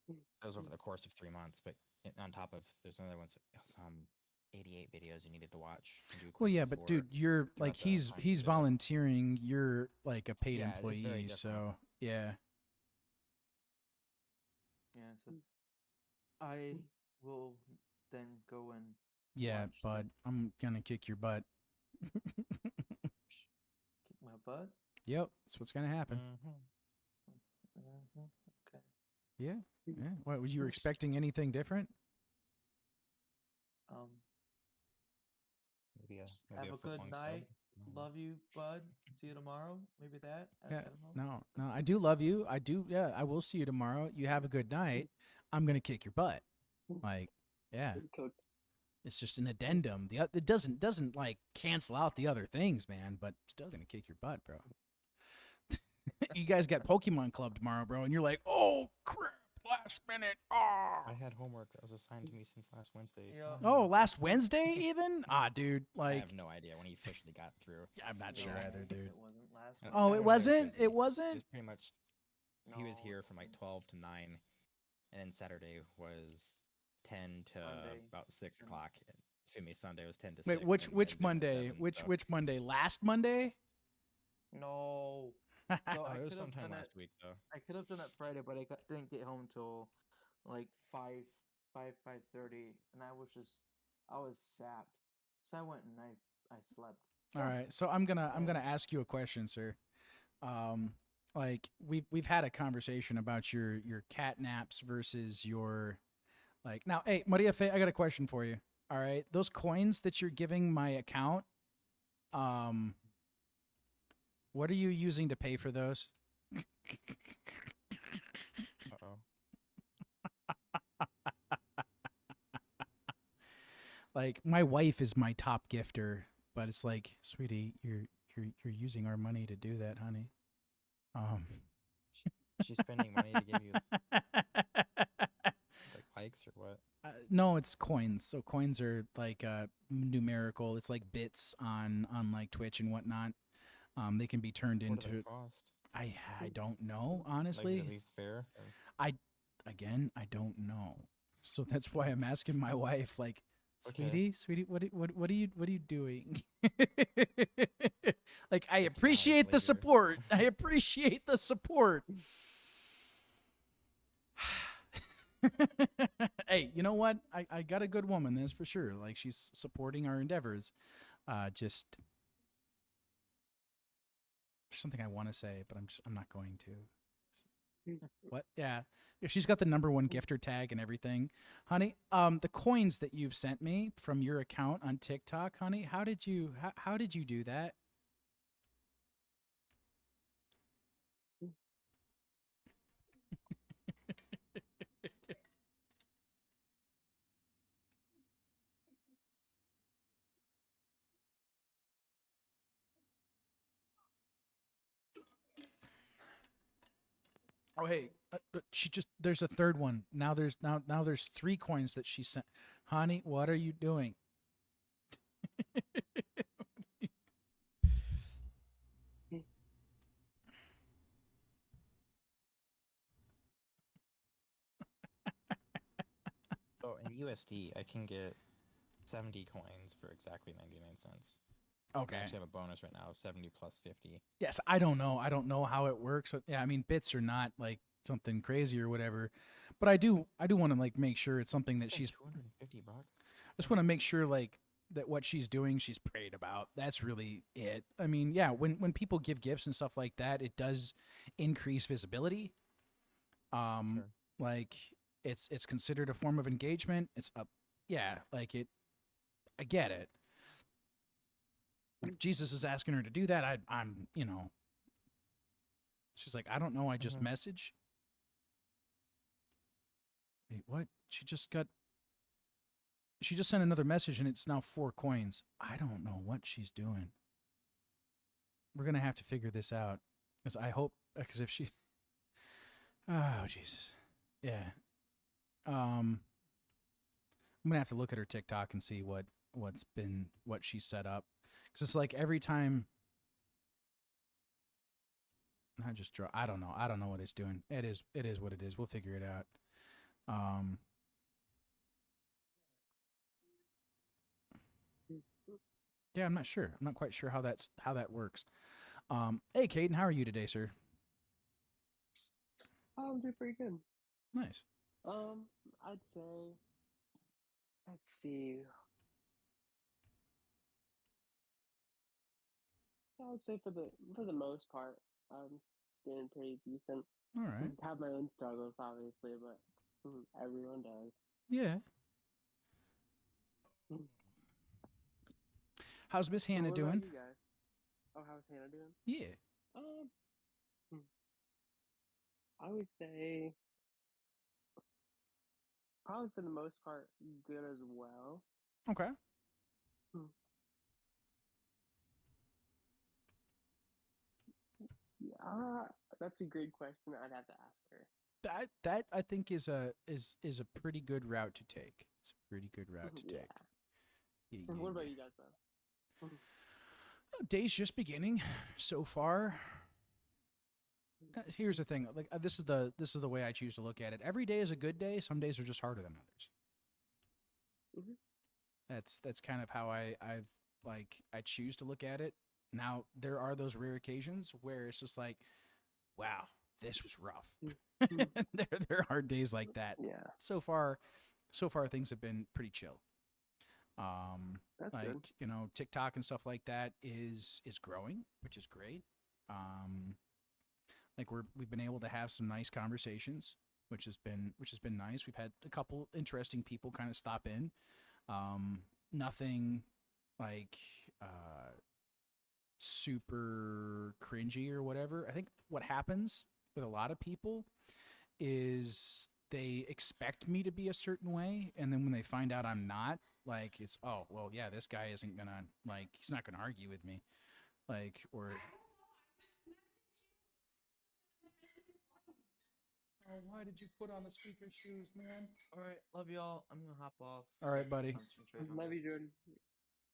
That was over the course of 3 months. But on top of, there's another one. Some 88 videos you needed to watch. And do Well, yeah, quizzes but for dude, you're like throughout the time you he's did it. volunteering. You're like a paid Yeah, it's very employee, different. so yeah. Yeah, so I will then go and Yeah, watch bud, I'm gonna kick your butt. kick my butt. Yep, that's what's gonna happen. Okay. Yeah, yeah. What, was you expecting anything different? Um, Maybe have a a good foot-long night. sub. Love you, bud. See you tomorrow. Maybe that. I Yeah. don't know. No, I do love you. I do. Yeah, I will see you tomorrow. You have a good night. I'm gonna kick your butt. Like, yeah. It's just an addendum. It doesn't like cancel out the other things, man. But still gonna kick your butt, bro. You guys got Pokemon Club tomorrow, bro, and you're like, oh crap, last minute. Ah. I had homework that was assigned to me since last Wednesday. Yeah. Oh, last Wednesday even? Dude, I like, have no idea when he officially got through. I'm not sure No, either, dude. It wasn't last. No, Oh, it Saturday was wasn't. busy. It wasn't. was pretty much. He was No, here it from like wasn't. 12 to 9, and then Saturday was 10 to Monday, about 6 Sun- o'clock. Excuse me, Sunday was 10 to 6. Wait, and which then 0 to Monday? 7, Which so- which Monday? Last Monday? No. Oh, I it was could've sometime done last week though. I could have done it Friday, but didn't get home till like 5:30, and I was sapped. So I went and I slept. All right, so I'm gonna ask you a question, sir. Like we've had a conversation about your cat naps versus your like now. Hey, Maria Fe, I got a question for you. All right, those coins that you're giving my account, what are you using to pay for those? Uh-oh. Like my wife is my top gifter, but it's like, sweetie, you're using our money to do that, honey. She's spending money to give you like likes or what? No, it's coins. So coins are like numerical. It's like bits on like Twitch and whatnot. They can be turned What do they into. cost? I don't know, Like, is honestly. it at least fair? Or- I don't know. So that's why I'm asking my wife, like, Okay. sweetie, what are you doing? Like, I Like, appreciate the later. support. I appreciate the support. Hey, you know what? I got a good woman, that's for sure. Like, she's supporting our endeavors. Just there's something I want to say, but I'm not going to. What? Yeah. Yeah, she's got the #1 gifter tag and everything. Honey, the coins that you've sent me from your account on TikTok, honey, how did you do that? Oh, hey, she just there's a third one. Now there's 3 coins that she sent. Honey, what are you doing? So in USD, I can get 70 coins for exactly 99 cents. Okay. I actually have a bonus right now of 70 plus 50. Yes, I don't know. I don't know how it works. Yeah, I mean, bits are not like something crazy or whatever, but I do want to like make sure it's something that she's. 250 bucks. I just want to make sure like that what she's doing, she's prayed about. That's really it. I mean, yeah, when people give gifts and stuff like that, it does increase visibility. Sure. Like it's considered a form of engagement. It's up, yeah, like it. I get it. If Jesus is asking her to do that, I'm, you know. She's like, I don't know. I just message. Wait, what? She just sent another message and it's now 4 coins. I don't know what she's doing. We're going to have to figure this out. Because I hope, because if she, oh, Jesus. Yeah. I'm going to have to look at her TikTok and see what she set up. Because it's like every time, I don't know. I don't know what it's doing. It is what it is. We'll figure it out. Yeah, I'm not sure. I'm not quite sure how that works. Hey, Caden, how are you today, sir? Oh, I'm doing pretty good. Nice. I'd say, let's see. I would say for the most part, I'm doing pretty decent. All right. Have my own struggles, obviously, but everyone does. Yeah. Mm. How's Miss Hannah What about doing? you guys? Oh, how's Hannah doing? Yeah. Um, hmm, I would say probably for the most part good as well. Okay. Hmm. Yeah, that's a great question. I'd have to ask her. That I think is a pretty good route to take. It's a pretty good route to Yeah. take. Yeah, What about yeah. you guys though? Day's just beginning so far. Here's the thing. Like this is the way I choose to look at it. Every day is a good day. Some days are just harder than others. Mhm. That's kind of how I choose to look at it. Now there are those rare occasions where it's just like, wow, this was rough. there are days like that. Yeah, So far things have been pretty chill. that's Like good. you know, TikTok and stuff like that is growing, which is great. Like we've been able to have some nice conversations, which has been nice. We've had a couple interesting people kind of stop in. Nothing like super cringy or whatever. I think what happens with a lot of people is they expect me to be a certain way, and then when they find out I'm not, like it's, oh well, yeah, this guy isn't gonna, like, he's not gonna argue with me, like, or oh, why did you put on the speaker shoes, man? All right, love y'all. I'm gonna hop off. All right, buddy. Concentrate on Love this. you, Jordan.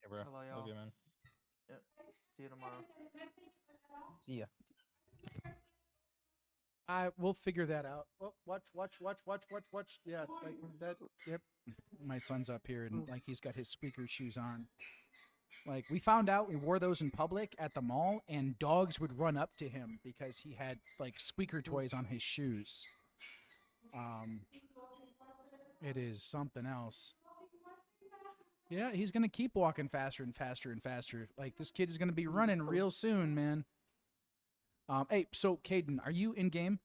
Hey, bro. Hello, Love y'all. you, man. Yep. See you tomorrow. See ya. I will figure that out. Oh, watch. Yeah, like that. Yep. My son's up here and like he's got his squeaker shoes on. Like we found out we wore those in public at the mall, and dogs would run up to him because he had like squeaker toys on his shoes. It is something else. Yeah, he's gonna keep walking faster and faster and faster. Like this kid is gonna be running real soon, man. Hey, so Caden, are you in game?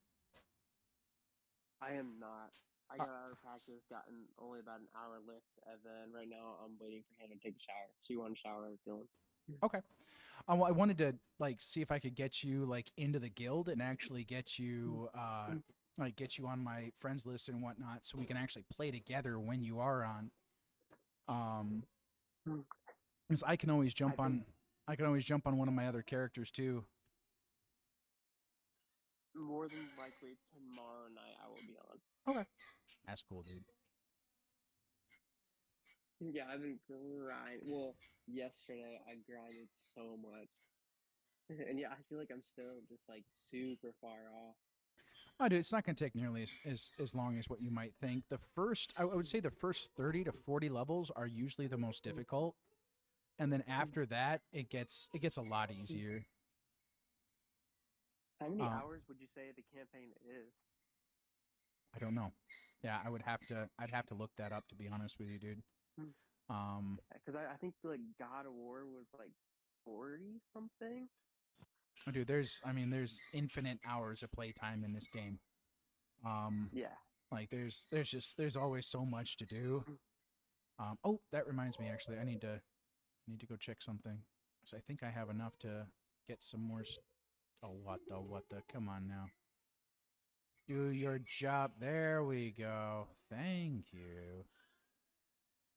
I am not. I got out of practice, gotten only about an hour left, and then right now I'm waiting for Hannah to take a shower. She wants to shower with Dylan. Okay. Well, I wanted to like see if I could get you like into the guild and actually get you like get you on my friends list and whatnot, so we can actually play together when you are on. Because I can always jump on. I can always jump on one of my other characters too. More than likely tomorrow night I will be on. Okay. That's cool, dude. Yeah, I've been grinding. Well, yesterday I grinded so much. And yeah, I feel like I'm still just like super far off. Oh, dude, it's not going to take nearly as long as what you might think. The first, I would say the first 30 to 40 levels are usually the most difficult. And then after that, it gets a lot easier. How many hours would you say the campaign is? I don't know. Yeah, I'd have to look that up, to be honest with you, dude. Because I think like God of War was like 40 something. Oh, dude, there's infinite hours of playtime in this game. Yeah. Like there's always so much to do. Oh, that reminds me, actually, I need to go check something. So I think I have enough to get some more. Oh, what the? Come on now. Do your job. There we go. Thank you.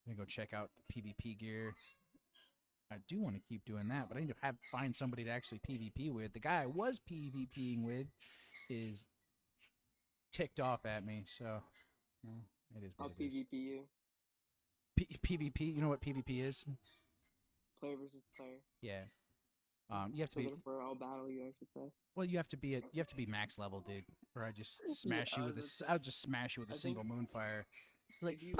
I'm gonna go check out the PvP gear. I do want to keep doing that, but I need to find somebody to actually PvP with. The guy I was PvPing with is ticked off at me, so it is what I'll it is. PvP you. PvP. You know what PvP is? Player versus player. Yeah. You have to be. For all battle you, I should say. Well, you have to be max level, dude. Or I just smash you with a. I'll just smash you with a single moonfire. It's like, if you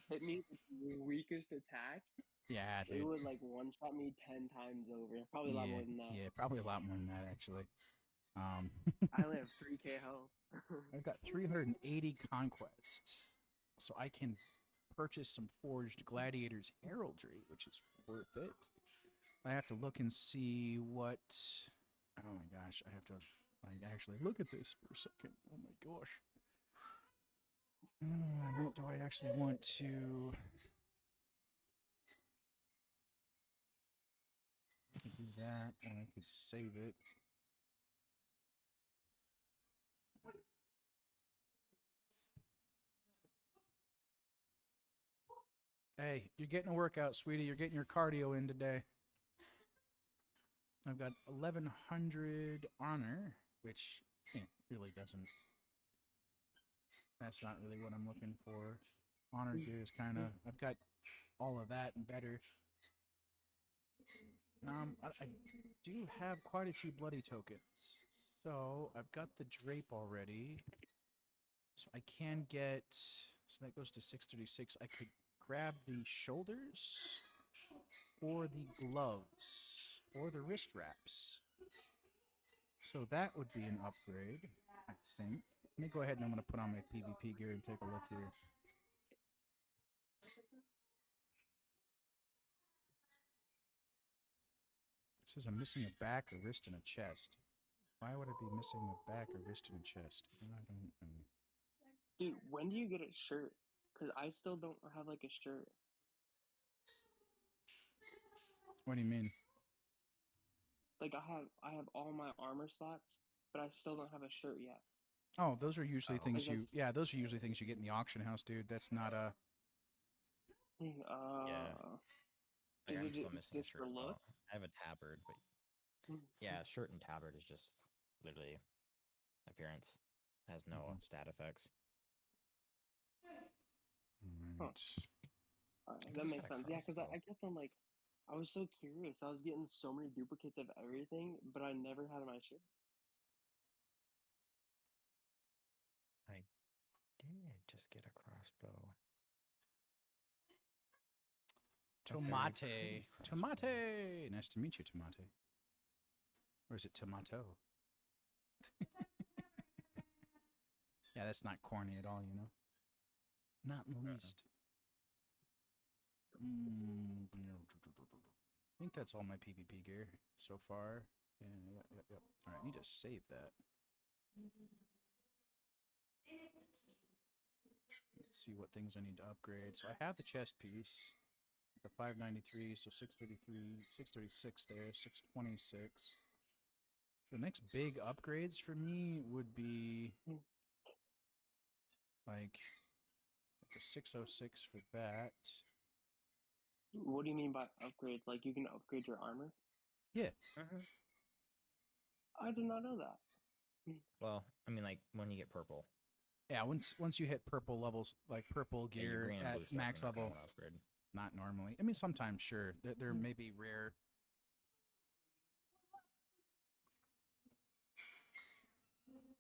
hit me with your weakest attack, yeah, it dude. would like one shot me 10 times over. Probably a lot more than that. Yeah, probably a lot more than that actually. I only have 3k health. I've got 380 conquests, so I can purchase some forged gladiators heraldry, which is worth it. I have to look and see what. Oh my gosh, I have to like actually look at this for a second. Oh my gosh. What do I actually want to? I could do that, or I could save it. Hey, you're getting a workout, sweetie. You're getting your cardio in today. I've got 1100 honor, which really doesn't. That's not really what I'm looking for. Honor gear is kind of. I've got all of that and better. I do have quite a few bloody tokens. So I've got the drape already. So I can get. So that goes to 636. I could grab the shoulders, or the gloves, or the wrist wraps. So that would be an upgrade, I think. Let me go ahead and I'm going to put on my PvP gear and take a look here. It says I'm missing a back, a wrist, and a chest. Why would I be missing a back, a wrist, and a chest? I don't know. Dude, when do you get a shirt? Because I still don't have like a shirt. What do you mean? Like I have all my armor slots, but I still don't have a shirt yet. Oh, those are usually things Like you. Yeah, those are usually things you get in the auction house, dude. That's not a. Like, Is I'm it still just, missing a just shirt for as look? well. I have a tabard, but yeah, shirt and tabard is just literally appearance. Has no stat effects. Huh. I That just makes got a sense. Yeah, because crossbow. I guess I'm like, I was so curious. I was getting so many duplicates of everything, but I never had my shirt. I did just get a crossbow. A very Tomate. pretty crossbow. Tomate. Nice to meet you, Tomate. Or is it tomato? Yeah, that's not corny at all, you know? Not in the least. I think that's all my PvP gear so far. Yeah, yep. All right, I need to save that. Let's see what things I need to upgrade. So I have the chest piece, the 593, so 633, 636 there, 626. The next big upgrades for me would be like the 606 for that. What do you mean by upgrade? Like you can upgrade your armor? Yeah. I did not know that. Well, I mean, like when you get purple. Yeah, once you hit purple levels, like purple Yeah, your gear green and at blue stuff, max you're not gonna level, wanna upgrade. not normally. I mean, sometimes sure. There may be rare.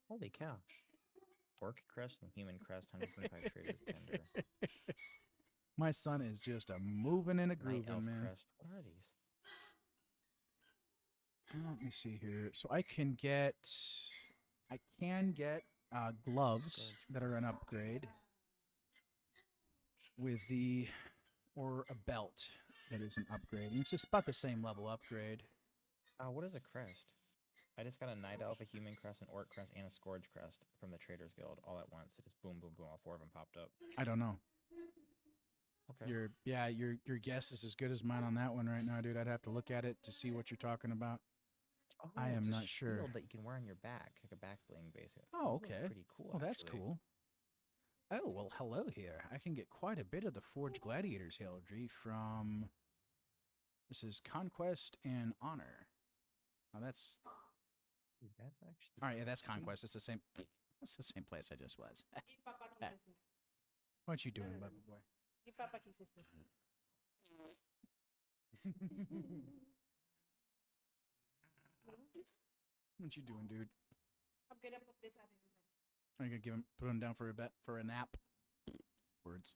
Holy cow! Orc crest and human crest, 125 traders tender. My son is just a moving and a Night elf grooving, man. crest. What are these? Let me see here. So I can get gloves that are an upgrade with the, or a belt that is an upgrade. And it's just about the same level upgrade. What is a crest? I just got a night elf, a human crest, an orc crest, and a scourge crest from the Traders Guild all at once. It just boom, boom, boom. All four of them popped up. I don't know. Okay. Your guess is as good as mine on that one right now, dude. I'd have to look at it to see what you're talking about. Oh, I am it's a not sure. shield that you can wear on your back, like a back bling, basically. Oh, Those look okay. pretty cool. Well, that's actually. cool. Oh, well, hello here. I can get quite a bit of the Forged Gladiators heraldry from. This is Conquest and Honor. Now that's. Dude, that's actually. All right, yeah, that's Conquest. It's the same. It's the same place I just was. Give Papa kisses. What you doing, baby boy? Give Papa kisses. What you doing, dude? I'm gonna put this on everybody. Are you gonna put him down for a nap? Words.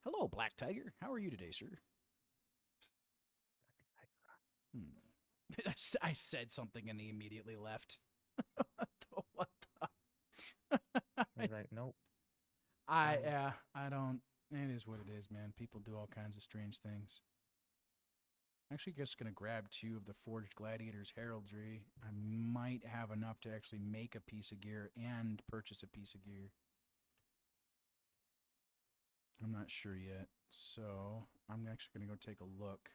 Hello, Black Tiger. How are you today, sir? I said something and he immediately left. What the? He's like, nope. I don't. It is what it is, man. People do all kinds of strange things. I'm actually just gonna grab 2 of the Forged Gladiators heraldry. I might have enough to actually make a piece of gear and purchase a piece of gear. I'm not sure yet, so I'm actually gonna go take a look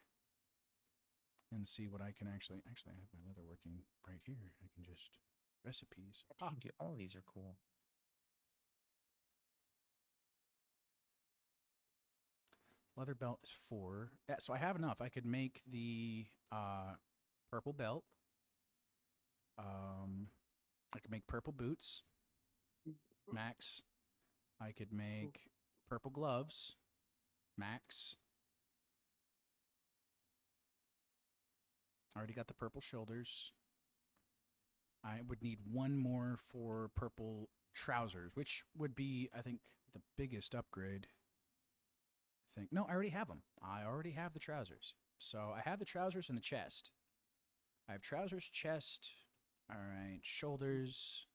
and see what I can actually. Actually, I have my leather working right here. I can just recipes. Dude, all these are cool. Leather belt is 4. Yeah, so I have enough. I could make the purple belt. I could make purple boots, max. I could make purple gloves, max. I already got the purple shoulders. I would need 1 more for purple trousers, which would be, I think, the biggest upgrade. No, I already have them. I already have the trousers. So I have the trousers and the chest. I have trousers, chest, all right, shoulders.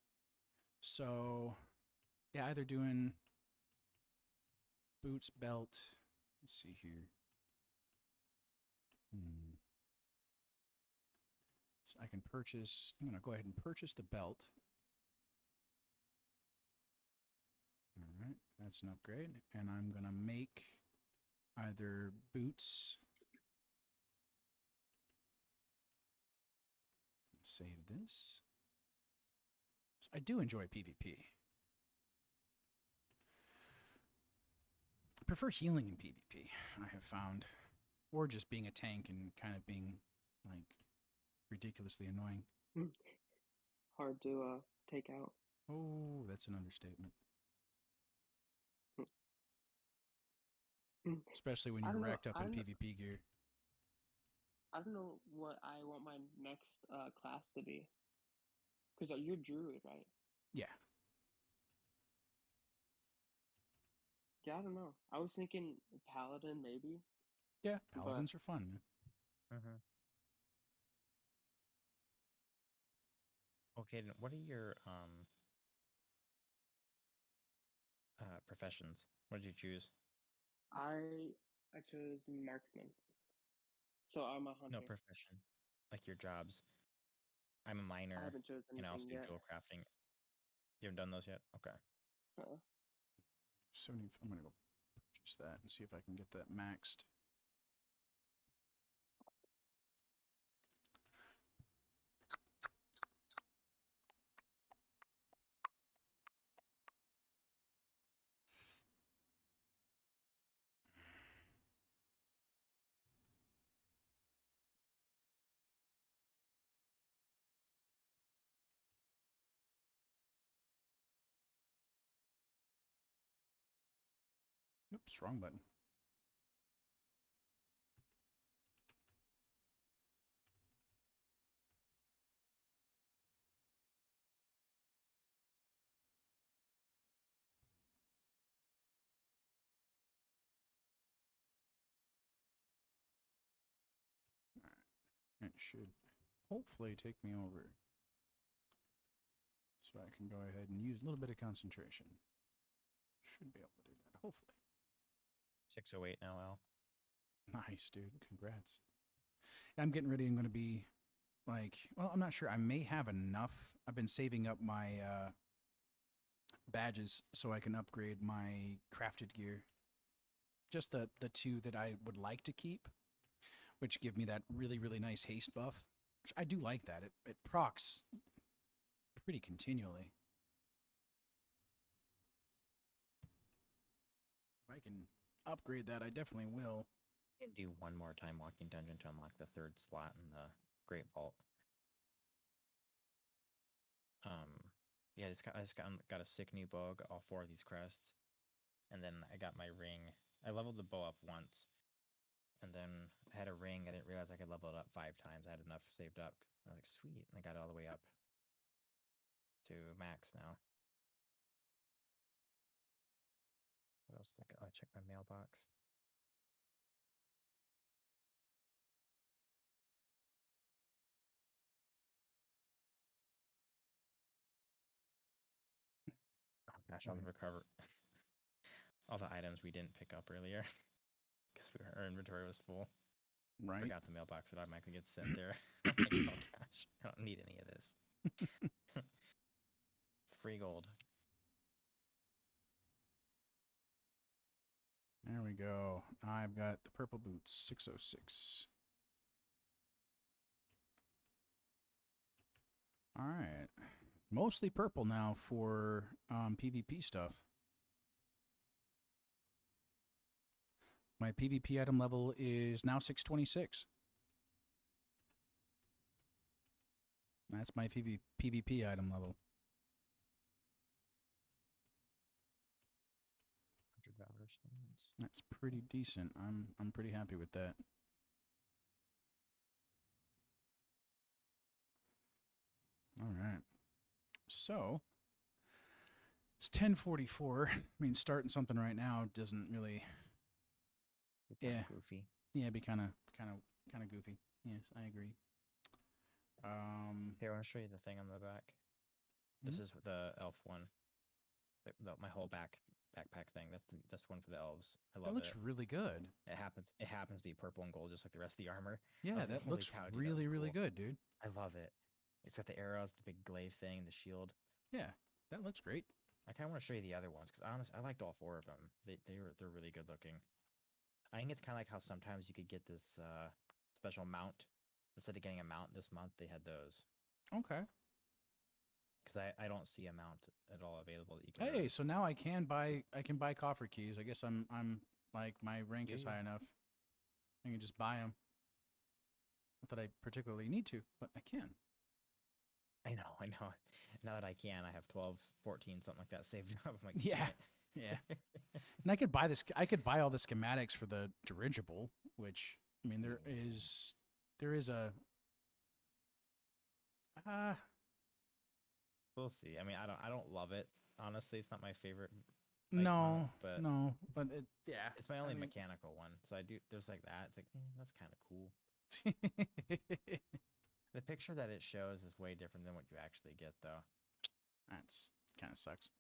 So, yeah, either doing boots, belt. Let's see here. So I can purchase, I'm going to go ahead and purchase the belt. All right, that's an upgrade. And I'm going to make either boots. Save this. So I do enjoy PvP. I prefer healing in PvP, I have found. Or just being a tank and kind of being, like, ridiculously annoying. Hard to take out. Oh, that's an understatement. Especially when I you're don't know. racked up in PvP gear. I don't know what I want my next class to be. Because you're druid, right? Yeah. Yeah, I don't know. I was thinking paladin, maybe. Yeah, paladins are fun, man. Mm-hmm. Okay, then what are your professions? What did you choose? I chose marksman. So I'm a No, hunter. profession. Like your jobs. I'm a I miner, haven't chosen and I also anything do yet. jewel crafting. You haven't done those yet? Okay. 70, I'm going to go purchase that and see if I can get that maxed. Oops, wrong button. It should hopefully take me over. So I can go ahead and use a little bit of concentration. Should be able to do that, hopefully. 608 now, Al. Nice, dude. Congrats. I'm getting ready. I'm going to be like, well, I'm not sure. I may have enough. I've been saving up my badges so I can upgrade my crafted gear. Just the 2 that I would like to keep, which give me that really, really nice haste buff. Which I do like that. It procs pretty continually. If I can upgrade that, I definitely will. You can do one more time walking dungeon to unlock the 3rd slot in the Great Vault. Yeah, I just got a sick new bow, got all 4 of these crests, and then I got my ring. I leveled the bow up once, and then I had a ring. I didn't realize I could level it up 5 times. I had enough saved up. I was like, sweet, and I got it all the way up to max now. What else? Oh, I checked my mailbox. Oh gosh, I'll recover all the items we didn't pick up earlier because our inventory was full. Right. Forgot the mailbox that automatically gets sent there. I'm like, oh gosh, I don't need any of this. It's free gold. There we go. I've got the purple boots, 606. All right. Mostly purple now for PvP stuff. My PvP item level is now 626. That's my PvP item level. 100 valor stones. That's pretty decent. I'm pretty happy with that. All right. So it's 10:44. I mean, starting something right now doesn't really. Yeah. Goofy. Yeah, it'd be kind of goofy. Yes, I agree. Here, I want to show you the thing on the back. This is the elf one. My whole backpack thing. That's one for the elves. I love That looks it. really good. It happens to be purple and gold, just like the rest of the armor. Yeah, like, that "Holy looks cow, dude, that really, was really cool." good, dude. I love it. It's got the arrows, the big glaive thing, the shield. Yeah, that looks great. I kind of want to show you the other ones because honestly, I liked all four of them. They're really good looking. I think it's kind of like how sometimes you could get this special mount instead of getting a mount this month. They had those Okay. because I don't see a mount at all available that you can. Hey, earn. so now I can buy coffer keys. I guess I'm like my rank is Yeah. high enough. I can just buy them. Not that I particularly need to, but I can. I know. Now that I can, I have 12, 14, something like that saved up. I'm like, Yeah. Yeah. And I could buy this. I could buy all the schematics for the dirigible, which I mean there is a. We'll see. I mean, I don't love it. Honestly, it's not my favorite. No, but no, but it, yeah. it's my only mean- mechanical one. So I do. There's like that. It's like that's kind of cool. The picture that it shows is way different than what you actually get, though. That's kind of sucks.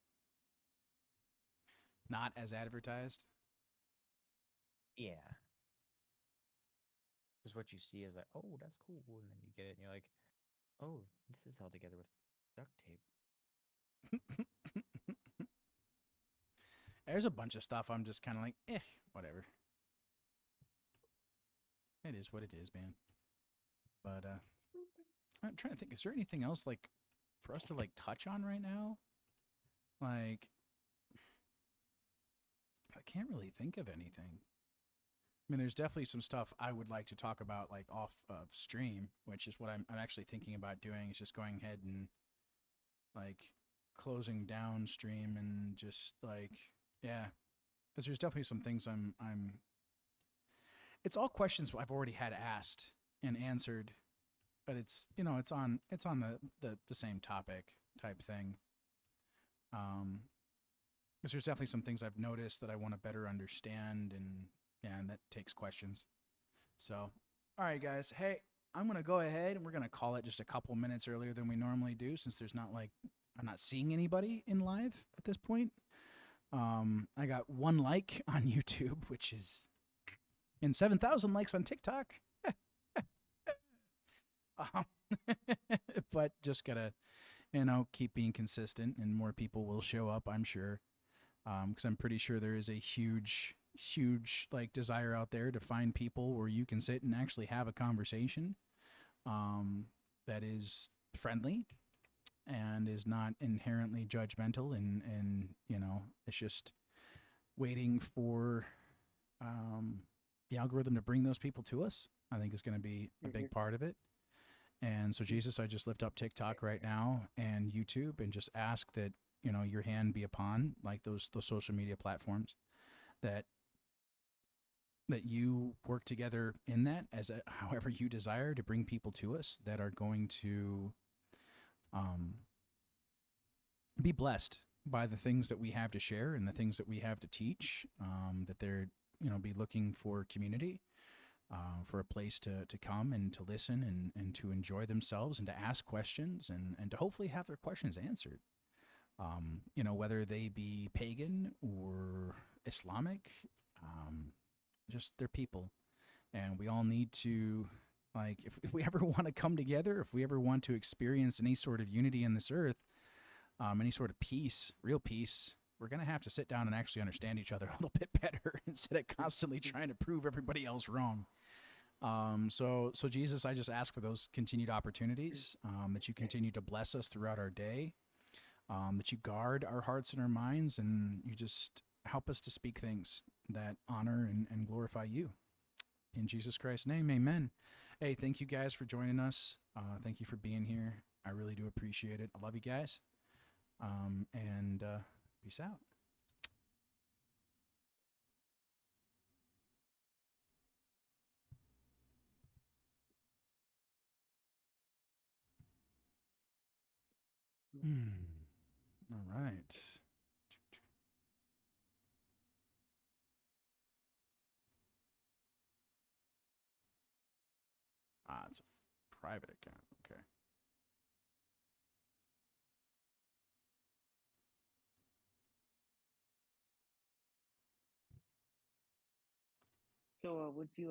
Not as advertised. Yeah. Because what you see is like, oh, that's cool, and then you get it, and you're like, oh, this is held together with duct tape. There's a bunch of stuff I'm just kind of like, whatever. It is what it is, man. But I'm trying to think. Is there anything else like for us to like touch on right now? Like, I can't really think of anything. I mean, there's definitely some stuff I would like to talk about, like off of stream, which is what I'm actually thinking about doing. Is just going ahead and like closing down stream and just like, yeah, because there's definitely some things I'm. It's all questions I've already had asked and answered, but it's it's on the same topic type thing. Because there's definitely some things I've noticed that I want to better understand, and that takes questions. So, all right, guys. Hey, I'm gonna go ahead and we're gonna call it just a couple minutes earlier than we normally do, since there's not like I'm not seeing anybody in live at this point. I got 1 like on YouTube, which is and 7,000 likes on TikTok. But just gotta, keep being consistent, and more people will show up, I'm sure. Because I'm pretty sure there is a huge like desire out there to find people where you can sit and actually have a conversation that is friendly and is not inherently judgmental, and it's just waiting for the algorithm to bring those people to us. I think is going to be a big part of it. And so, Jesus, I just lift up TikTok right now and YouTube and just ask that, your hand be upon like those social media platforms, that you work together in that as however you desire to bring people to us that are going to be blessed by the things that we have to share and the things that we have to teach, that they're, be looking for community, for a place to come and to listen and to enjoy themselves and to ask questions and to hopefully have their questions answered. Whether they be pagan or Islamic, just they're people. And we all need to, like, if we ever want to come together, if we ever want to experience any sort of unity in this earth, any sort of peace, real peace, we're going to have to sit down and actually understand each other a little bit better instead of constantly trying to prove everybody else wrong. So Jesus, I just ask for those continued opportunities, that you continue to bless us throughout our day, that you guard our hearts and our minds, and you just help us to speak things that honor and glorify you. In Jesus Christ's name, amen. Hey, thank you guys for joining us. Thank you for being here. I really do appreciate it. I love you guys. And peace out. All right. It's a private account. Okay. So, would you